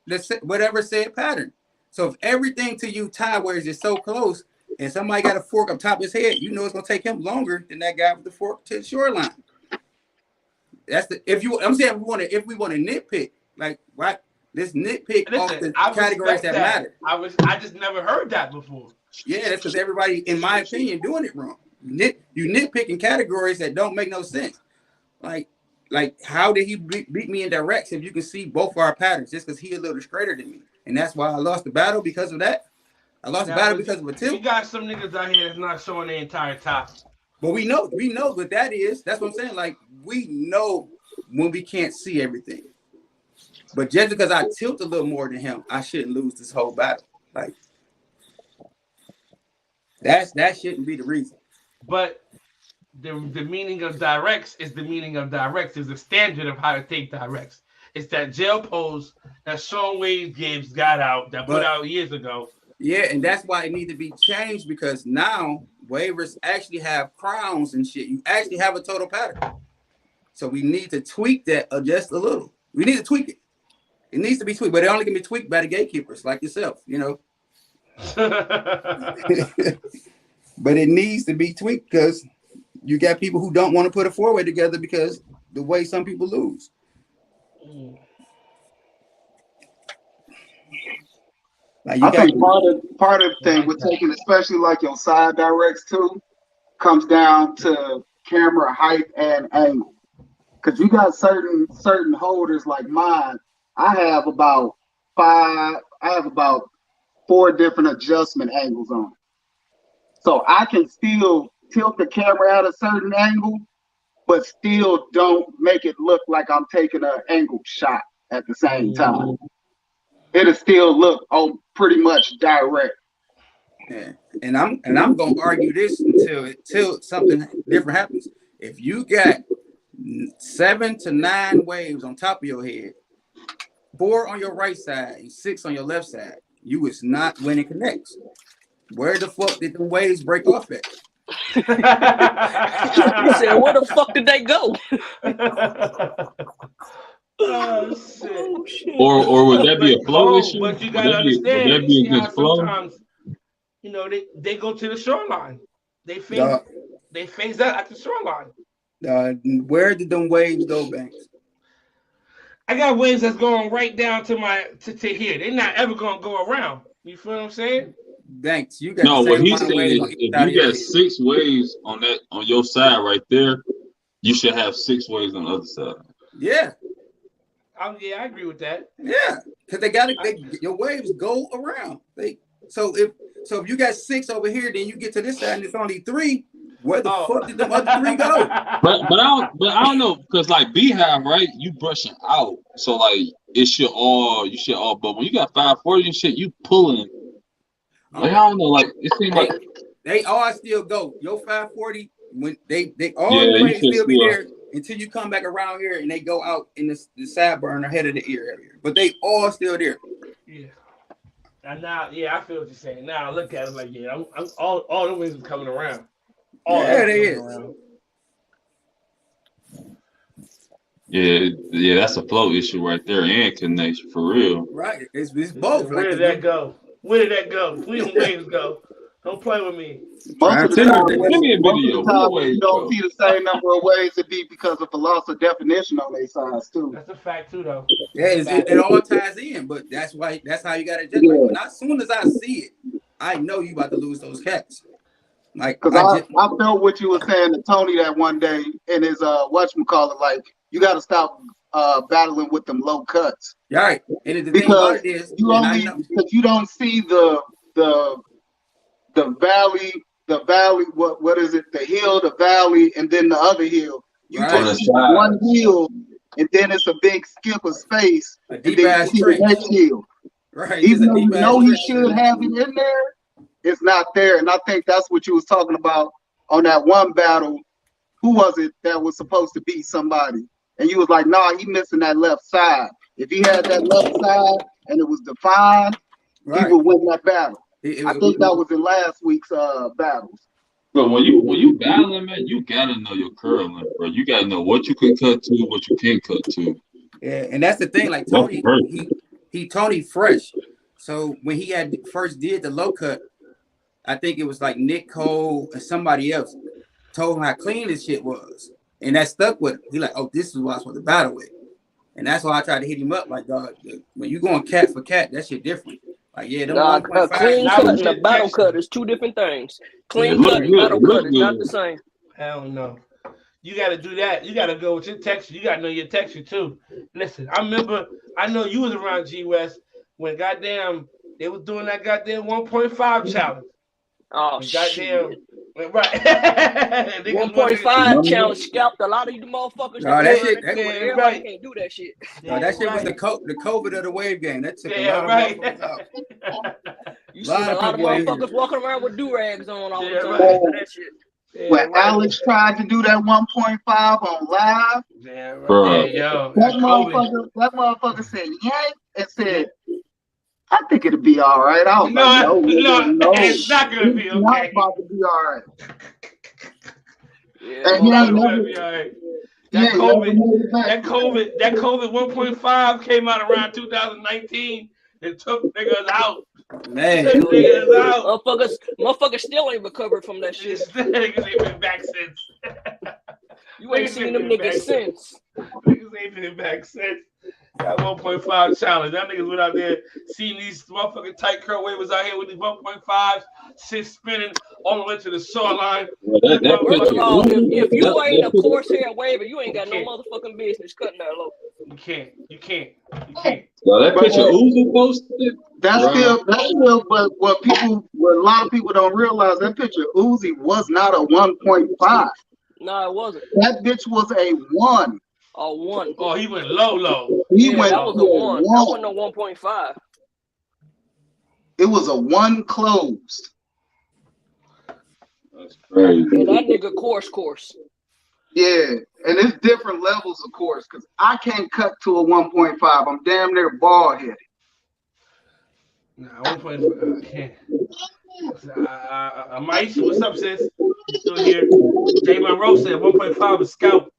whatever said pattern. So if everything to you tie ways is so close, and somebody got a fork up top of his head, you know it's gonna take him longer than that guy with the fork to the shoreline. That's if we want to nitpick, like what? Let's nitpick off the categories that matter. I just never heard that before. Yeah, that's because everybody, in my opinion, doing it wrong. You nitpicking categories that don't make no sense. Like how did he beat me in directs if you can see both our patterns just because he a little straighter than me? And that's why I lost the battle because of that. I lost the battle because of a tilt. We got some niggas out here that's not showing the entire top. But we know what that is. That's what I'm saying. Like we know when we can't see everything. But just because I tilt a little more than him, I shouldn't lose this whole battle. Like that shouldn't be the reason. But the meaning of directs is the meaning of directs is the standard of how to take directs. It's that jail pose that Sean Wade Gibbs got out put out years ago. Yeah, and that's why it needs to be changed because now waivers actually have crowns and shit. You actually have a total pattern. So we need to tweak that just a little. We need to tweak it. It needs to be tweaked, but it only can be tweaked by the gatekeepers like yourself, you know. But it needs to be tweaked because you got people who don't want to put a 4-way together because the way some people lose. Like I think part of the thing with taking, especially like your side directs too, comes down to camera height and angle. Because you got certain holders like mine. I have about 4 different adjustment angles on. So I can still tilt the camera at a certain angle, but still don't make it look like I'm taking an angled shot at the same time. It'll still look pretty much direct. Yeah. And I'm gonna argue this until something different happens. If you got 7 to 9 waves on top of your head, 4 on your right side and 6 on your left side, you is not winning connects. Where the fuck did the waves break off at? You said, where the fuck did they go? Oh shit. Or would that be a flow issue? But you gotta understand, would that be a good flow? Sometimes, you know, they go to the shoreline. They face that at the shoreline. Where did them waves go, Banks? I got waves that's going right down to here. They're not ever gonna go around. You feel what I'm saying? Banks, you got what he's saying is if you got 6 waves on your side right there, you should have 6 waves on the other side. Yeah. Yeah, I agree with that. Yeah, because your waves go around. So if you got 6 over here, then you get to this side and it's only 3. Where the fuck did the other 3 go? But I don't know, because like Beehive, right? You brushing out, so like you should all. But when you got 540 and shit, you pulling. Like I don't know, like it seems like they all still go. Your 540 when they all yeah, the you way should still be still. there until you come back around here and they go out in the side burn ahead of the ear area. But they all still there. Yeah. And now, I feel what you're saying. Now I look at it like, I'm all the wings are coming around. Yeah, they is. Around. Yeah, that's a flow issue right there and connection for real. Right, it's both. Where did that go? Where did that go? Where the wings go? Don't play with me. Most of the time, Give me a video. when you don't see the same number of waves, it be because of the loss of definition on their sides too. That's a fact too, though. Yeah, it all ties in, but that's how you got to judge. Like, as soon as I see it, I know you about to lose those cats. Like, because I felt what you were saying to Tony that one day in his whatchamacallit, like you got to stop battling with them low cuts. Right, and the because thing about it is you don't see the valley, what is it? The hill, the valley, and then the other hill. You just see one hill, and then it's a big skip of space, and then you see the next hill. Right. Even though you know he should have it in there, it's not there. And I think that's what you was talking about on that one battle. Who was it that was supposed to be somebody? And you was like, nah, he missing that left side. If he had that left side and it was defined, he would win that battle. I think that was in last week's battles. But when you battling, man, you gotta know your curling, bro. You gotta know what you can cut to, what you can't cut to. Yeah, and that's the thing. Like Tony, Tony fresh. So when he had first did the low cut, I think it was like Nick Cole and somebody else told him how clean this shit was, and that stuck with him. He like, oh, this is what I was supposed to battle with, and that's why I tried to hit him up. Like, dog, when you going cat for cat, that shit different. Like, yeah, a clean cut and a battle cut is 2 different things. Clean cut and battle cut is not the same. Hell no. You got to do that. You got to go with your texture. You got to know your texture too. Listen, I know you was around G West when goddamn they was doing that goddamn 1.5 challenge. Oh, goddamn. Right. 1.5 challenge scalped a lot of you motherfuckers. Everybody can't do that shit. That shit was the COVID of the wave game. That took a lot of motherfuckers out. You see a lot of motherfuckers walking around with do-rags on all the time. That shit. When Alex tried to do that 1.5 on live, that motherfucker said yank and said, I think it'll be all right. I was no, it's not gonna be okay. Not about to be all right. That COVID 1.5 came out around 2019. It took niggas out. Man, motherfuckers still ain't recovered from that shit. Niggas ain't been back since. You ain't seen them niggas since. Niggas ain't been back since. That 1.5 challenge. That niggas went out there seeing these motherfucking tight curl wavers out here with these 1.5s, shit spinning all the way to the saw line. First of all, if you ain't a Corsair waver, you ain't got no motherfucking business cutting that low. You can't. Well, that picture Uzi posted. That's still, but what a lot of people don't realize, that picture Uzi was not a 1.5. No, it wasn't. That bitch was a 1. A 1. Oh, he went low. He went that was a 1. That wasn't a 1.5. It was a 1 closed. That's crazy. And that nigga course. Yeah, and it's different levels, of course, because I can't cut to a 1.5. I'm damn near bald headed. Nah, 1.5. I can't. Maisha, what's up, sis? Still here. J Monroe said 1.5 is scout.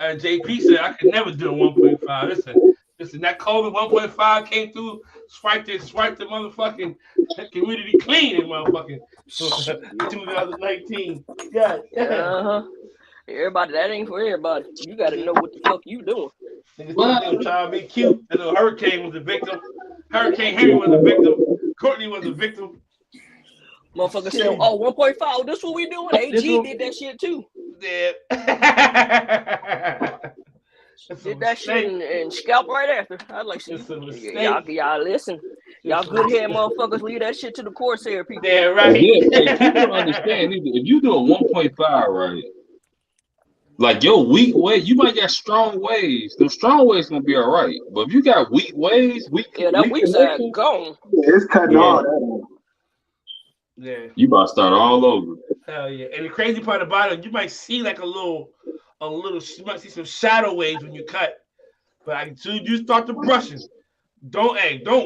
JP said I could never do a 1.5. Listen, that COVID 1.5 came through, swiped the motherfucking community clean in motherfucking 2019. Yeah. Everybody, that ain't for everybody. You gotta know what the fuck you doing. Niggas trying to be cute. That little Hurricane was a victim. Hurricane Henry was a victim. Courtney was a victim. Motherfucker said, oh, 1.5, this what we doing? AG did that shit too. Yeah. Did that shit and scalp right after. I was like, see, y'all listen. Y'all good head motherfuckers leave that shit to the Corsair people. Yeah, right. Hey, people don't understand either. If you do a 1.5, right, like your weak wave, you might get strong waves. The strong waves gonna be all right. But if you got weak waves, that weak side gone. Yeah, it's cutting all that. Yeah. You about to start all over. Hell yeah. And the crazy part about it, you might see like a little, you might see some shadow waves when you cut. But as soon as you start the brushing, don't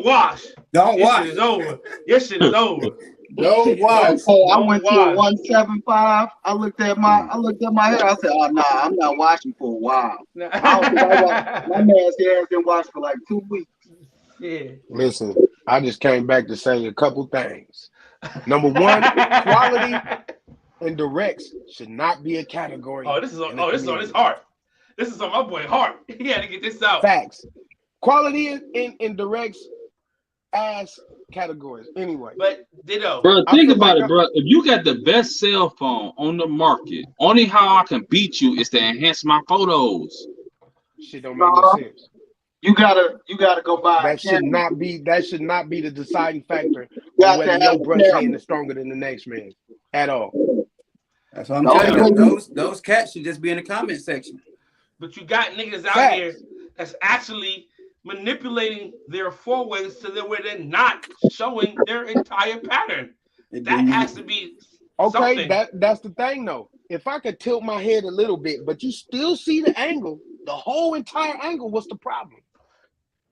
wash. Don't wash. Your shit is over. Your shit is over. Don't wash. I went to a 175. I looked at my hair. I said, "Oh nah, I'm not washing for a while." My man's hair has been washed for like 2 weeks. Yeah. Listen, I just came back to say a couple things. Number one, quality and directs should not be a category. Oh, this is on his heart. This is on my boy heart. He had to get this out. Facts. Quality and directs as categories. Anyway. But ditto. Bro, think about it, bro. If you got the best cell phone on the market, only how I can beat you is to enhance my photos. Shit don't make no sense. You gotta go buy. That should not be the deciding factor whether your brush hand is stronger than the next man at all. That's what I'm telling you. Those cats should just be in the comment section. But you got niggas out here that's actually manipulating their foreways to where they're not showing their entire pattern. That has to be okay. something. That's the thing though. If I could tilt my head a little bit, but you still see the angle, the whole entire angle, what's the problem?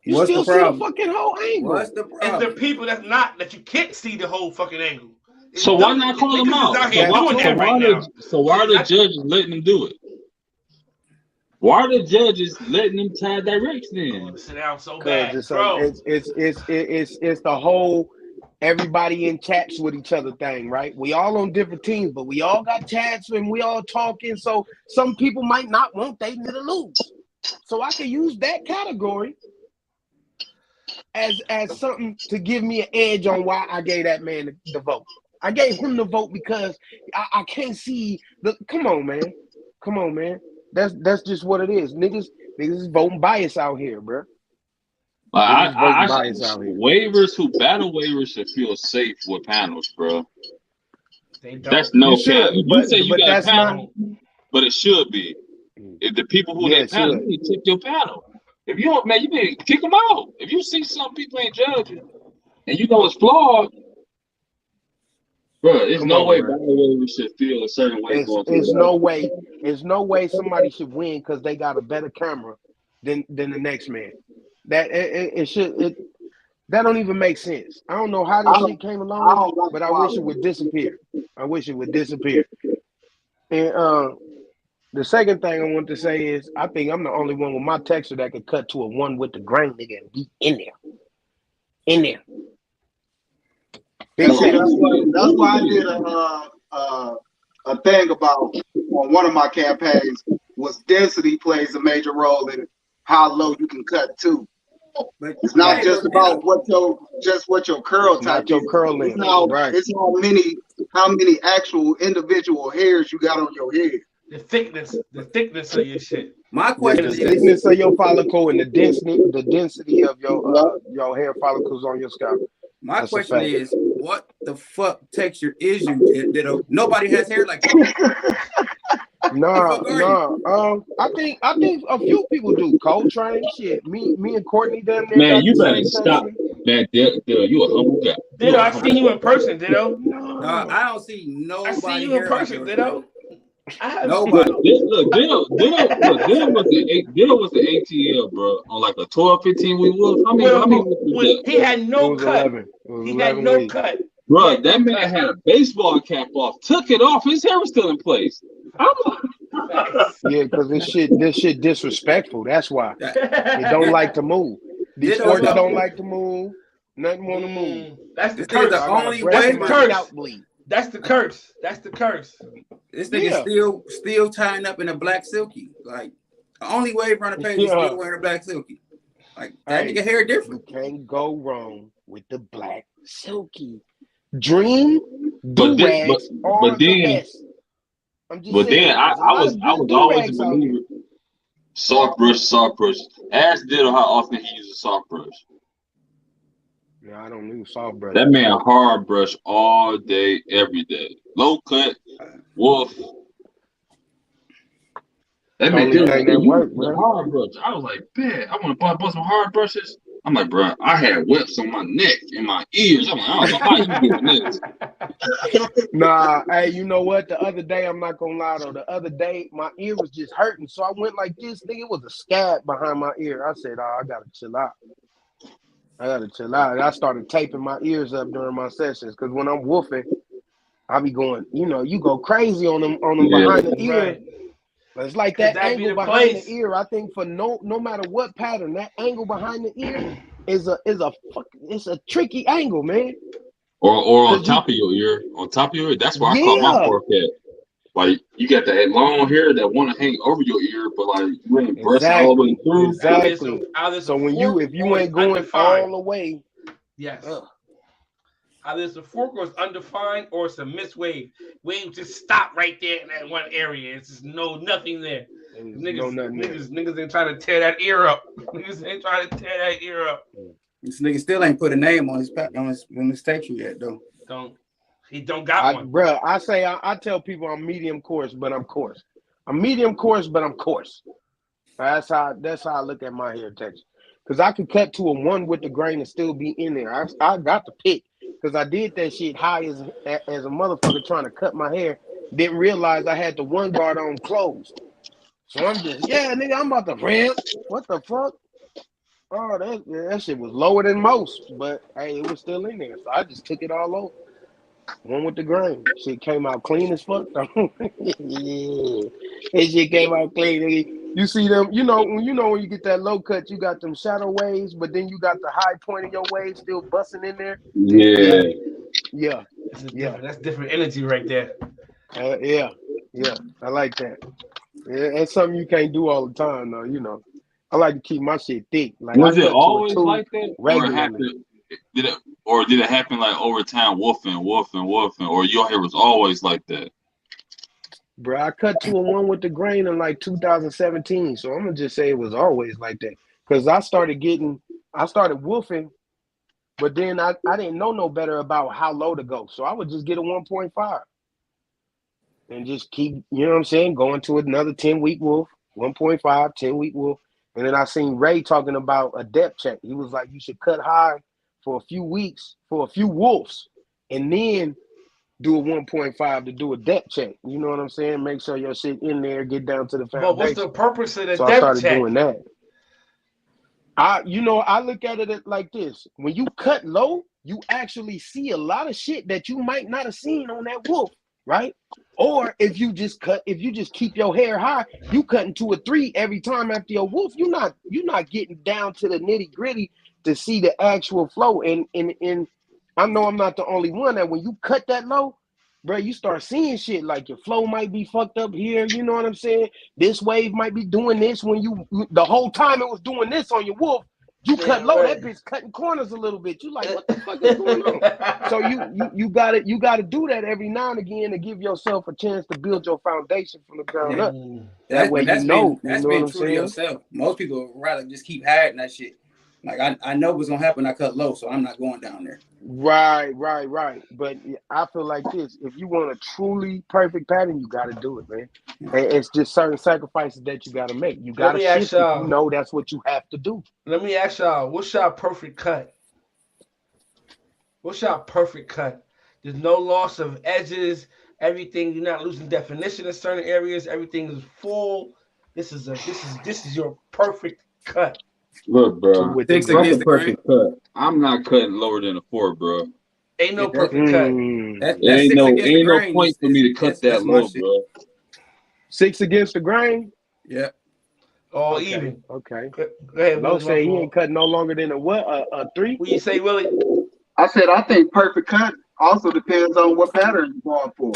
You still see the fucking whole angle. What's the problem? And the people that you can't see the whole fucking angle. So why not call them out? So why are the judges letting them do it? Why are the judges letting them tie directs then? Sit down so bad, it's the whole everybody in chats with each other thing, right? We all on different teams, but we all got chats and we all talking. So some people might not want they to lose. So I can use that category as something to give me an edge on why I gave that man the vote. I gave him the vote because I can't see the. Come on, man. That's just what it is. Niggas is voting bias out here, bro. Waivers who battle waivers should feel safe with panels, bro. That's no cap. You say you got a panel, but it should be. If the people who they panel, you need to check your panel. If you don't, man, you need to kick them out. If you see some people ain't judging, and you know it's flawed, bro, there's no way battle waivers should feel a certain way. There's no way somebody should win because they got a better camera than the next man. That that don't even make sense. I don't know how this shit came along, but I wish it would disappear. And the second thing I want to say is I think I'm the only one with my texture that could cut to a one with the grain, nigga, and be in there. That's why I did a thing about on one of my campaigns was density plays a major role in how low you can cut to. But it's not just about what your curl type is. Your curl length. It's how many actual individual hairs you got on your head. The thickness of your shit. My question is the thickness of your follicle and the density of your hair follicles on your scalp. My question is, what the fuck texture is you? Nobody has hair like that. No. I think a few people do. Coltrane, shit. Me and Courtney done. Man, you better stop. Man, you a humble guy. Ditto, I seen you in person, Ditto. No, I don't see nobody. I see you in person, Ditto. Nobody. Look, Ditto was the ATL, bro, on like a 12-15 week wolf. How many he had no cut. He had no cut. Bro, that man had a baseball cap off, took it off, his hair was still in place. Yeah, because this shit disrespectful. That's why. They don't like to move. These sports don't like to move. Nothing want to move. That's the curse. The only way. That's the curse. That's the curse. This nigga still tying up in a black silky. Like the only way around the page is still wearing a black silky. Like that nigga hair different. You can't go wrong with the black silky. Dream, but then I was always a believer. Soft brush. Ask Ditto how often he uses soft brush. Yeah, I don't use soft brush. That man hard brush all day, every day. Low cut, wolf. That man did like, that work, the hard brush. I was like, man, I want to buy some hard brushes. I'm like, bro, I had webs on my neck and my ears. I'm like, I don't know how you doing this. Nah, hey, you know what? The other day, I'm not gonna lie though. The other day, my ear was just hurting, so I went like this. Nigga, it was a scab behind my ear. I said, "Oh, I gotta chill out. And I started taping my ears up during my sessions because when I'm woofing, I be going, you go crazy on them behind the ear. Right. It's like that angle behind the ear. I think for no matter what pattern, that angle behind the ear is a tricky angle, man. Or on top of your ear. On top of your ear. That's where I caught my fork at. Like you got that long hair that want to hang over your ear, but like you ain't brushing all the way through. Exactly. So if you ain't going all the way, yes. Either it's a fork or it's undefined or it's a missed wave. Wave just stop right there in that one area. It's just nothing there. Niggas ain't trying to tear that ear up. This nigga still ain't put a name on his statue yet, though. He don't got one. Bro, I tell people I'm medium coarse, but I'm coarse. I'm medium coarse, but I'm coarse. That's how I look at my hair texture. Because I could cut to a 1 with the grain and still be in there. I got to pick. Because I did that shit high as a motherfucker trying to cut my hair. Didn't realize I had the 1 guard on closed. So I'm just, nigga, I'm about to ramp. What the fuck? Oh, that shit was lower than most. But, hey, it was still in there. So I just took it all over. 1 with the grain. Shit came out clean as fuck, though. Yeah. That shit came out clean, nigga. You see them, when you get that low cut, you got them shadow waves, but then you got the high point of your wave still busting in there. Yeah. That's different energy right there. Yeah. I like that. Yeah, that's something you can't do all the time, though. I like to keep my shit thick. Like, was it always like that? Or did it happen like over time, woofing, or your hair was always like that? Bro, I cut to a 1 with the grain in like 2017, so I'm gonna just say it was always like that. Cause I started woofing, but then I didn't know no better about how low to go, so I would just get a 1.5 and just keep, going to another 10-week woof, 1.5, 10-week woof, and then I seen Ray talking about a depth check. He was like, you should cut high for a few weeks, for a few woofs, and then do a 1.5 to do a depth check. You know what I'm saying? Make sure your shit in there, get down to the foundation. But what's the purpose of the so depth check? I started doing that. I look at it like this. When you cut low, you actually see a lot of shit that you might not have seen on that wolf, right? Or if you just keep your hair high, you cutting to a 3 every time after your wolf. You're not getting down to the nitty-gritty to see the actual flow. And I know I'm not the only one that when you cut that low, bro, you start seeing shit like your flow might be fucked up here. You know what I'm saying? This wave might be doing this when the whole time it was doing this on your wolf. You cut low, that bitch cutting corners a little bit. You like, what the fuck is going on? So you gotta do that every now and again to give yourself a chance to build your foundation from the ground up. That way that's being true to yourself. Most people would rather just keep hiding that shit. Like I know what's gonna happen. I cut low, so I'm not going down there. Right. But I feel like this: if you want a truly perfect pattern, you got to do it, man. And it's just certain sacrifices that you got to make. You got to shift if you know that's what you have to do. Let me ask y'all: what's your perfect cut? There's no loss of edges. Everything, you're not losing definition in certain areas. Everything is full. This is your perfect cut. Look, bro. Against the perfect cut. I'm not cutting lower than a 4, bro. Ain't no perfect cut. Ain't no point for me to cut that low, bro. 6 against the grain. Yeah. All even. Okay. Go ahead. Low say he ain't cutting no longer than a 3. What you say, Willie? I said I think perfect cut also depends on what pattern you're going for.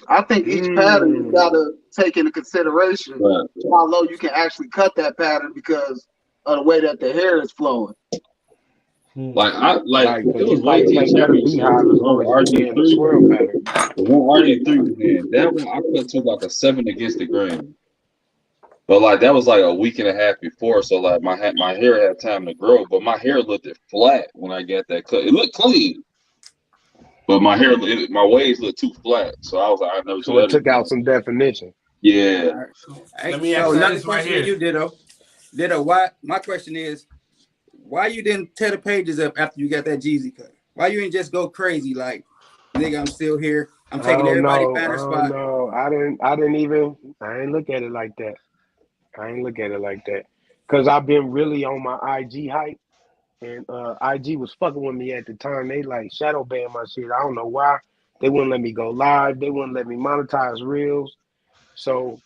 I think each pattern you gotta take into consideration how low you can actually cut that pattern because of the way that the hair is flowing. It was way too championship. RG3, man. That one I cut to like a 7 against the grain. But like that was like a week and a half before, so like my hair had time to grow, but my hair looked flat when I got that cut. It looked clean, but my my waves looked too flat. So I was like, I never do So it that took again. out some definition. Yeah. All right. Let me So ask you another this right question to here. you, Ditto, why? My question is, why you didn't tear the pages up after you got that Jeezy cut? Why you didn't just go crazy like, nigga, I'm still here. I'm taking everybody banner spot. I didn't look at it like that. I ain't look at it like that. Cause I've been really on my IG hype. And IG was fucking with me at the time. They like shadow banned my shit. I don't know why. They wouldn't let me go live. They wouldn't let me monetize reels. So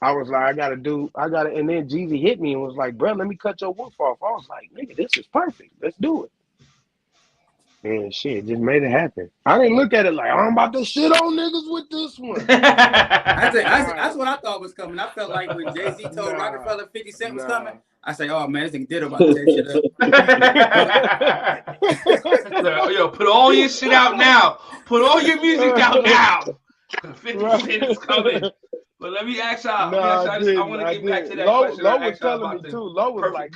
I was like, and then Jeezy hit me and was like, bro, let me cut your wolf off. I was like, nigga, this is perfect. Let's do it. And shit, just made it happen. I didn't look at it like, I'm about to shit on niggas with this one. That's what I thought was coming. I felt like when Jay-Z told Rockefeller 50 Cent was coming, I say, oh man, this nigga did about to tear shit up. Yo, put all your shit out now. Put all your music out now. 50 Cent is coming. But let me ask y'all. I want to get back to that question. Lo was telling me too. Lo was like,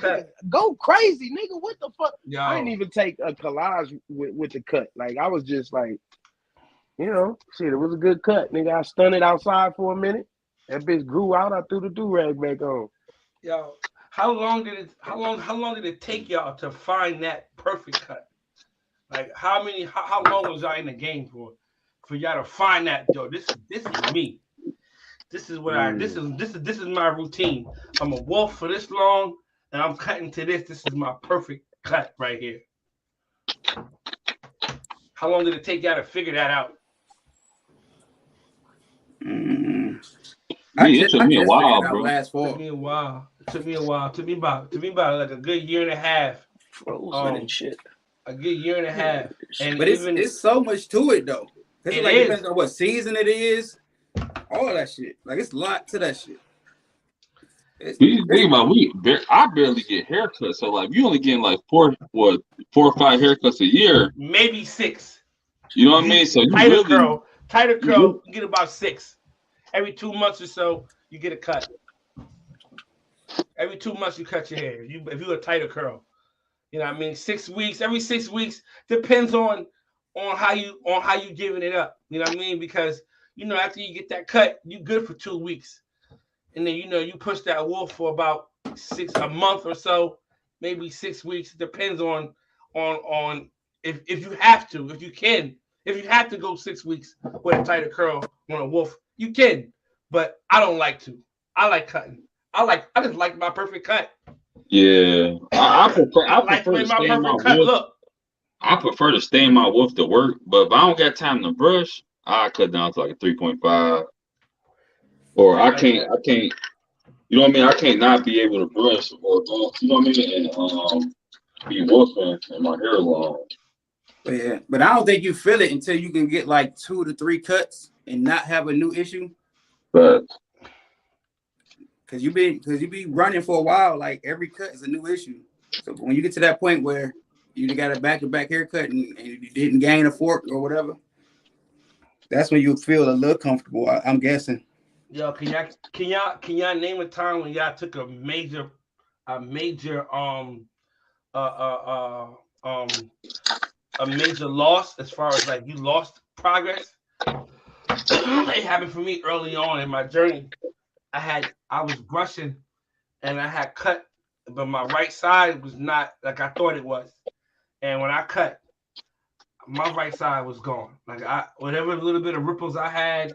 go crazy, nigga. What the fuck? Yo. I didn't even take a collage with the cut. Like, I was just like, shit, it was a good cut, nigga. I stunned it outside for a minute. That bitch grew out. I threw the do-rag back on. Yo, how long did it take y'all to find that perfect cut? Like, how long was y'all in the game for y'all to find that? Yo, this is me. This is what this is my routine. I'm a wolf for this long, and I'm cutting to this. This is my perfect cut right here. How long did it take y'all to figure that out? It took me a while, bro. It took me a while. It took me about like a good year and a half. Frozen and shit. A good year and a half. And but it's so much to it though. It like depends on what season it is. All that shit. Like, it's a lot to that shit. Think about I barely get haircuts. So like, you only getting like 4 or 5 haircuts a year, maybe 6. You know what I mean? So you tighter curl, you get about 6. Every 2 months or so, you get a cut. Every 2 months, you cut your hair. If you a tighter curl, you know what I mean. 6 weeks. Every 6 weeks depends on how you giving it up. You know what I mean? Because after you get that cut, you good for 2 weeks. And then, you push that wolf for about a month or so, maybe 6 weeks. It depends on if you have to, if you can. If you have to go 6 weeks with a tighter curl on a wolf, you can. But I don't like to. I like cutting. I just like my perfect cut. Yeah. I prefer to stay in my wolf. Look. I prefer to stay in my wolf to work, but if I don't got time to brush, I cut down to like a 3.5. Or I can't, you know what I mean? I can't not be able to brush or go, you know what I mean? And be wolfing and my hair long. But I don't think you feel it until you can get like 2 to 3 cuts and not have a new issue. But because you be running for a while, like every cut is a new issue. So when you get to that point where you got a back-to-back haircut and you didn't gain a fork or whatever, that's when you feel a little comfortable. I'm guessing. Yo, can y'all name a time when y'all took a major loss as far as like you lost progress? It happened for me early on in my journey. I was brushing and I had cut, but my right side was not like I thought it was. And when I cut, my right side was gone. Like whatever little bit of ripples I had,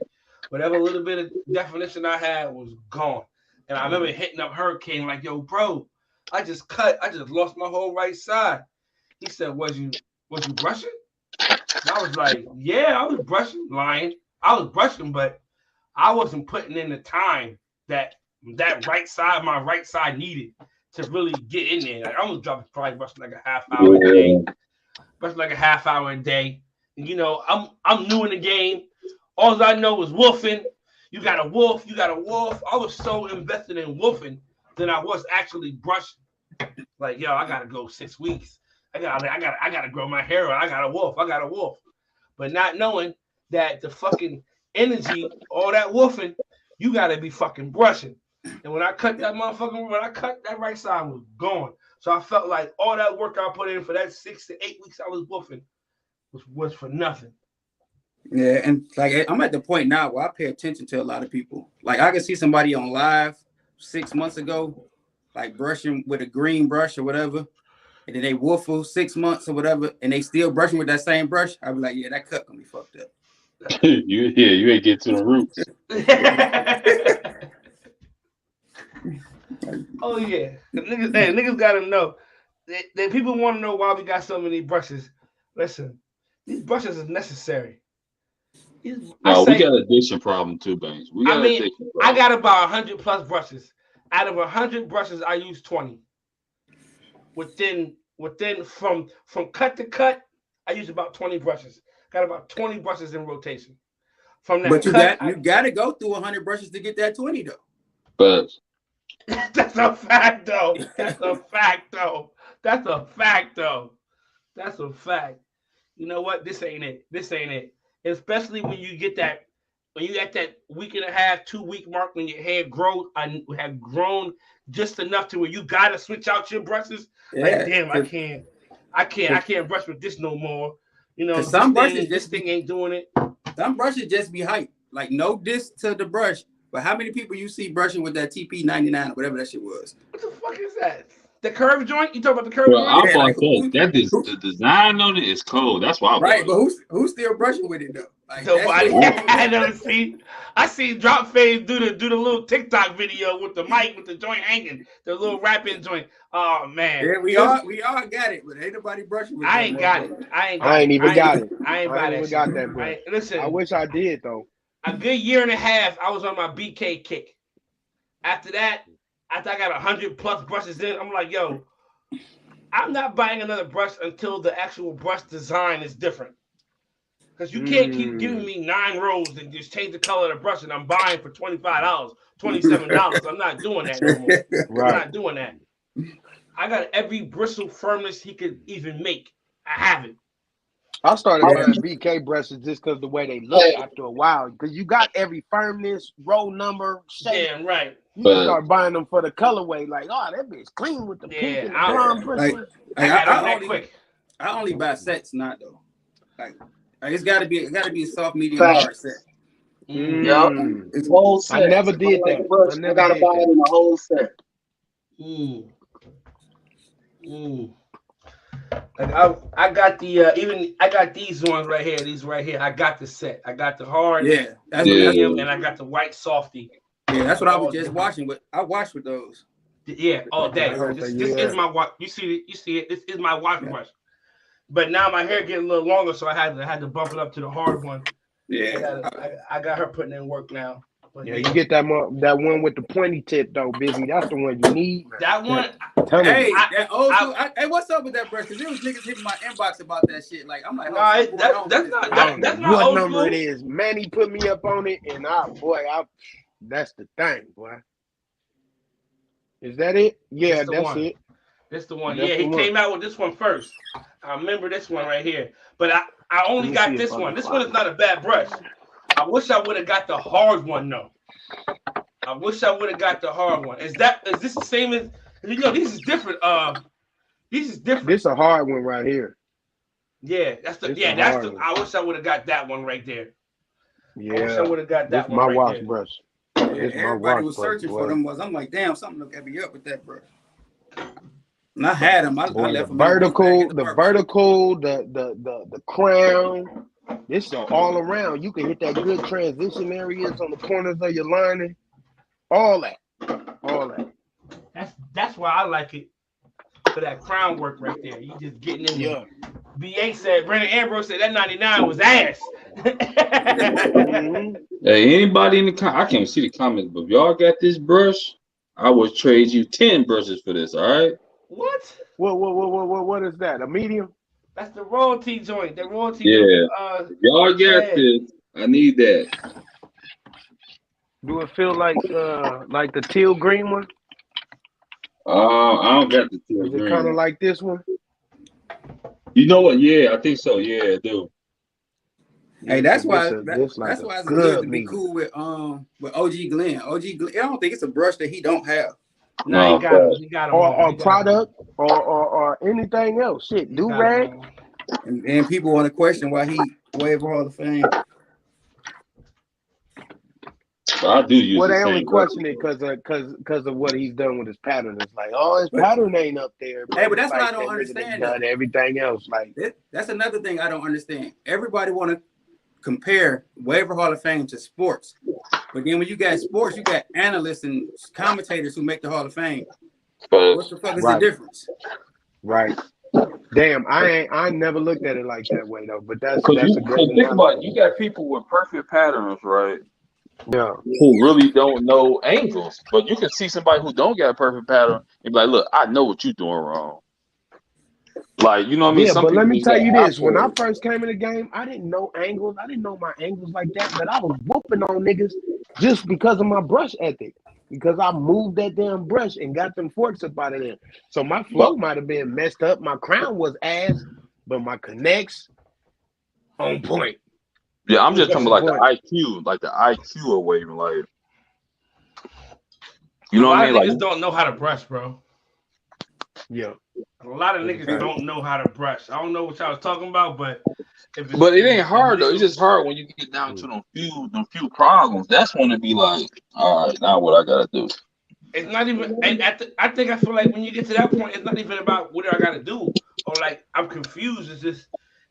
whatever little bit of definition I had was gone. And I remember hitting up Hurricane like, yo, bro, I just lost my whole right side. He said, was you brushing? And I was like, yeah, I was brushing, lying. I was brushing, but I wasn't putting in the time that my right side needed to really get in there. Like, I was probably brushing like a half hour a day. Brushing like a half hour a day. And, I'm new in the game. All I know is wolfing. You got a wolf. I was so invested in wolfing that I was actually brushing. Like, yo, I gotta go 6 weeks. I gotta grow my hair out. I got a wolf. But not knowing that the fucking energy, all that wolfing, you gotta be fucking brushing. And when I cut that right side was gone. So I felt like all that work I put in for that 6 to 8 weeks I was woofing was for nothing. Yeah, and like I'm at the point now where I pay attention to a lot of people. Like I can see somebody on live 6 months ago, like brushing with a green brush or whatever, and then they woofle 6 months or whatever, and they still brushing with that same brush. I'd be like, yeah, that cut gonna be fucked up. you ain't get to the roots. Oh yeah, niggas gotta know. They people want to know why we got so many brushes. Listen, these brushes is necessary. No, we got an addiction problem too, Banks. I got about 100 plus brushes. Out of 100 brushes, I use 20. Within from cut to cut, I use about 20 brushes. Got about 20 brushes in rotation. From that, but you got to go through 100 brushes to get that 20 though. But that's a fact though. That's a fact though. That's a fact though. That's a fact. You know what? This ain't it. Especially when you get that, when you at that week and a half, 2 week mark when your hair have grown just enough to where you gotta switch out your brushes. Yeah. Like damn, I can't brush with this no more. You know, this thing ain't doing it. Some brushes just be hype. Like no diss to the brush, but how many people you see brushing with that TP99 or whatever that shit was? What the fuck is that? The curve joint? You talking about the curve joint? I bought the design on it is cold. That's why I bought it. But who's still brushing with it though? Like, nobody. I never see. I see Drop Fade do the little TikTok video with the mic with the joint hanging, the little rapping joint. Oh man. Yeah, we all got it, but ain't nobody brushing with it. I ain't even got it. I ain't got that, bro. Listen, I wish I did though. A good year and a half, I was on my BK kick. After that, after I got 100 plus brushes in, I'm like, yo, I'm not buying another brush until the actual brush design is different. Because you can't keep giving me 9 rows and just change the color of the brush and I'm buying for $25, $27. I'm not doing that no more. Right. I'm not doing that. I got every bristle firmness he could even make. I have it. I started wearing BK brushes just because the way they look after a while. Because you got every firmness, roll number, shape. Yeah, right. You start buying them for the colorway. Like, oh, that bitch clean with the pink and the blonde bristles. I only buy sets, not though. Like it's got to be a soft, medium, hard set. It's whole set. I never did that. I gotta buy it in a whole set. Like I got the I got these ones right here. These right here. I got the set. I got the hard. Yeah, that's medium, and I got the white softy. Yeah, that's what I was just watching. But I watched with those. Yeah, all day. This is my watch. You see it. This is my watch brush. But now my hair getting a little longer, so I had to bump it up to the hard one. Yeah, I got her putting in work now. But you get that one with the pointy tip though, Busy. That's the one you need. That one. Hey, what's up with that brush? Because there was niggas hitting my inbox about that shit. Like I'm like, that's not what old number school. It is. Manny put me up on it, and that's the thing, boy. Is that it? Yeah, that's it. That's the one. He came out with this one first. I remember this one right here, but I only got this one. This one is not a bad brush. I wish I would have got the hard one though. I wish I would have got the hard one. Is this the same as? You know, these is different. These is different. This a hard one right here. Yeah, that's the one. I wish I would have got that one right there. Yeah, I wish I would have got that one my right wash there. Brush. Everybody was searching for them. I'm like, damn, something look heavy up with that brush. And I had them. I left them. The vertical, the crown. This is all around. You can hit that good transition areas on the corners of your lining. All that. That's why I like it for that crown work right there. You just getting in there. B8 said, Brandon Ambrose said that 99 was ass. Hey, anybody in the I can't see the comments, but if y'all got this brush, I would trade you 10 brushes for this. All right. What? What is that? A medium? That's the royalty joint. The royalty. Yeah. If y'all got this, I need that. Do it feel like the teal green one? I don't got the teal green. Is it kind of like this one? You know what? Yeah, I think so. Yeah, I do. Hey, that's why this like that's a why it's good to be meeting. cool with OG Glenn. OG Glenn, I don't think it's a brush that he don't have. No, he got him. He got him or product or anything else. Shit, do rag. And people want to question why he waiver Hall of Fame. I do use well, the they only same question it because of what he's done with his pattern. It's like, oh, his pattern ain't up there. Hey, but that's like, what I don't understand. Done everything else. Like that's another thing I don't understand. Everybody want to compare waiver Hall of Fame to sports, but then when you got sports, you got analysts and commentators who make the Hall of Fame. What the fuck is the difference? Right. Damn, I never looked at it like that way though. But that's a great think about it. You got people with perfect patterns, right? Yeah. Who really don't know angles, but you can see somebody who don't got a perfect pattern and be like, "Look, I know what you're doing wrong." Like, you know what I mean? Yeah, Some but let people me just tell got you this: when I opposite. first came in the game, I didn't know angles. I didn't know my angles like that. But I was whooping on niggas just because of my brush ethic. Because I moved that damn brush and got them forks up out of there. So my flow might have been messed up. My crown was ass, but my connects on point. Yeah, I'm just talking about like the IQ of waving, like, you know what I mean? A lot Like, of niggas don't know how to brush, bro. Yeah. A lot of niggas don't know how to brush. I don't know what y'all was talking about, but it ain't hard though. It's just hard when you get down to them few problems. That's when it be like, all right, now what I gotta do. It's not even. I feel like when you get to that point, it's not even about what I gotta do or like I'm confused. It's just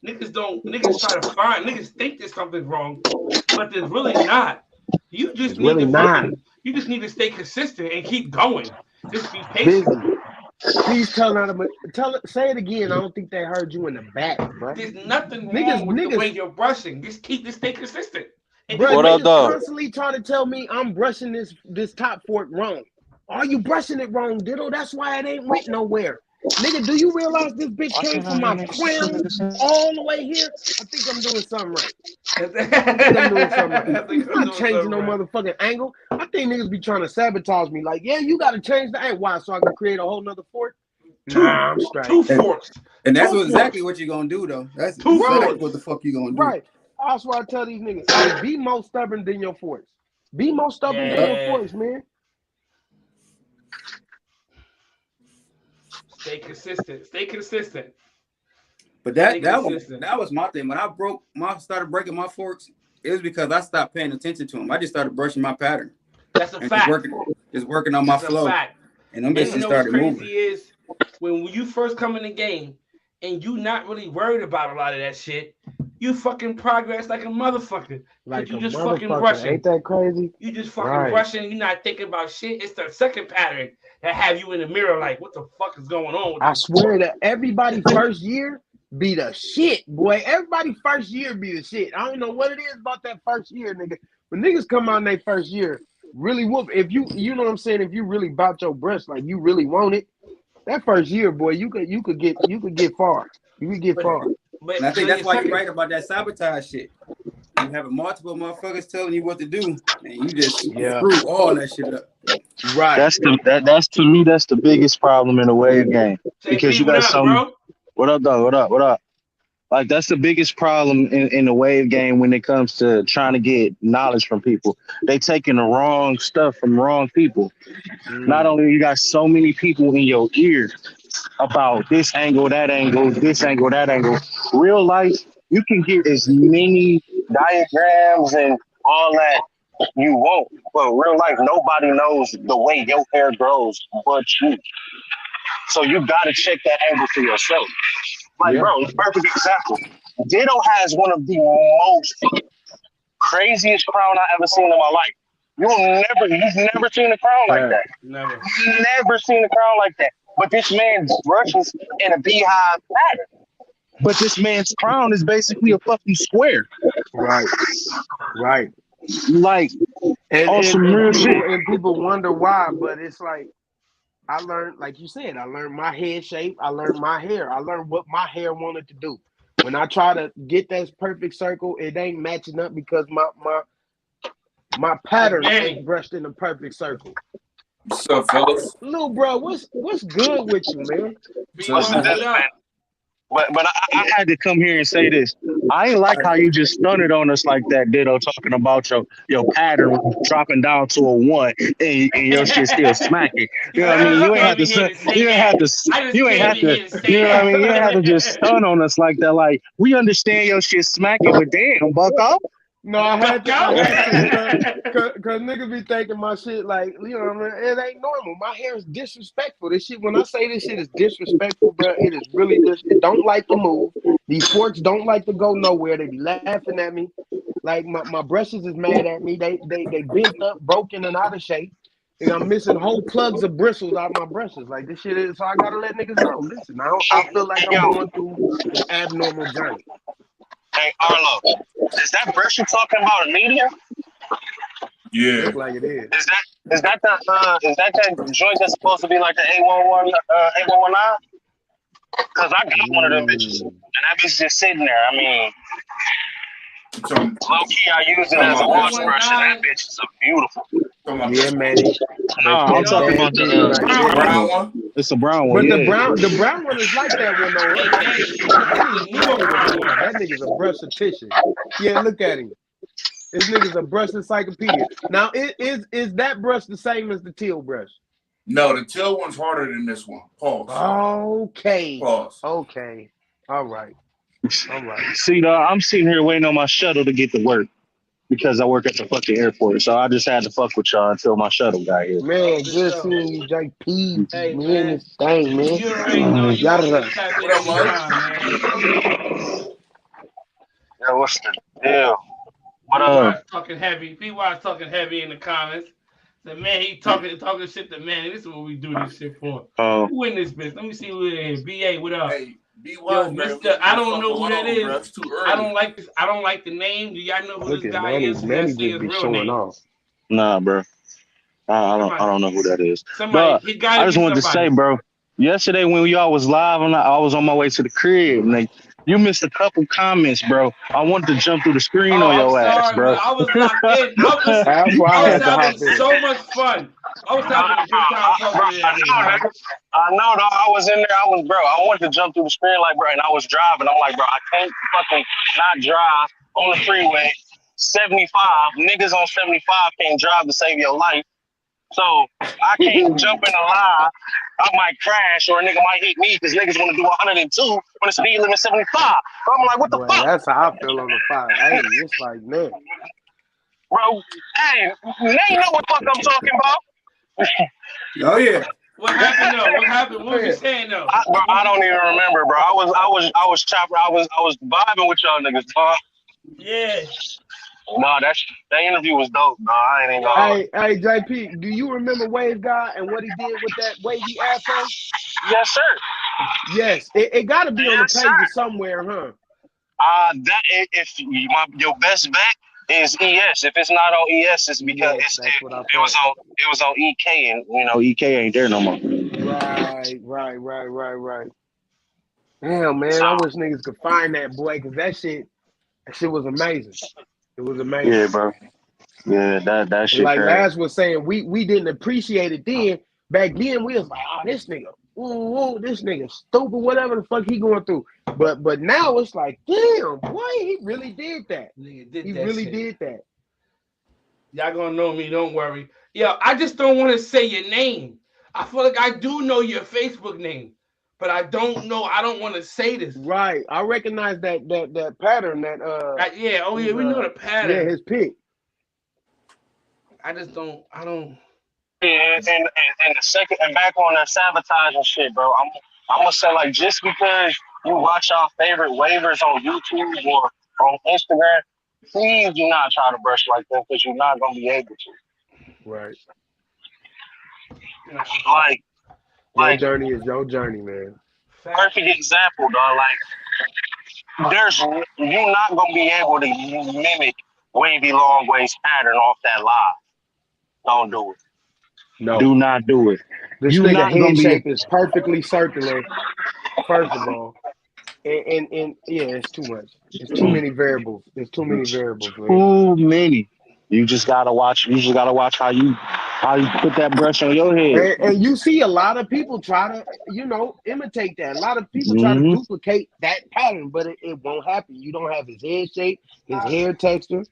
niggas try to find niggas think there's something wrong, but there's really not. You just need you just need to stay consistent and keep going. Just be patient. Please say it again. I don't think they heard you in the back, bro. There's nothing wrong with the way you're brushing. Just stay consistent. Bro, niggas constantly trying to tell me I'm brushing this top fork wrong. Are you brushing it wrong, Diddle? That's why it ain't went nowhere. Nigga, do you realize this bitch came from my crown all the way here? I think I'm doing something right. I'm not changing no motherfucking angle. I think niggas be trying to sabotage me. Like, yeah, you got to change the angle. Why? So I can create a whole nother fork? Nah, I'm straight. Two forks. And that's exactly what you're going to do, though. That's exactly what the fuck you going to do. Right. That's why I tell these niggas, hey, be more stubborn than your forks. Be more stubborn than your forks, man. Stay consistent. But that was my thing. When I started breaking my forks, it was because I stopped paying attention to them. I just started brushing my pattern. That's a fact. Just working on my flow. Fact. And them bitches started moving. Crazy is when you first come in the game and you not really worried about a lot of that shit, you fucking progress like a motherfucker. Like you a just motherfucker. fucking brushing. Ain't that crazy? You just fucking brushing. You're not thinking about shit. It's the second pattern that have you in the mirror like, what the fuck is going on with I swear that everybody first year be the shit, boy. Everybody first year be the shit. I don't know what it is about that first year, nigga. When niggas come out in their first year, really whoop. If you know what I'm saying, if you really bout your brush, like you really want it, that first year, boy, you could get far. You could get far. And I think that's why you're right about that sabotage shit. You having multiple motherfuckers telling you what to do, and you just screw all that shit up. Right. That's to me, that's the biggest problem in the wave game. Because you got some. What up, dog? What up? Like, that's the biggest problem in the wave game when it comes to trying to get knowledge from people. They taking the wrong stuff from wrong people. Not only you got so many people in your ear about this angle, that angle, this angle, that angle. Real life, you can get as many diagrams and all that you want. But real life, nobody knows the way your hair grows but you. So you got to check that angle for yourself. Like, bro, perfect example. Ditto has one of the most craziest crown I ever seen in my life. You've never seen a crown like that. Never seen a crown like that. But this man brushes in a beehive pattern. But this man's crown is basically a fucking square. Right. Like, and some real shit. And people wonder why, but it's like, I learned, like you said, I learned my head shape. I learned my hair. I learned what my hair wanted to do. When I try to get that perfect circle, it ain't matching up because my pattern ain't brushed in a perfect circle. What's up, fellas? Little bro, what's good with you, man? What's the deal, man? But I had to come here and say this. I ain't like how you just stunted on us like that, Ditto, talking about your pattern dropping down to a 1 and your shit still smacking. You know what I mean? You ain't have to you ain't have to you ain't have to you know what I mean? You ain't have to just stun on us like that. Like we understand your shit smacking, but damn, Bucko. No, I had to, cause niggas be thinking my shit like, you know what I mean? It ain't normal. My hair is disrespectful. This shit, when I say this shit is disrespectful, bro, it is really it don't like to move. These forks don't like to go nowhere. They be laughing at me. Like my brushes is mad at me. They bent up, broken, and out of shape. And I'm missing whole plugs of bristles out of my brushes. Like this shit is, so I gotta let niggas know. Listen, I feel like I'm going through an abnormal journey. Hey, Arlo, is that brush you talking about a medium? Yeah. Look like it is. Is that that joint that's supposed to be like the 811 819? Because I got one of them bitches, and that bitch just sitting there. I mean, low key, I use it as a wash brush, and that bitch is beautiful. Yeah, man. No, I'm talking about the brown one. It's a brown one, but yeah. the brown one is like that one though. That nigga's a brush esthetician. Yeah, look at him. This nigga's a brush encyclopedia. Now, is that brush the same as the teal brush? No, the teal one's harder than this one. Pause. Okay. Pause. Okay. All right. See, I'm sitting here waiting on my shuttle to get to work because I work at the fucking airport. So I just had to fuck with y'all until my shuttle got here. Man, good seeing you, JP. Hey, man, this thing, man. You already know you always tap in anytime, man. Yeah, what's the deal? What talking heavy. P-Wise talking heavy in the comments. Said, man, he talking shit to man. This is what we do this shit for. Who in this bitch? Let me see who in here. BA, what up? Hey, Yo, Mister, I don't know who that is. I don't like this. I don't like the name. Do y'all know who this guy is? Manny just be showing off. Nah, bro. I don't know who that is. Somebody, but I just wanted to say, bro. Yesterday when y'all was live, I was on my way to the crib, and you missed a couple comments, bro. I wanted to jump through the screen on your ass, bro. I was locked in. I was having so much fun. I was having a good time talking to that. I know, though. I was in there. I wanted to jump through the screen, like, bro, and I was driving. I'm like, bro, I can't fucking not drive on the freeway. 75 niggas on 75 can't drive to save your life. So I can't jump in a line. I might crash or a nigga might hit me because niggas want to do 102 when the speed limit 75. So I'm like, what the fuck? That's how I feel on the 5. Hey, it's like, man. Bro, hey, they know what the fuck I'm talking about. Oh yeah. What happened though? What happened? What were you saying though? I don't even remember, bro. I was chopping. I was vibing with y'all niggas, dog. Yeah. No, that interview was dope. No, I ain't even gonna. Hey, JP, do you remember Wave Guy and what he did with that wavy afro? Yes, sir. Yes, it got to be on the page somewhere, huh? That if your best bet is ES. If it's not on ES, it's because it was on EK, and EK ain't there no more. Right. Damn, man, I wish niggas could find that boy because that shit was amazing. It was amazing. Yeah, bro. Yeah, that shit. Like Laz was saying, we didn't appreciate it then. Back then, we was like, oh, this nigga, this nigga stupid, whatever the fuck he going through. But now it's like, damn, boy, he really did that. He really did that. Y'all gonna know me, don't worry. Yo, I just don't want to say your name. I feel like I do know your Facebook name, but I don't know. I don't want to say this. Right. I recognize that pattern. We know the pattern. Yeah, his pick. I don't. Yeah, and the second and back on that sabotaging shit, bro. I'm gonna say, like, just because you watch our favorite waivers on YouTube or on Instagram, please do not try to brush like that because you're not gonna be able to. Right. Like your journey is your journey, man. Perfect example, dog. Like, you're not gonna be able to mimic wavy long waist pattern off that live. Don't do it. No. Do not do it. This nigga head shape is perfectly circular, first of all. And yeah, it's too much. It's too many variables. There's too many variables, man. Too many. You just gotta watch how you how you put that brush on your head. And you see a lot of people try to, imitate that. A lot of people try to duplicate that pattern, but it won't happen. You don't have his head shape, his hair texture.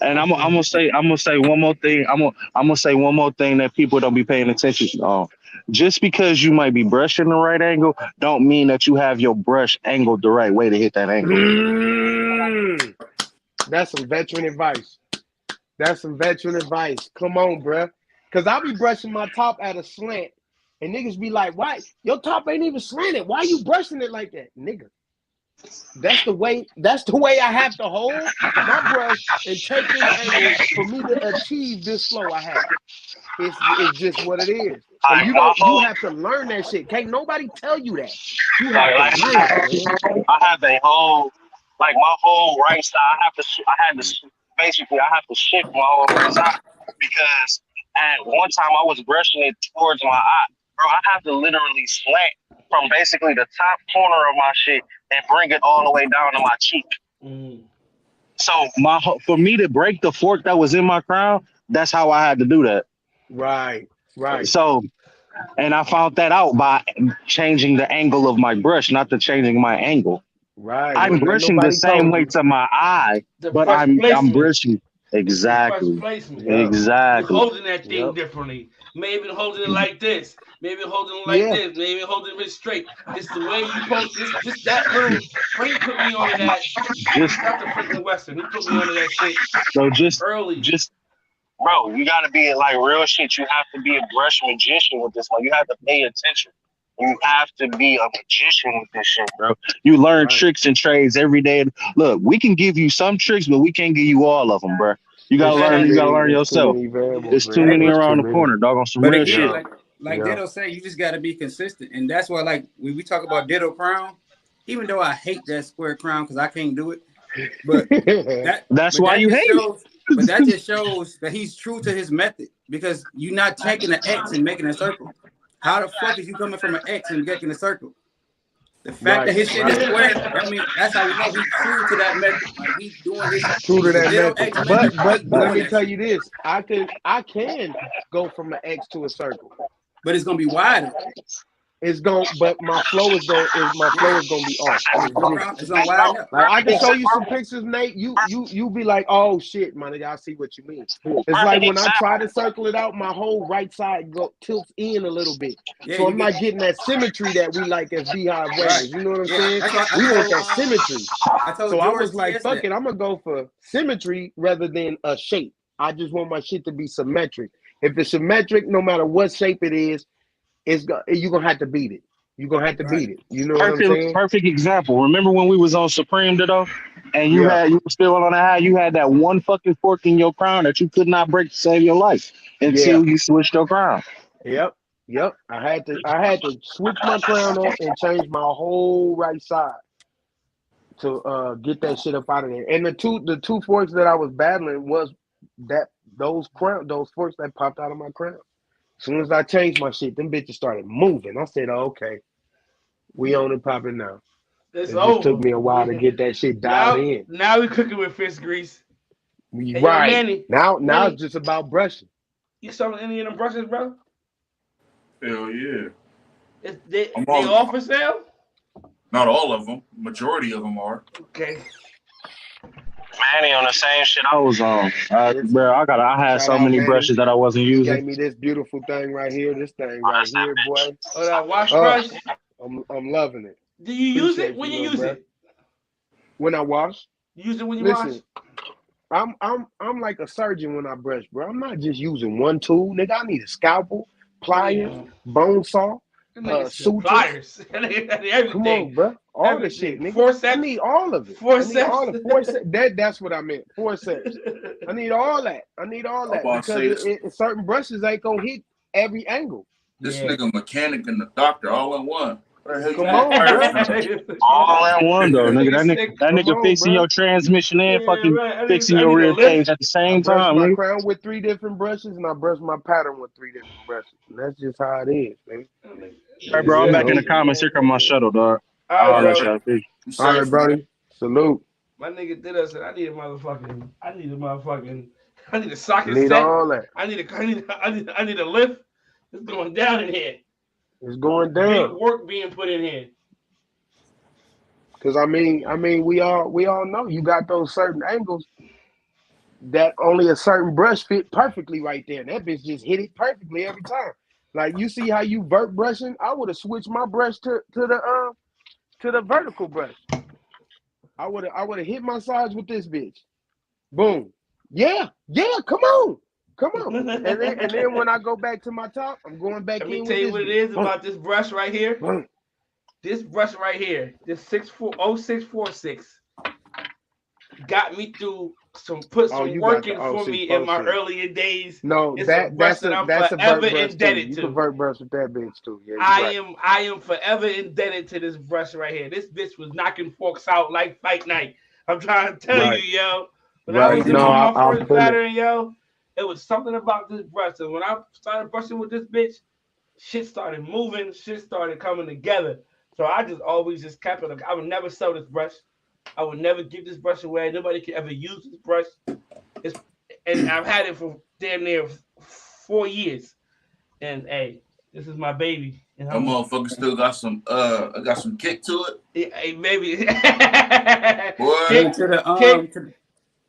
And I'm gonna say one more thing. I'm gonna say one more thing that people don't be paying attention to. Just because you might be brushing the right angle, don't mean that you have your brush angled the right way to hit that angle. That's some veteran advice. Come on, bruh. Because I'll be brushing my top at a slant, and niggas be like, why? Your top ain't even slanted. Why you brushing it like that? Nigga. That's the way I have to hold my brush and take this angle for me to achieve this flow I have. It's just what it is. And you have to learn that shit. Can't nobody tell you that. You have to learn it, man. I have a whole, my whole right side. I have to shift my whole right side because at one time I was brushing it towards my eye. Bro, I have to literally slant from basically the top corner of my shit and bring it all the way down to my cheek. So for me to break the fork that was in my crown, that's how I had to do that. Right. So, and I found that out by changing the angle of my brush, not the changing my angle. Right. I'm brushing the same way to my eye, but I'm brushing. Exactly. Exactly. You're holding that thing differently. Maybe holding it like this. Maybe holding it like this. Maybe holding it straight. It's the way you post this. Just that little. Frank put me on that. Dr. Franklin Weston. He put me on that shit. So early. Bro, you gotta be like real shit. You have to be a brush magician with this one. You have to pay attention. You have to be a magician with this shit, bro. You learn tricks and trades every day. Look, we can give you some tricks, but we can't give you all of them, bro. You gotta learn. You gotta learn yourself. There's too many around the corner, dog. On some real shit. Like Ditto say, you just gotta be consistent, and that's why, like, when we talk about Ditto crown, even though I hate that square crown because I can't do it, but that's why you hate it. But that just shows that he's true to his method because you're not taking an X and making a circle. How the fuck is you coming from an X and getting a circle? The fact that his shit is square, I mean, that's how you know he's true to that method. Like he's doing his true to that method. But let me tell you this: I can go from an X to a circle, but it's gonna be wider. But my flow is gonna be off. It's gonna widen up. Like I can show you some pictures, Nate. You be like, oh shit, my nigga, I see what you mean. It's like when I try to circle it out, my whole right side tilts in a little bit. Yeah, so I'm not getting that symmetry that we like as Beehive Weddings. You know what I'm saying? We want that symmetry. So I was like, fuck it, I'm gonna go for symmetry rather than a shape. I just want my shit to be symmetric. If it's symmetric, no matter what shape it is, you're gonna have to beat it. You're gonna have to beat it. You know what I'm saying? Perfect example. Remember when we was on Supreme Ditto, and you were still on the high, you had that one fucking fork in your crown that you could not break to save your life until you switched your crown. Yep. I had to switch my crown up and change my whole right side to get that shit up out of there. And the two forks that I was battling was those forks that popped out of my crown. As soon as I changed my shit, them bitches started moving. I said, oh, okay, we on it popping now. It just took me a while to get that shit dialed in. Now we cooking with fist grease. Right. Manny, now it's just about brushing. You selling any of them brushes, bro? Hell yeah. They all for sale? Not all of them. Majority of them are. Okay. Manny on the same shit I was on. Bro, I had so many brushes that I wasn't using. Gave me this beautiful thing right here. This thing right here, boy. Oh, that wash brush? I'm loving it. Do you use it when you use it? When I wash. You use it when you wash? I'm like a surgeon when I brush, bro. I'm not just using one tool. Nigga, I need a scalpel, pliers, bone saw, pliers. Come on, bro. All the shit, nigga. Forceps. I need all of it. Forceps. That's what I meant. Forceps. I need all that. Because certain brushes ain't gonna hit every angle. This nigga mechanic and the doctor all in one. Come on, bro. All in one though, nigga. That nigga fixing your transmission and fucking fixing your rear cage at the same time. I brush my crown with 3 different brushes, and I brush my pattern with 3 different brushes. And that's just how it is, man. Hey, bro, I'm back in the comments. Here come my shuttle, dog. All right, brody. Salute. My nigga did us, and I need a motherfucking I need a socket Need set. all that. I need a lift. It's going down in here. It's going Big down. work being put in here. Cause I mean, we all know you got those certain angles that only a certain brush fit perfectly right there. And that bitch just hit it perfectly every time. Like you see how you vert brushing? I would have switched my brush to the vertical brush. I would have hit my sides with this bitch. Boom. Yeah, come on. And then when I go back to my top, I'm going back Let me in tell with you this what it bitch. is about this brush right here. Boom. This brush right here, this 0646, got me through some work in for me in my earlier days. No, it's that's that I'm a forever vert brush indebted too. You to. can vert brush with that bitch too. Yeah, I am forever indebted to this brush right here. This bitch was knocking forks out like fight night. I'm trying to tell you, yo. When I was doing my first pattern, yo, it was something about this brush. And when I started brushing with this bitch, shit started moving, shit started coming together. So I just always just kept it. I would never sell this brush. I would never give this brush away. Nobody could ever use this brush. And I've had it for damn near 4 years. And hey, this is my baby. And that motherfucker still got some kick to it. Hey, baby.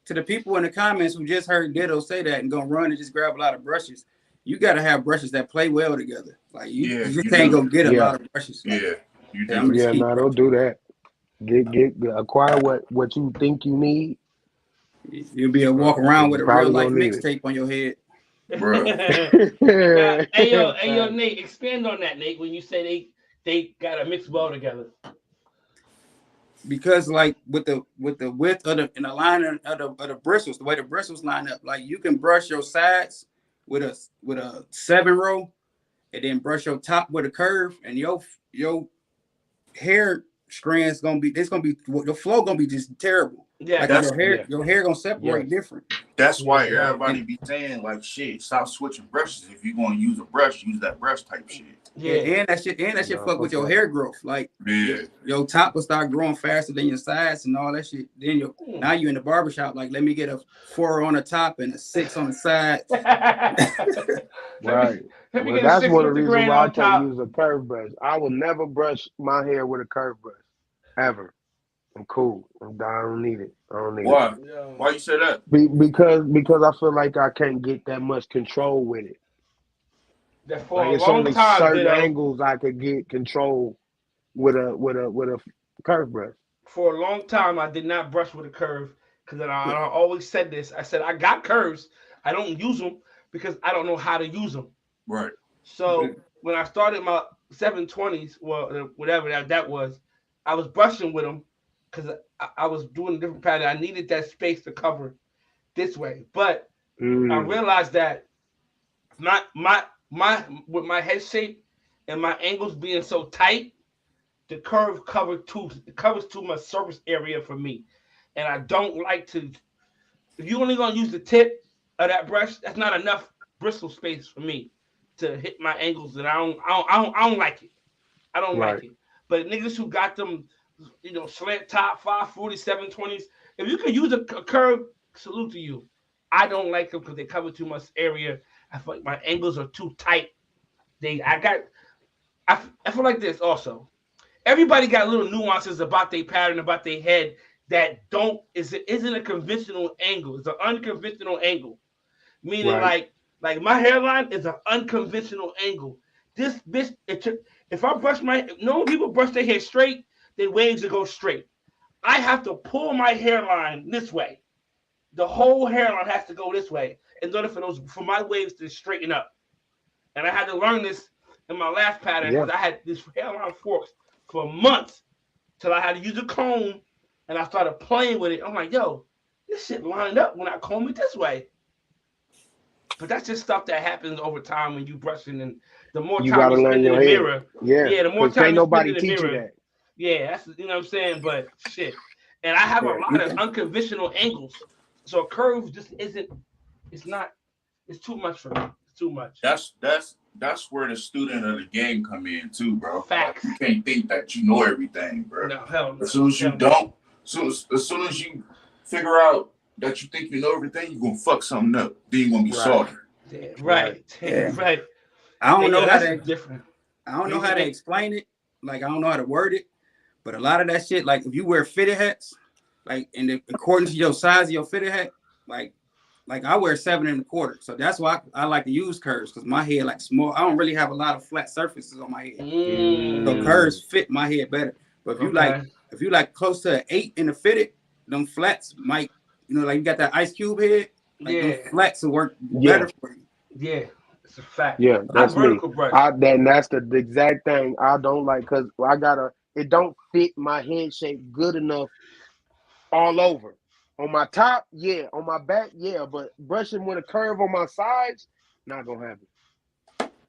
To the people in the comments who just heard Ditto say that and gonna run and just grab a lot of brushes, you gotta have brushes that play well together. Like you just can't go get a lot of brushes. Like, you do. No, don't do that. Acquire what you think you need. You'll be able to walk around with a real life mixtape on your head. Hey yo, Nate, expand on that, Nate. When you say they got to mix well together, because like with the width of the line of the bristles, the way the bristles line up, like you can brush your sides with a 7 row, and then brush your top with a curve, and your hair strands the flow gonna be just terrible. Yeah, like your hair gonna separate different. That's why everybody be saying like, shit, stop switching brushes. If you're gonna use a brush, use that brush type shit. Yeah, and that shit fuck with your hair growth. Like your top will start growing faster than your sides and all that shit. Then now you in the barbershop, like let me get a 4 on the top and a 6 on the sides. Right. Well, that's one of the reasons why I can't use a curve brush. I will never brush my hair with a curve brush. Ever. I'm cool. I don't need it. Why? Why you say that? Because I feel like I can't get that much control with it. It's only certain angles I could get control with a curve brush. For a long time, I did not brush with a curve because I always said this. I said I got curves. I don't use them because I don't know how to use them. Right. So when I started my 720s, well, whatever that was, I was brushing with them because I was doing a different pattern. I needed that space to cover this way, but I realized that with my head shape and my angles being so tight, the curve covers too much surface area for me, and I don't like to. If you're only gonna use the tip of that brush, that's not enough bristle space for me to hit my angles, and I don't like it. I don't like it. But niggas who got them, slant top 540, 720s, if you can use a curve, salute to you. I don't like them because they cover too much area. I feel like my angles are too tight. I feel like this also. Everybody got little nuances about their pattern, about their head that isn't a conventional angle. It's an unconventional angle. Meaning like my hairline is an unconventional angle. This bitch, if I brush no people brush their hair straight, their waves will go straight. I have to pull my hairline this way. The whole hairline has to go this way in order for my waves to straighten up. And I had to learn this in my last pattern because I had this hairline forks for months till I had to use a comb and I started playing with it. I'm like, yo, this shit lined up when I comb it this way. But that's just stuff that happens over time when you brushing, and the more time you spend in the mirror, the more time you spend in the mirror. Yeah, that's what I'm saying. But shit, and I have a lot of unconventional angles, so a curve just isn't. It's not. It's too much for me. It's too much. That's where the student of the game come in too, bro. Facts. Like, you can't think that you know everything, bro. No, hell no. As soon as you don't, as soon as you figure out that you think you know everything, you're gonna fuck something up. Then you're gonna be sorry. Yeah, right. Yeah. Right. I don't know how that's to different. I don't know how to explain it. Like I don't know how to word it. But a lot of that shit, like if you wear fitted hats, like according to your size of your fitted hat, like I wear 7 1/4. So that's why I like to use curves, because my head like small. I don't really have a lot of flat surfaces on my head. So curves fit my head better. But if you like close to an 8 in the fitted, them flats might, like you got that Ice Cube head, like them flats will work better for you. Yeah, it's a fact. Yeah, that's me. Vertical brush. That's the exact thing I don't like, because it don't fit my head shape good enough all over. On my top, yeah. On my back, yeah. But brushing with a curve on my sides, not gonna happen.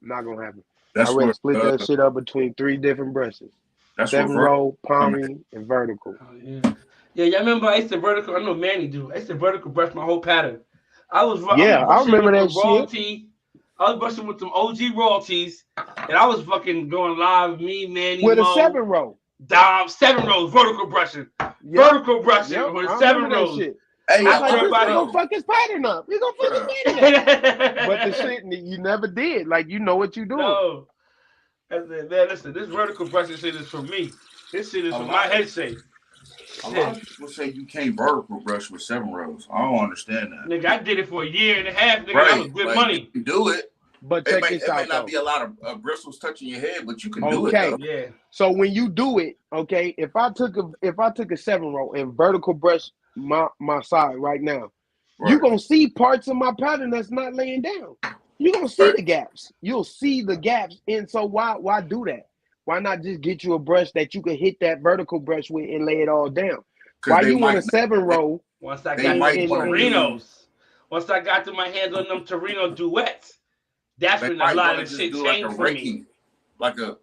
Not gonna happen. I would split that shit up between 3 different brushes. 7-row, palming, and vertical. Oh, yeah, y'all remember I used to vertical. I know Manny do. I used to vertical brush my whole pattern. I remember that shit. I was brushing with some OG royalties, and I was fucking going live. Me, Manny, with Mo, a 7-row. Dom, 7 rows, vertical brushing, vertical brushing with 7 rows. Shit. Hey, I like this gonna fuck his pattern up. He's gonna fuck his pattern up. But the shit you never did. Like, you know what you doing. No. Man, listen, this vertical brushing shit is for me. This shit is for my head shape. A lot of people say you can't vertical brush with 7 rows. I don't understand that. Nigga, I did it for a year and a half. Nigga, that was good money. You do it. But it may not be a lot of bristles touching your head, but you can do it. Though. Yeah. So when you do it, okay, if I took a 7-row and vertical brush my side right now, you're gonna see parts of my pattern that's not laying down. You're gonna see the gaps. You'll see the gaps. And so why do that? Why not just get you a brush that you can hit that vertical brush with and lay it all down? Why you want a 7-row? Once I got my Torinos, once I got to my hands on them Torino duets, that's when a lot of shit changed for me. Like a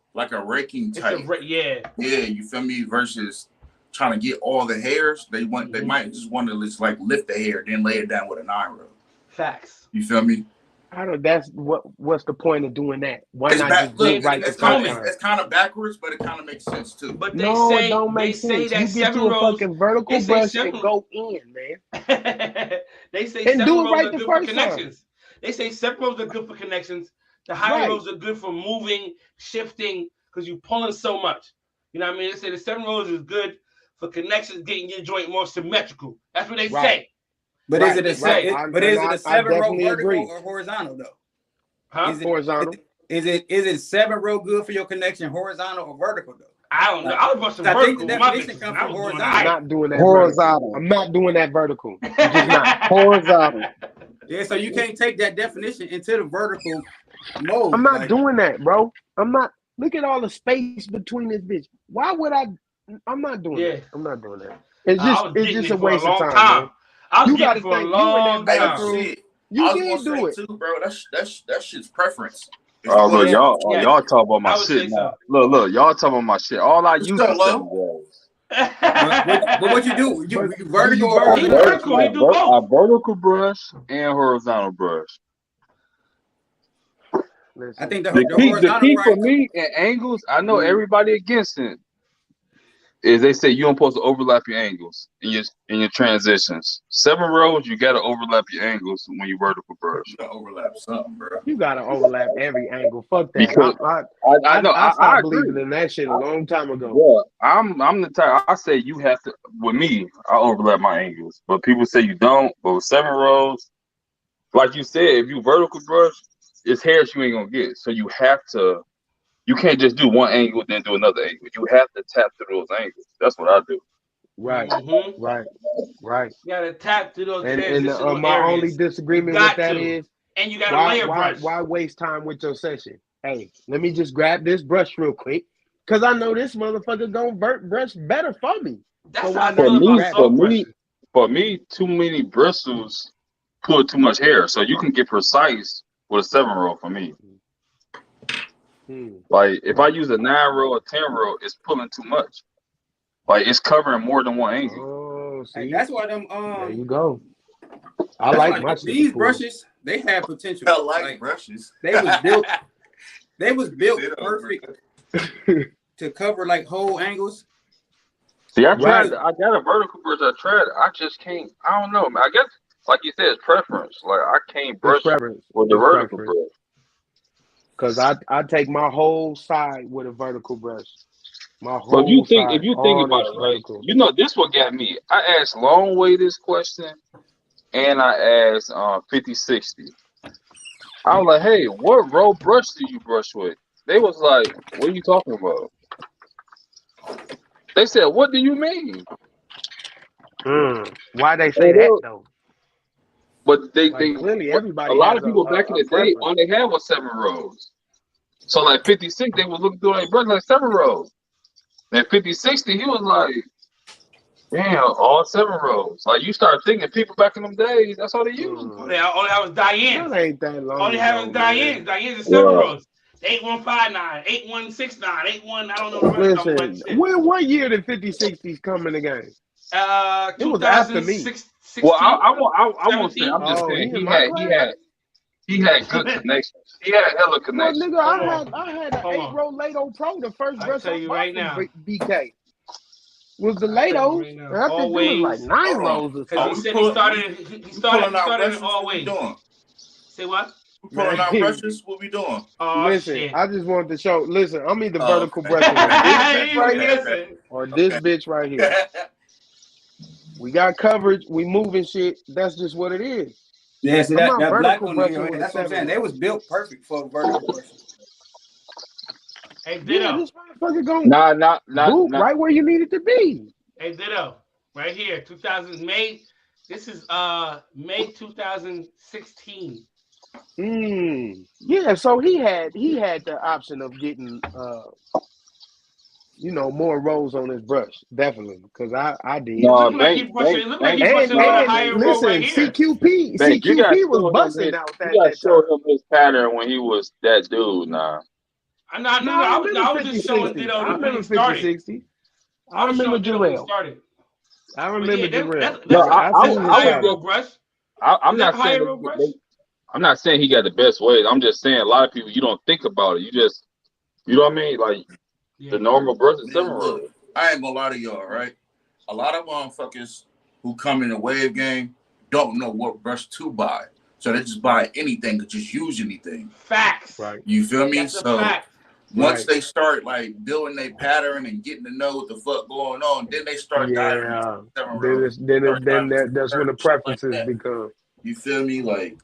raking type. Yeah, you feel me? Versus trying to get all the hairs. They might just want to just like lift the hair, then lay it down with a 9-row. Facts. You feel me? I don't. That's what's the point of doing that? Why not just do it right? It's kind of backwards, but it kind of makes sense too. But it don't make sense. You get you a fucking vertical brush and go in, man. They say and do it right the first time. They say 7 rows are good for connections. The higher rows are good for moving, shifting, because you're pulling so much. You know what I mean? They say the 7 rows is good for connections, getting your joint more symmetrical. That's what they say. But is it a 7-row vertical or horizontal though? Huh? Horizontal. Is it 7-row good for your connection, horizontal or vertical though? I don't know. I was brushing vertical. The definition comes from horizontal. I'm not doing that horizontal. I'm not doing that vertical. I'm just not. Horizontal. Yeah, so you can't take that definition into the vertical mode. I'm not doing that, bro. I'm not. Look at all the space between this bitch. Why would I? I'm not doing that. I'm not doing that. It's just a waste of time. You got to think you in that bathroom. You can do it, too, bro. That shit's preference. Oh look, y'all talk about my shit now. Look, y'all talk about my shit. All I use is 7 rows. But what you do? You vertical or I vertical brush and horizontal brush. I think the key for me in angles, I know everybody against it, is they say you don't supposed to overlap your angles in your transitions. 7 rows, you gotta overlap your angles when you vertical brush. You gotta overlap something, bro. You gotta overlap every angle. Fuck that. Because I know I stopped believing in that shit a long time ago. Yeah, I'm the type. I say you have to. With me, I overlap my angles, but people say you don't. But with 7 rows, like you said, if you vertical brush, it's hairs you ain't gonna get. So you have to. You can't just do one angle then do another angle. You have to tap through those angles. That's what I do. Right. Right. You gotta tap through those transitional and my areas. Only disagreement with that is, and you gotta layer brush. Why waste time with your session? Hey, let me just grab this brush real quick, cause I know this motherfucker gonna brush better for me. That's for me, too many bristles pull too much hair, so you can get precise with a 7-row for me. Like if I use a 9-row or 10-row, it's pulling too much. Like it's covering more than one angle. Oh, see, that's why them. There you go. I like my these brushes. They have potential. I like brushes. They was built perfect to cover like whole angles. See, I Right. tried. I got a vertical brush. I tried. I just can't. I don't know, man. I guess, like you said, it's preference. Like I can't It's brush preference. with the It's vertical preference. brush. Cause I take my whole side with a vertical brush. My But whole if side, you think all about this it, right? vertical. You know, this what got me. I asked Longway this question, and I asked 5060. I was like, hey, what roll brush do you brush with? They was like, what are you talking about? They said, what do you mean? Why they say And that though? but Like clearly a everybody lot has of people back in a the day, preference. all they had was 7 rows. So like 56, they was looking through their brush like 7 rows. And 5060, he was like, damn, all 7 rows. Like you start thinking people back in them days, that's all they used. All they have was Diane's. That ain't that long All they have ago, is man. Diane's. Diane's is 7 rows. 8159, 8169, 81. I don't know the rest of them, but Listen, shit. what year did 5060s come in the game? It was after me. 2016. Well, I won't say. 17. I'm just Oh, saying he in my class? he had good connections. He had hella Well, connections. nigga, I had an 8-row Lato Pro. The first brush I bought from BK was the Latos. Right now, And I think it was like 9 rows or because he something. said he started in always. Say what? We pulling out brushes. What we doing? Oh Listen, shit! I just wanted to show. Listen, I'm either vertical brushing with this bitch right here or this bitch right here. We got coverage. We moving shit. That's just what it is. Yeah, see I'm that not black vertical one, brushing with that's a what I'm saying. 7. They was built perfect for vertical brushing. Hey, Yeah, Ditto. this motherfucker gonna boot right where you need it to be. Hey, Ditto. Right here, 2000 May. This is May 2016. Yeah, so he had the option of getting more rolls on his brush, definitely, because I did. It looked like he brushing with a higher roll listen, right here. CQP was busting out You that gotta show time. him his pattern when he was that dude. Nah. I was just showing Ditto when he started. 50-60. I was remember showing Ditto when he Jarrell. started. I remember Jarrell. That's a higher roll brush. I'm not saying higher roll brush. I'm not saying he got the best ways. I'm just saying a lot of people you don't think about it. You know what I mean? Like the normal brush is 7 rows. Look, I ain't gonna lie to y'all, right? A lot of motherfuckers who come in the wave game don't know what brush to buy. So they just buy anything, could just use anything. Facts. Right. You feel me? That's a So fact. once they start like building their pattern and getting to know what the fuck going on, then they start diving into 7 rows. Then that's when the preferences become. You feel me? Like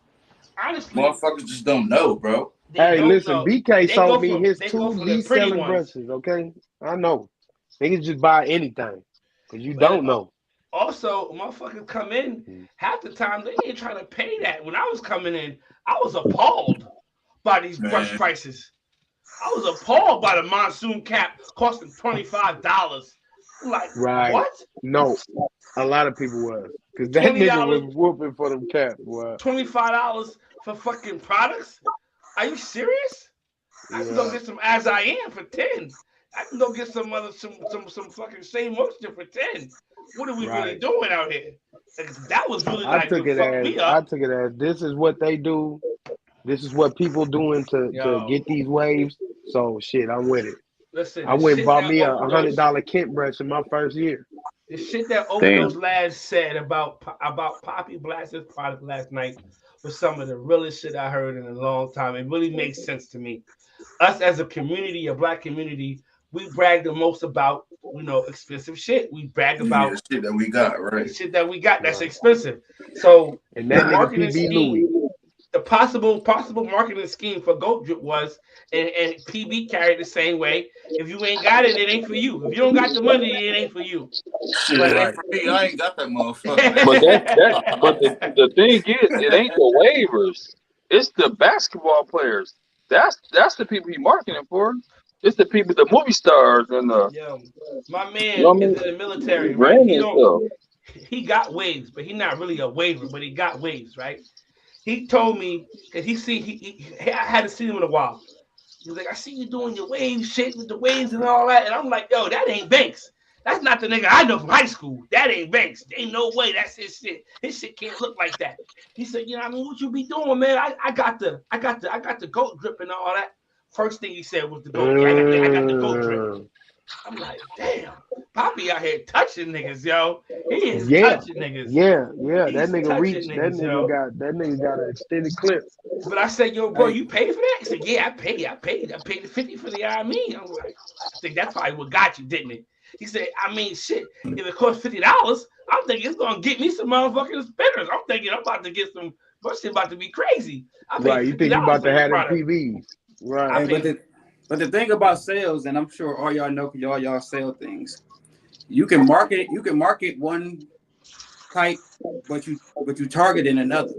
honestly, motherfuckers just don't know, bro. Hey, listen, BK sold me his they 2 go for the least pretty selling ones. brushes, okay? I know. They can just buy anything. Because you don't know. Also, motherfuckers come in, half the time they ain't trying to pay that. When I was coming in, I was appalled by these brush prices. I was appalled by the monsoon cap costing $25. I'm like, what? No, a lot of people were. Because that nigga was whooping for them caps. $25 for fucking products? Are you serious? I can go get some As I Am for 10. I can go get some fucking same moisture for 10. What are we really doing out here? That was really I took it as this is what they do. This is what people doing to get these waves. So shit, I'm with it. Listen, I went and bought me a $100 Kent brush in my first year. The shit that Overdose Lads said about Poppy Blast's product last night was some of the realest shit I heard in a long time. It really makes sense to me. Us as a community, a black community, we brag the most about, expensive shit. We brag about the shit that we got, right? The shit that we got that's expensive. So and that marketing PB scheme, Louis. the possible marketing scheme for Goat Drip was, and PB carried the same way. If you ain't got it, it ain't for you. If you don't got the money, it ain't for you. Shit, it ain't for me. I ain't got that motherfucker. But the thing is, it ain't the waivers. It's the basketball players. That's the people he marketing for. It's the people, the movie stars, and my man is in the military, right? He got waves, but he's not really a waiver, but he got waves, right? He told me that I hadn't seen him in a while. He was like, I see you doing your wave shit with the waves and all that, and I'm like, yo, that ain't Banks. That's not the nigga I know from high school. That ain't Banks. Ain't no way. That's his shit. His shit can't look like that. He said, what you be doing, man? I got the goat drip and all that. First thing he said was the goat. I got the goat drip. I'm like, damn, Poppy out here touching niggas, yo. He is Yeah, touching niggas. yeah. That He's nigga touching reached. That niggas, nigga yo. got. That nigga got an extended clip. But I said, yo, bro, you paid for that? He said, yeah, I paid the 50 for the I mean. I'm like, I think that's probably what got you, didn't it? He said, I mean, shit, if it costs $50, I'm thinking it's gonna get me some motherfucking spinners. I'm thinking I'm about to get some. My shit about to be crazy. I paid Right, you think you $50 about for to this have them product. PBs? Right. Hey, but the thing about sales, and I'm sure all y'all know, y'all sell things. You can market one type, but you target in another.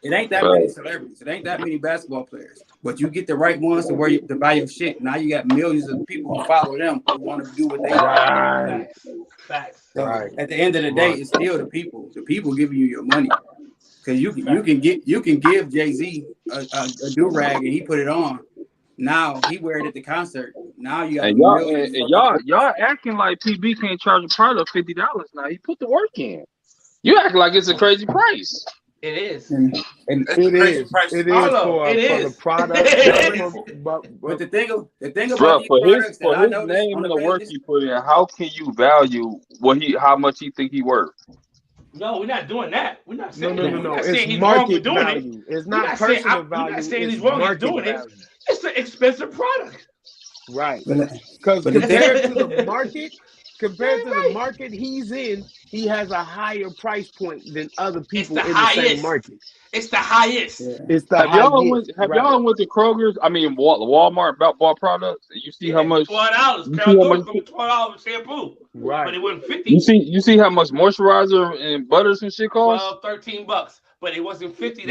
It ain't that many celebrities. It ain't that many basketball players. But you get the right ones to where to buy your shit. Now you got millions of people who follow them who want to do what they do. Right. Facts. So Right. at the end of the day, it's still the people. The people giving you your money. Because you can give Jay-Z a do-rag and he put it on. Now he wear it at the concert. Now you got And y'all acting like PB can't charge a product $50 now. He put the work in. You act like it's a crazy price. It is. And it is. It is for the product. But the thing about these for products his name and the work he put in, how can you value how much he think he worth? No, we're not doing that. We're not saying that. No. We're not It's saying he's wrong for doing value. it. It's not personal value. We're not saying he's wrong for doing value. it. It's an expensive product. Right. Because compared to the market he's in, he has a higher price point than other people in the same market. It's the highest. Yeah. It's the have highest. Y'all went to Kroger's? I mean, Walmart bought products. You see how much? $12. $12 shampoo. Right. But it wasn't 50. You see how much moisturizer and butters and shit cost? $12-13. But it wasn't $50.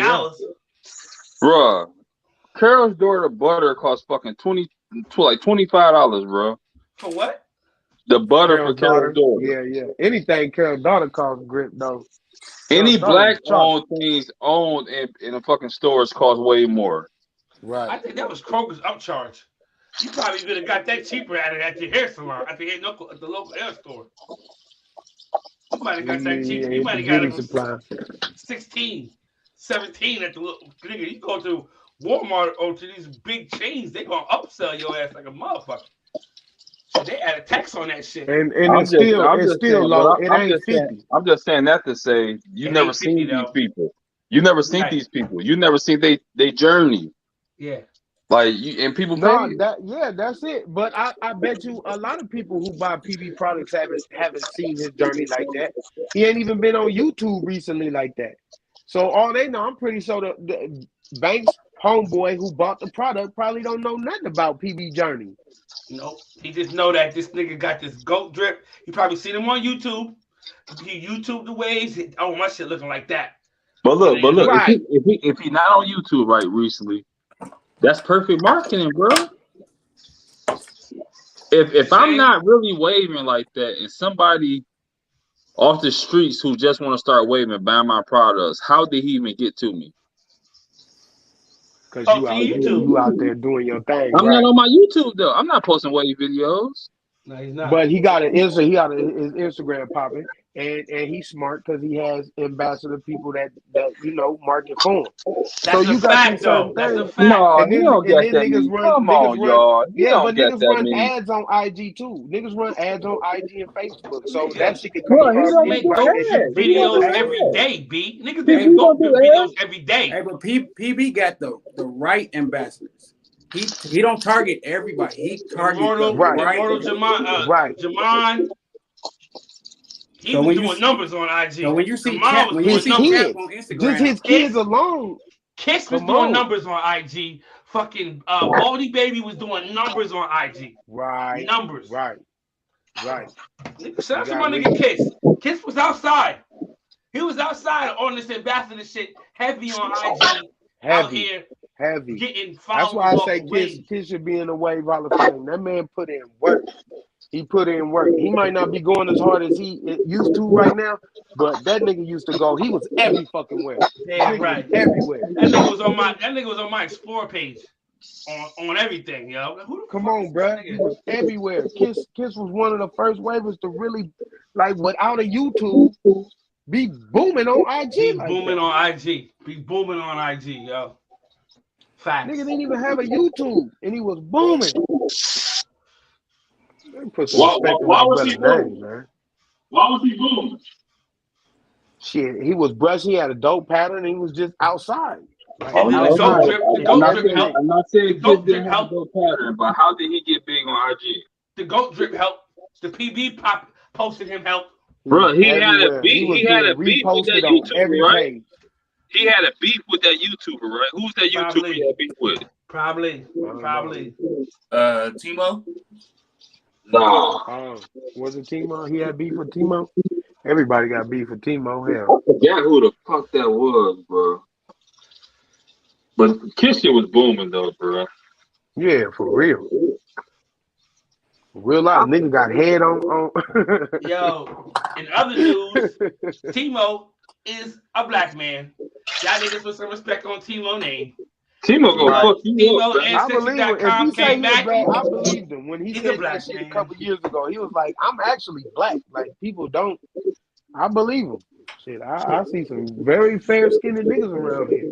Bruh, Carol's daughter butter costs fucking $25, bro. For what? The butter for Carol's daughter. Yeah. Anything Carol's daughter costs grip though. Any black-owned things owned in a fucking stores cost way more. Right. I think that was Kroger's upcharge. You probably could have got that cheaper at your hair salon, at the local hair store. You might have got that cheaper. You might have got it for 16, 17 at the little nigga. You go to Walmart or to these big chains, they gonna upsell your ass like a motherfucker. So they add a tax on that shit. And it's still low. It ain't 50. I'm just saying that to say you never seen these people. You never seen these people. You never seen they journey. Yeah. Like and people pay. That's it. But I bet you a lot of people who buy PB products haven't seen his journey like that. He ain't even been on YouTube recently like that. So all they know, I'm pretty sure the Banks homeboy who bought the product probably don't know nothing about PB journey. Nope. He just know that this nigga got this goat drip. He probably seen him on YouTube. He YouTube the waves. Oh, my shit looking like that. But look, right. if he not on YouTube right recently, that's perfect marketing, bro. If I'm not really waving like that, and somebody off the streets who just want to start waving, buying my products, how did he even get to me? Because you out there doing your thing. I'm not on my YouTube though. I'm not posting wave videos. No, he's not. But he got his Instagram popping, and he's smart because he has ambassador people that market for him. That's a fact, though. That's a fact. No, you don't get that. Come on, y'all. But niggas run ads on IG too. Niggas run ads on IG and Facebook, so that shit can come across. Niggas make videos every day, B. Niggas make videos every day. Hey, but PB got the right ambassadors. He don't target everybody. He targets Immortal Jamon. He was doing numbers on IG. So when you see Cap on Instagram, just his kids alone. Kiss was doing numbers on IG. Fucking Baldy Baby was doing numbers on IG. Right. Numbers. Right. Shout out to my nigga Kiss. Kiss was outside. He was outside on this ambassador shit, heavy on IG. Out here. Heavy. Getting That's why I say Kiss should be in the Wave Hall of Fame. That man put in work. He put in work. He might not be going as hard as he used to right now, but that nigga used to go. He was every fucking where. Yeah, right. Everywhere. That nigga was on my Explore page. On everything, yo. Come on, bro. He was everywhere. Kiss was one of the first wavers to really, without a YouTube, be booming on IG. Be booming on IG, yo. Facts. Nigga didn't even have a YouTube, and he was booming. Put some respect on my brother's name, man. Why was he booming? Shit, he was brushing. He had a dope pattern. And he was just outside. Like, I'm not saying GOAT kids didn't have a dope pattern, but how did he get big on IG? The GOAT drip helped. The PB pop posted him help. Bro, he had a beef. He had a beef with that YouTuber, right? Page. He had a beef with that YouTuber, right? Who's that YouTuber he had beef with? Probably. Timo? Nah. Was it Timo? He had beef with Timo? Everybody got beef with Timo. Hell. I forgot who the fuck that was, bro. But Kisha was booming though, bro. Yeah, for real. Real life nigga got head on. Yo, in other news, Timo is a black man. Y'all niggas put some respect on Timo's name. Timo gonna fuck you up. I believe him. If he say came back. Black, I believed him. When he said that shit a couple years ago, he was like, I'm actually black. Like, people don't. I believe him. Shit, I see some very fair-skinned niggas around here.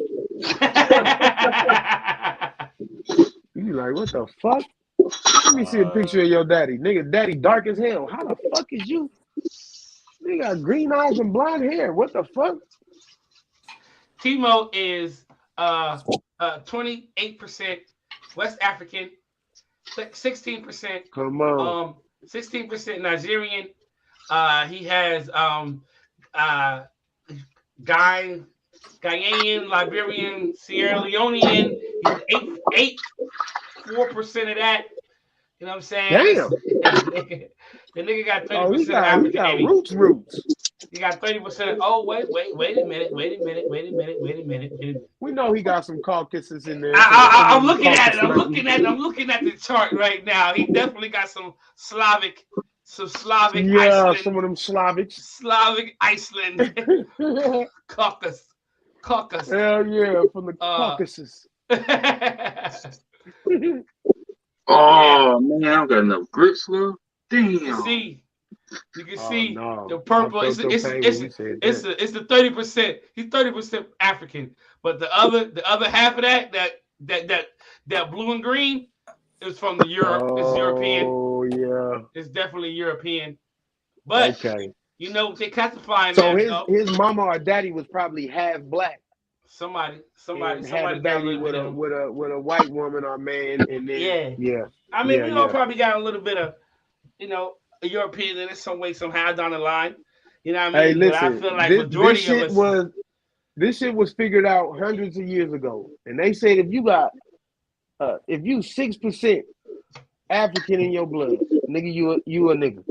You like, what the fuck? Let me see a picture of your daddy. Nigga, daddy dark as hell. How the fuck is you? They got green eyes and blonde hair. What the fuck? Timo is 28% West African, 16%. Come on. 16% Nigerian. He has Ghanaian, Liberian, Sierra Leonean. He's 4% of that. You know what I'm saying? Damn. The nigga got 30% he African. got roots. He got 30%. Oh, wait a minute. We know he got some Caucasus in there. I'm looking at it. I'm looking at the chart right now. He definitely got some Slavic. Yeah, Iceland, some of them Slavic Iceland. Caucasus. Hell yeah, from the Caucasus. Oh man, I don't got enough grits left. Damn. You can see the purple. It's the 30%. He's 30% African, but the other half of that blue and green is from the Europe. It's European. Oh yeah, it's definitely European. But you know they classifying. So his mama or daddy was probably half black. Somebody had a baby with a white woman or man, and then I mean, we all probably got a little bit of, a European in it some way, somehow down the line. You know what I mean? Hey, listen, but I feel like majority of us. This shit was figured out hundreds of years ago, and they said if you 6% African in your blood, nigga, you a nigga.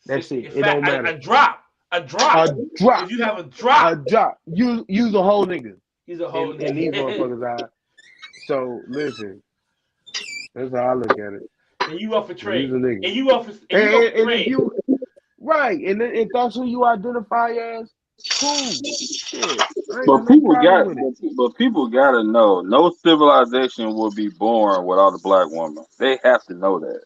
That's it. It don't matter. A drop. If you have a drop. You's a whole nigga. He's a whole nigga. And these motherfuckers are. So listen, that's how I look at it. And you up for trade. And you up for trade. Right. And then if that's who you identify as, cool. Shit. But people gotta know, no civilization will be born without a black woman. They have to know that.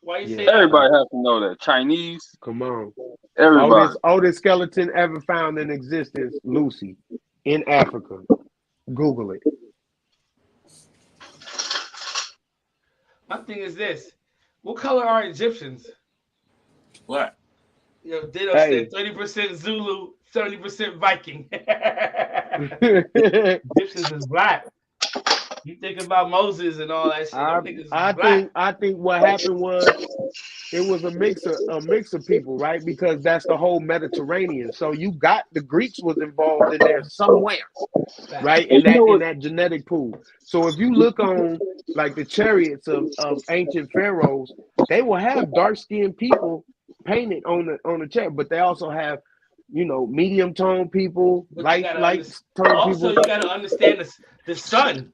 Why you say everybody has to know that. Chinese. Come on. Everybody. Oldest skeleton ever found in existence, Lucy, in Africa. Google it. My thing is this. What color are Egyptians? What? Ditto said 30% Zulu, 70% Viking. Egyptians is black. You think about Moses and all that shit. I think what happened was it was a mix of people, right? Because that's the whole Mediterranean. So you got the Greeks was involved in there somewhere, right? In that genetic pool. So if you look on like the chariots of ancient pharaohs, they will have dark-skinned people painted on the chariot, but they also have medium tone people, light tone people. Also, you gotta understand the sun.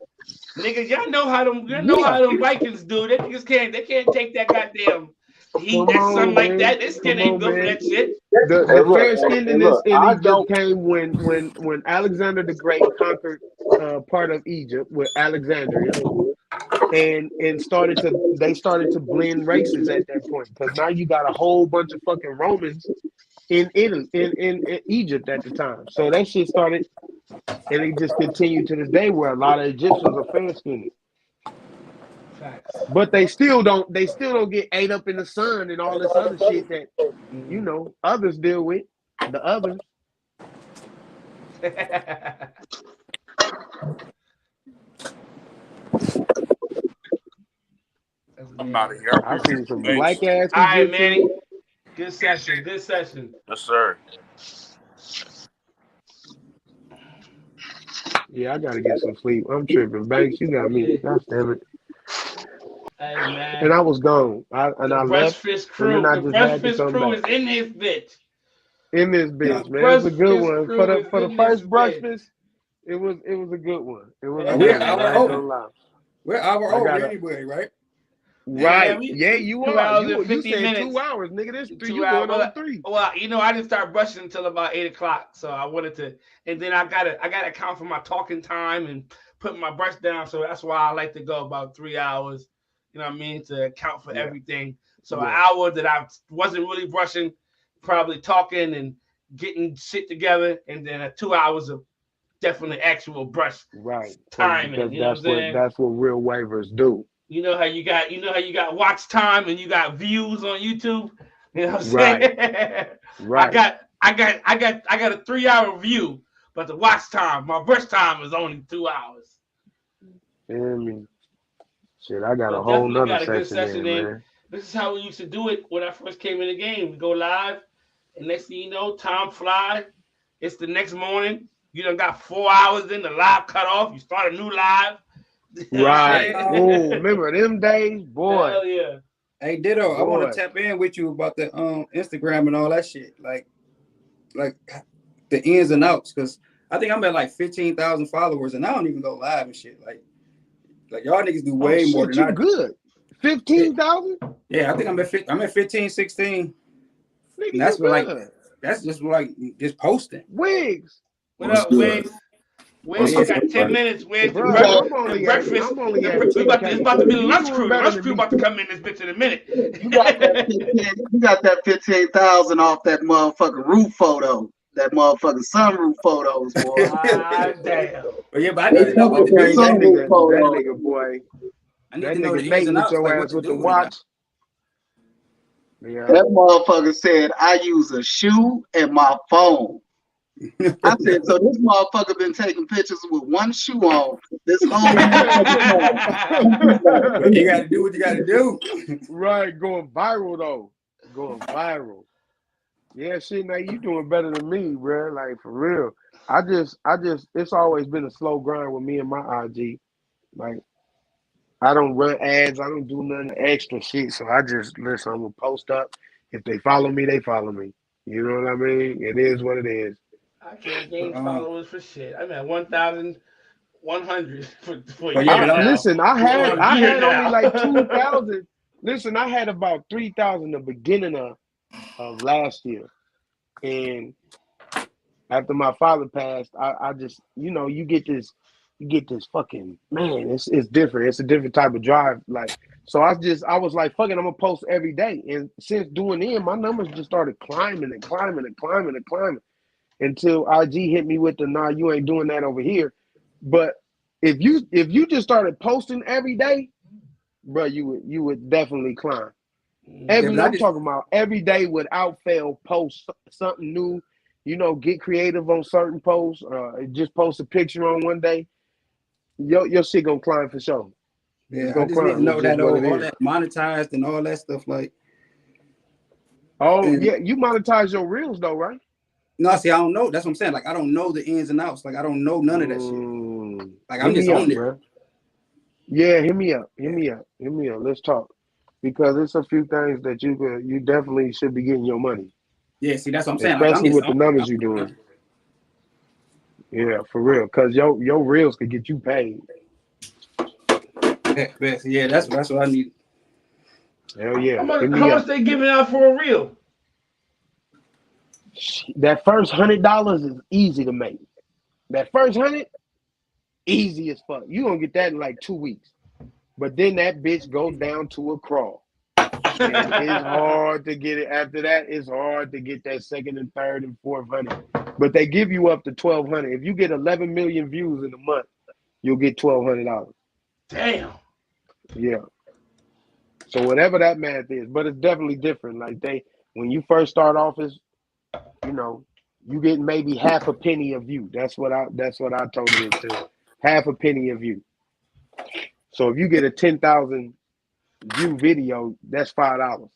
Niggas, y'all know how them Vikings do. They niggas can't take that goddamn heat, that sun like that. This skin ain't good for that shit. The fair skinnedness in Egypt came when Alexander the Great conquered part of Egypt with Alexandria, and they started to blend races at that point, because now you got a whole bunch of fucking Romans in Italy, in Egypt at the time. So that shit started, and it just continued to this day where a lot of Egyptians are fair skinned. Facts. But they still don't get ate up in the sun and all this other shit that others deal with. The others. I'm out of here. I seen some Thanks. black ass All right, Egyptians. Manny. Good session. Good session. Yes, sir. Yeah, I gotta get some sleep. I'm tripping. Banks, you got me. God damn it. Hey, man. And I was gone. I left. Brushfast And then crew. I The just had to Brushfast come crew back. is in this bitch. In this bitch, The man. It's a good Brushfast one. crew For is the in first this Brushfast, it was a good one. It was a We're good an one. I hour ain't gonna over. lie. We're an hour I over gotta anyway, right? Right. Yeah, Yeah, you 2 are. hours and You 50 said minutes. 2 hours, nigga. This 3. 2 You hours. going on 3. Well, I didn't start brushing until about 8 o'clock. So I wanted to, and then I gotta account for my talking time and putting my brush down. So that's why I like to go about 3 hours. You know what I mean? To account for everything. So an hour that I wasn't really brushing, probably talking and getting shit together, and then 2 hours of definitely actual brush timing. Because You know what I'm saying? that's what real waivers do. You know how you got watch time and you got views on YouTube. You know what I'm saying? Right. I got a 3 hour view, but the watch time, my brush time is only 2 hours. I mean, shit, I got But a whole definitely nother got a good session session in, in. man. This is how we used to do it when I first came in the game. We go live, and next thing you know, time flies. It's the next morning. You done got 4 hours in, the live cut off. You start a new live. Right. Oh, remember them days? Boy. Hell yeah. Hey, Ditto, I want Boy. to tap in with you about the Instagram and all that shit. Like the ins and outs, because I think I'm at like 15,000 followers and I don't even go live and shit. Like y'all niggas do way more than I do. Good. 15,000? Yeah, I think I'm at 15, 16. Nigga, And that's you what good. that's just like just posting. Wigs. What up, Wigs? Wigs, you got 10 minutes. Wigs, Bro, I'm only at breakfast. it's It's about to be the You lunch doing crew. The better lunch than crew me. about to come in this bitch in a minute. You got that 15,000 off that motherfucking roof photo. That motherfucking sunroof photos, boy. Ah, damn. But yeah, but I need to know. that nigga, boy. I need That to know nigga the ins Nate and with outs. your Like ass what you with the do with it. watch. Yeah. That motherfucker said, I use a shoe and my phone. I said, so this motherfucker been taking pictures with one shoe on this whole But you got to do what you got to do. Right, going viral though. Going viral. Yeah, shit, man, you doing better than me, bro. Like for real. I just, it's always been a slow grind with me and my IG. Like, I don't run ads. I don't do none extra shit. So I just listen. I'm gonna post up. If they follow me, they follow me. You know what I mean? It is what it is. I can't gain followers for shit. I'm at 1,100 for But a yeah, year but now. Listen, I had only now. like 2,000. Listen, I had about 3,000 the beginning of last year, and after my father passed, I just you get this fucking man. It's different. It's a different type of drive. Like so, I was like, fuck it, I'm gonna post every day. And since doing it, my numbers just started climbing and climbing and climbing and climbing until IG hit me with the nah, you ain't doing that over here. But if you just started posting every day, bro, you would definitely climb. I'm talking about every day without fail, post something new. Get creative on certain posts. Just post a picture on one day. Your shit gonna climb for sure. Yeah, I just need to know that all that monetized and all that stuff. Like, yeah, you monetize your reels though, right? No, see, I don't know. That's what I'm saying. Like, I don't know the ins and outs. Like, I don't know none of that shit. Like, I'm just on it, bro. Yeah, hit me up. Let's talk because it's a few things that you definitely should be getting your money. Yeah, see, that's what I'm saying. Especially with the numbers you're doing. Yeah, for real. Cause your reels could get you paid. Yeah, that's what I need. Hell yeah. How much they giving out for a reel? That first $100 is easy to make. That first 100, easy as fuck. You gonna get that in like 2 weeks. But then that bitch goes down to a crawl. And it's hard to get it. After that, it's hard to get that second and third and fourth 100. But they give you up to 1,200. If you get 11 million views in a month, you'll get $1,200. Damn. Yeah. So whatever that math is, but it's definitely different. Like when you first start off as, you get maybe half a penny a view. That's what I told him to. Half a penny a view. So if you get a 10,000 view video, that's $5.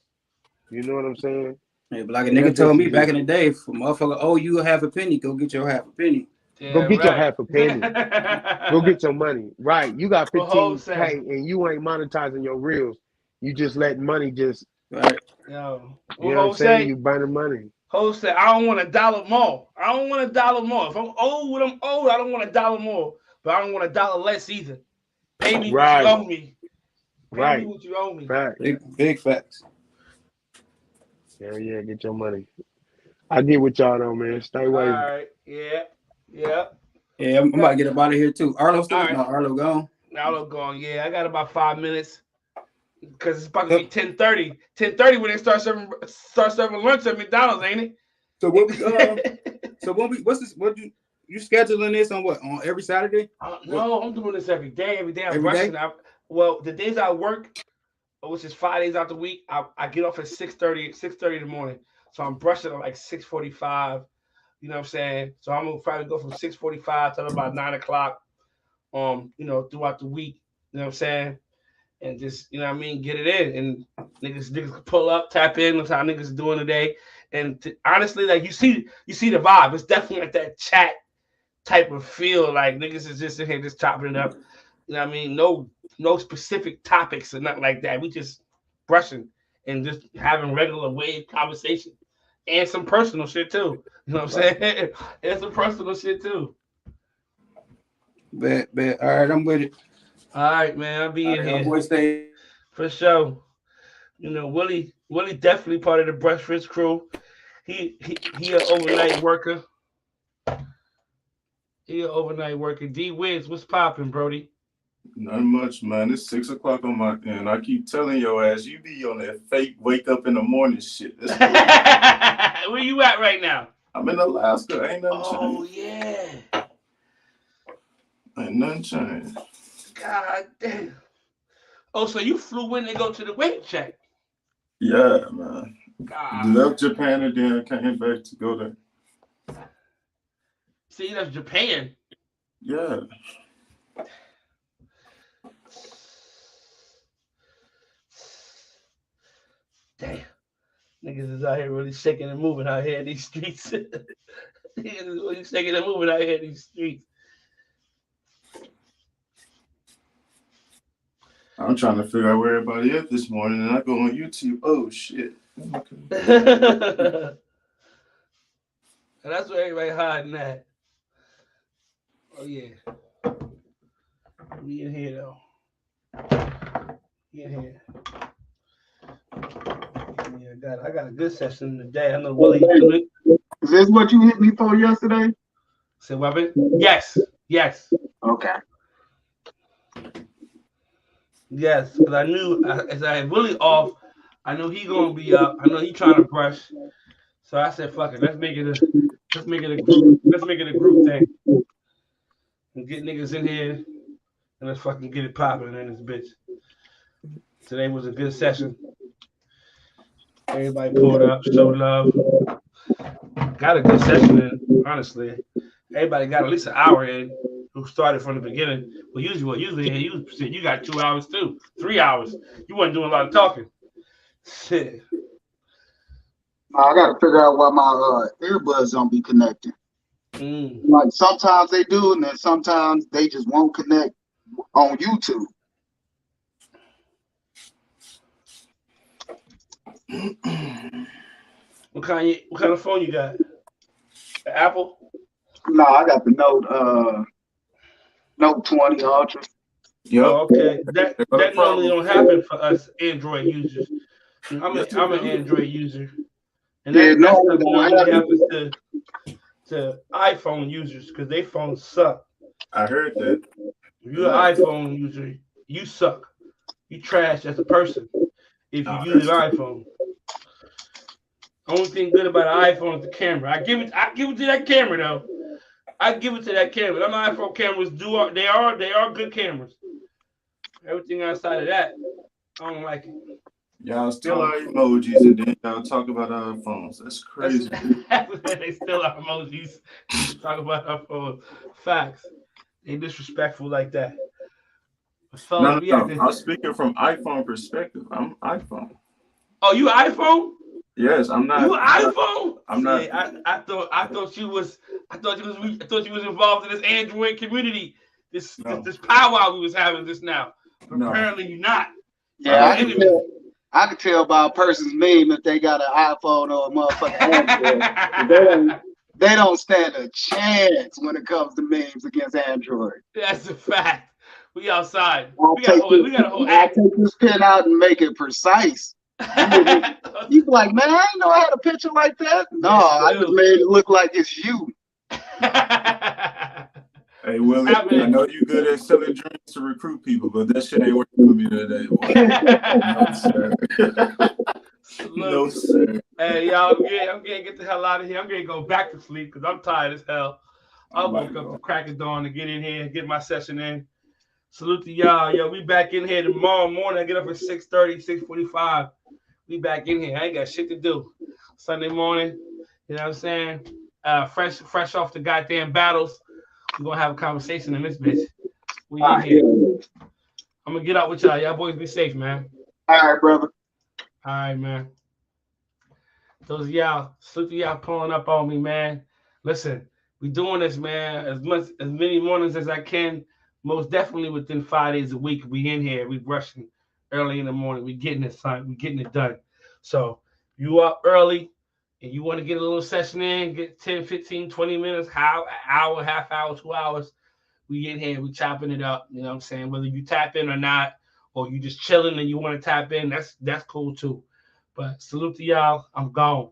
You know what I'm saying? Yeah, but like a nigga told me back in the day, if a motherfucker owe you a half a penny, go get your half a penny. Go get your half a penny. Go get your money. Right. You got 15K and you ain't monetizing your reels. You just letting money just right. Yo, you know what I'm saying? You burning money. Ho said, I don't want $1 more. I don't want $1 more. If I'm owed what I'm owed, I don't want $1 more. But I don't want $1 less either. Pay me what you owe me. Pay me what you owe me. Facts. Big facts. Yeah, get your money. I get with y'all though, man. Stay away. All right. Yeah. Yeah, I'm about to get up out of here too. Arlo still? Right. No, Arlo gone. Arlo gone. Yeah, I got about 5 minutes. Because it's about to be 10:30. 10:30 when they start serving lunch at McDonald's, ain't it? So what what's this? What you scheduling this on what? On every Saturday? No, I'm doing this every day. Every day I'm every rushing. Day? Well, the days I work, which is 5 days out the week, I get off at 6:30 in the morning. So I'm brushing at like 6:45. You know what I'm saying? So I'm gonna probably go from 6:45 till about 9 o'clock. Throughout the week. You know what I'm saying? And just, you know what I mean, get it in. And niggas can pull up, tap in. That's how niggas doing today. And honestly, like you see the vibe. It's definitely like that chat type of feel. Like niggas is just in here just chopping it up. You know what I mean? No specific topics or nothing like that. We just brushing and just having regular wave conversation. And some personal shit too. You know what I'm saying? And some personal shit too. Bet. All right, I'm with it. All right, man. I'll be in here. Boy, stay for sure. You know, Willie definitely part of the Brushfast crew. He an overnight worker. He an overnight worker. D Wiz, what's popping, Brody? Not much, man. It's 6 o'clock on my end. I keep telling your ass, you be on that fake wake up in the morning shit. Where you at right now? I'm in Alaska. Ain't nothing changed. Oh, yeah. Ain't nothing changed. God damn. Oh, so you flew in to go to the weight check? Yeah, man. God. Left Japan and then came back to go there. See, you left Japan? Yeah. Damn. Niggas is out here really shaking and moving out here in these streets. Niggas is really shaking and moving out here in these streets. I'm trying to figure out where everybody is this morning, and I go on YouTube. Oh, shit. Okay. And that's where everybody hiding at. Oh, yeah. We in here, though. We in here. Yeah, I got a good session today. I know Willie. Is this what you hit me for yesterday? Say weapon? Yes. Okay. Yes, because I knew as I had Willie off, I knew he gonna be up. I know he trying to brush. So I said, "Fuck it, let's make it a group thing, and get niggas in here, and let's fucking get it popping in this bitch." Today was a good session. Everybody pulled up, showed love. Got a good session in, honestly. Everybody got at least an hour in. Who started from the beginning? Well, usually you got 2 hours too, 3 hours. You wasn't doing a lot of talking. Shit. I got to figure out why my earbuds don't be connecting. Like sometimes they do, and then sometimes they just won't connect on YouTube. What kind of phone you got? The Apple? No, I got the Note 20 Ultra. Yep. Oh, okay. That normally don't happen for us Android users. I'm an Android user. And that stuff normally happens to iPhone users because their phones suck. I heard that. If you're an iPhone user, you suck. You trash as a person if you use an iPhone. Only thing good about an iPhone is the camera. I give it to that camera though. I give it to that camera. Them iPhone cameras they are good cameras. Everything outside of that, I don't like it. Y'all still are emojis, and then y'all talk about our phones. That's crazy. They still are emojis. Talk about our phones. Facts. They disrespectful like that. No. I'm speaking from iPhone perspective. I'm iPhone. Oh, you iPhone? Yes, I'm not. You iPhone? I'm not. I thought you was involved in this Android community. This powwow we was having just now. But apparently you're not. Yeah, I can tell by a person's meme if they got an iPhone or a motherfucking Android. They don't stand a chance when it comes to memes against Android. That's a fact. We outside. We got a whole act. I'll take this pen out and make it precise. You be like, man, I didn't know I had a picture like that. No, I just made it look like it's you. Hey, Willie, I know you good at selling drinks to recruit people, but that shit ain't working for me today. No, sir. Hey, y'all, I'm gonna get the hell out of here. I'm gonna go back to sleep because I'm tired as hell. I woke up to crack of dawn to get in here and get my session in. Salute to y'all. Yo, we back in here tomorrow morning. I get up at 6:30, 6:45. We back in here. I ain't got shit to do. Sunday morning, you know what I'm saying? Fresh off the goddamn battles. We're gonna have a conversation in this bitch. We in here. I'm gonna get out with y'all. Y'all boys be safe, man. All right, brother. All right, man. Those y'all, salute to y'all pulling up on me, man. Listen, we doing this, man, as many mornings as I can. Most definitely within 5 days a week. We in here. We rushing early in the morning. We getting it done. We getting it done. So you up early and you want to get a little session in, get 10, 15, 20 minutes, an hour, half hour, 2 hours. We in here, we chopping it up. You know what I'm saying? Whether you tap in or not, or you just chilling and you want to tap in, that's cool too. But salute to y'all. I'm gone.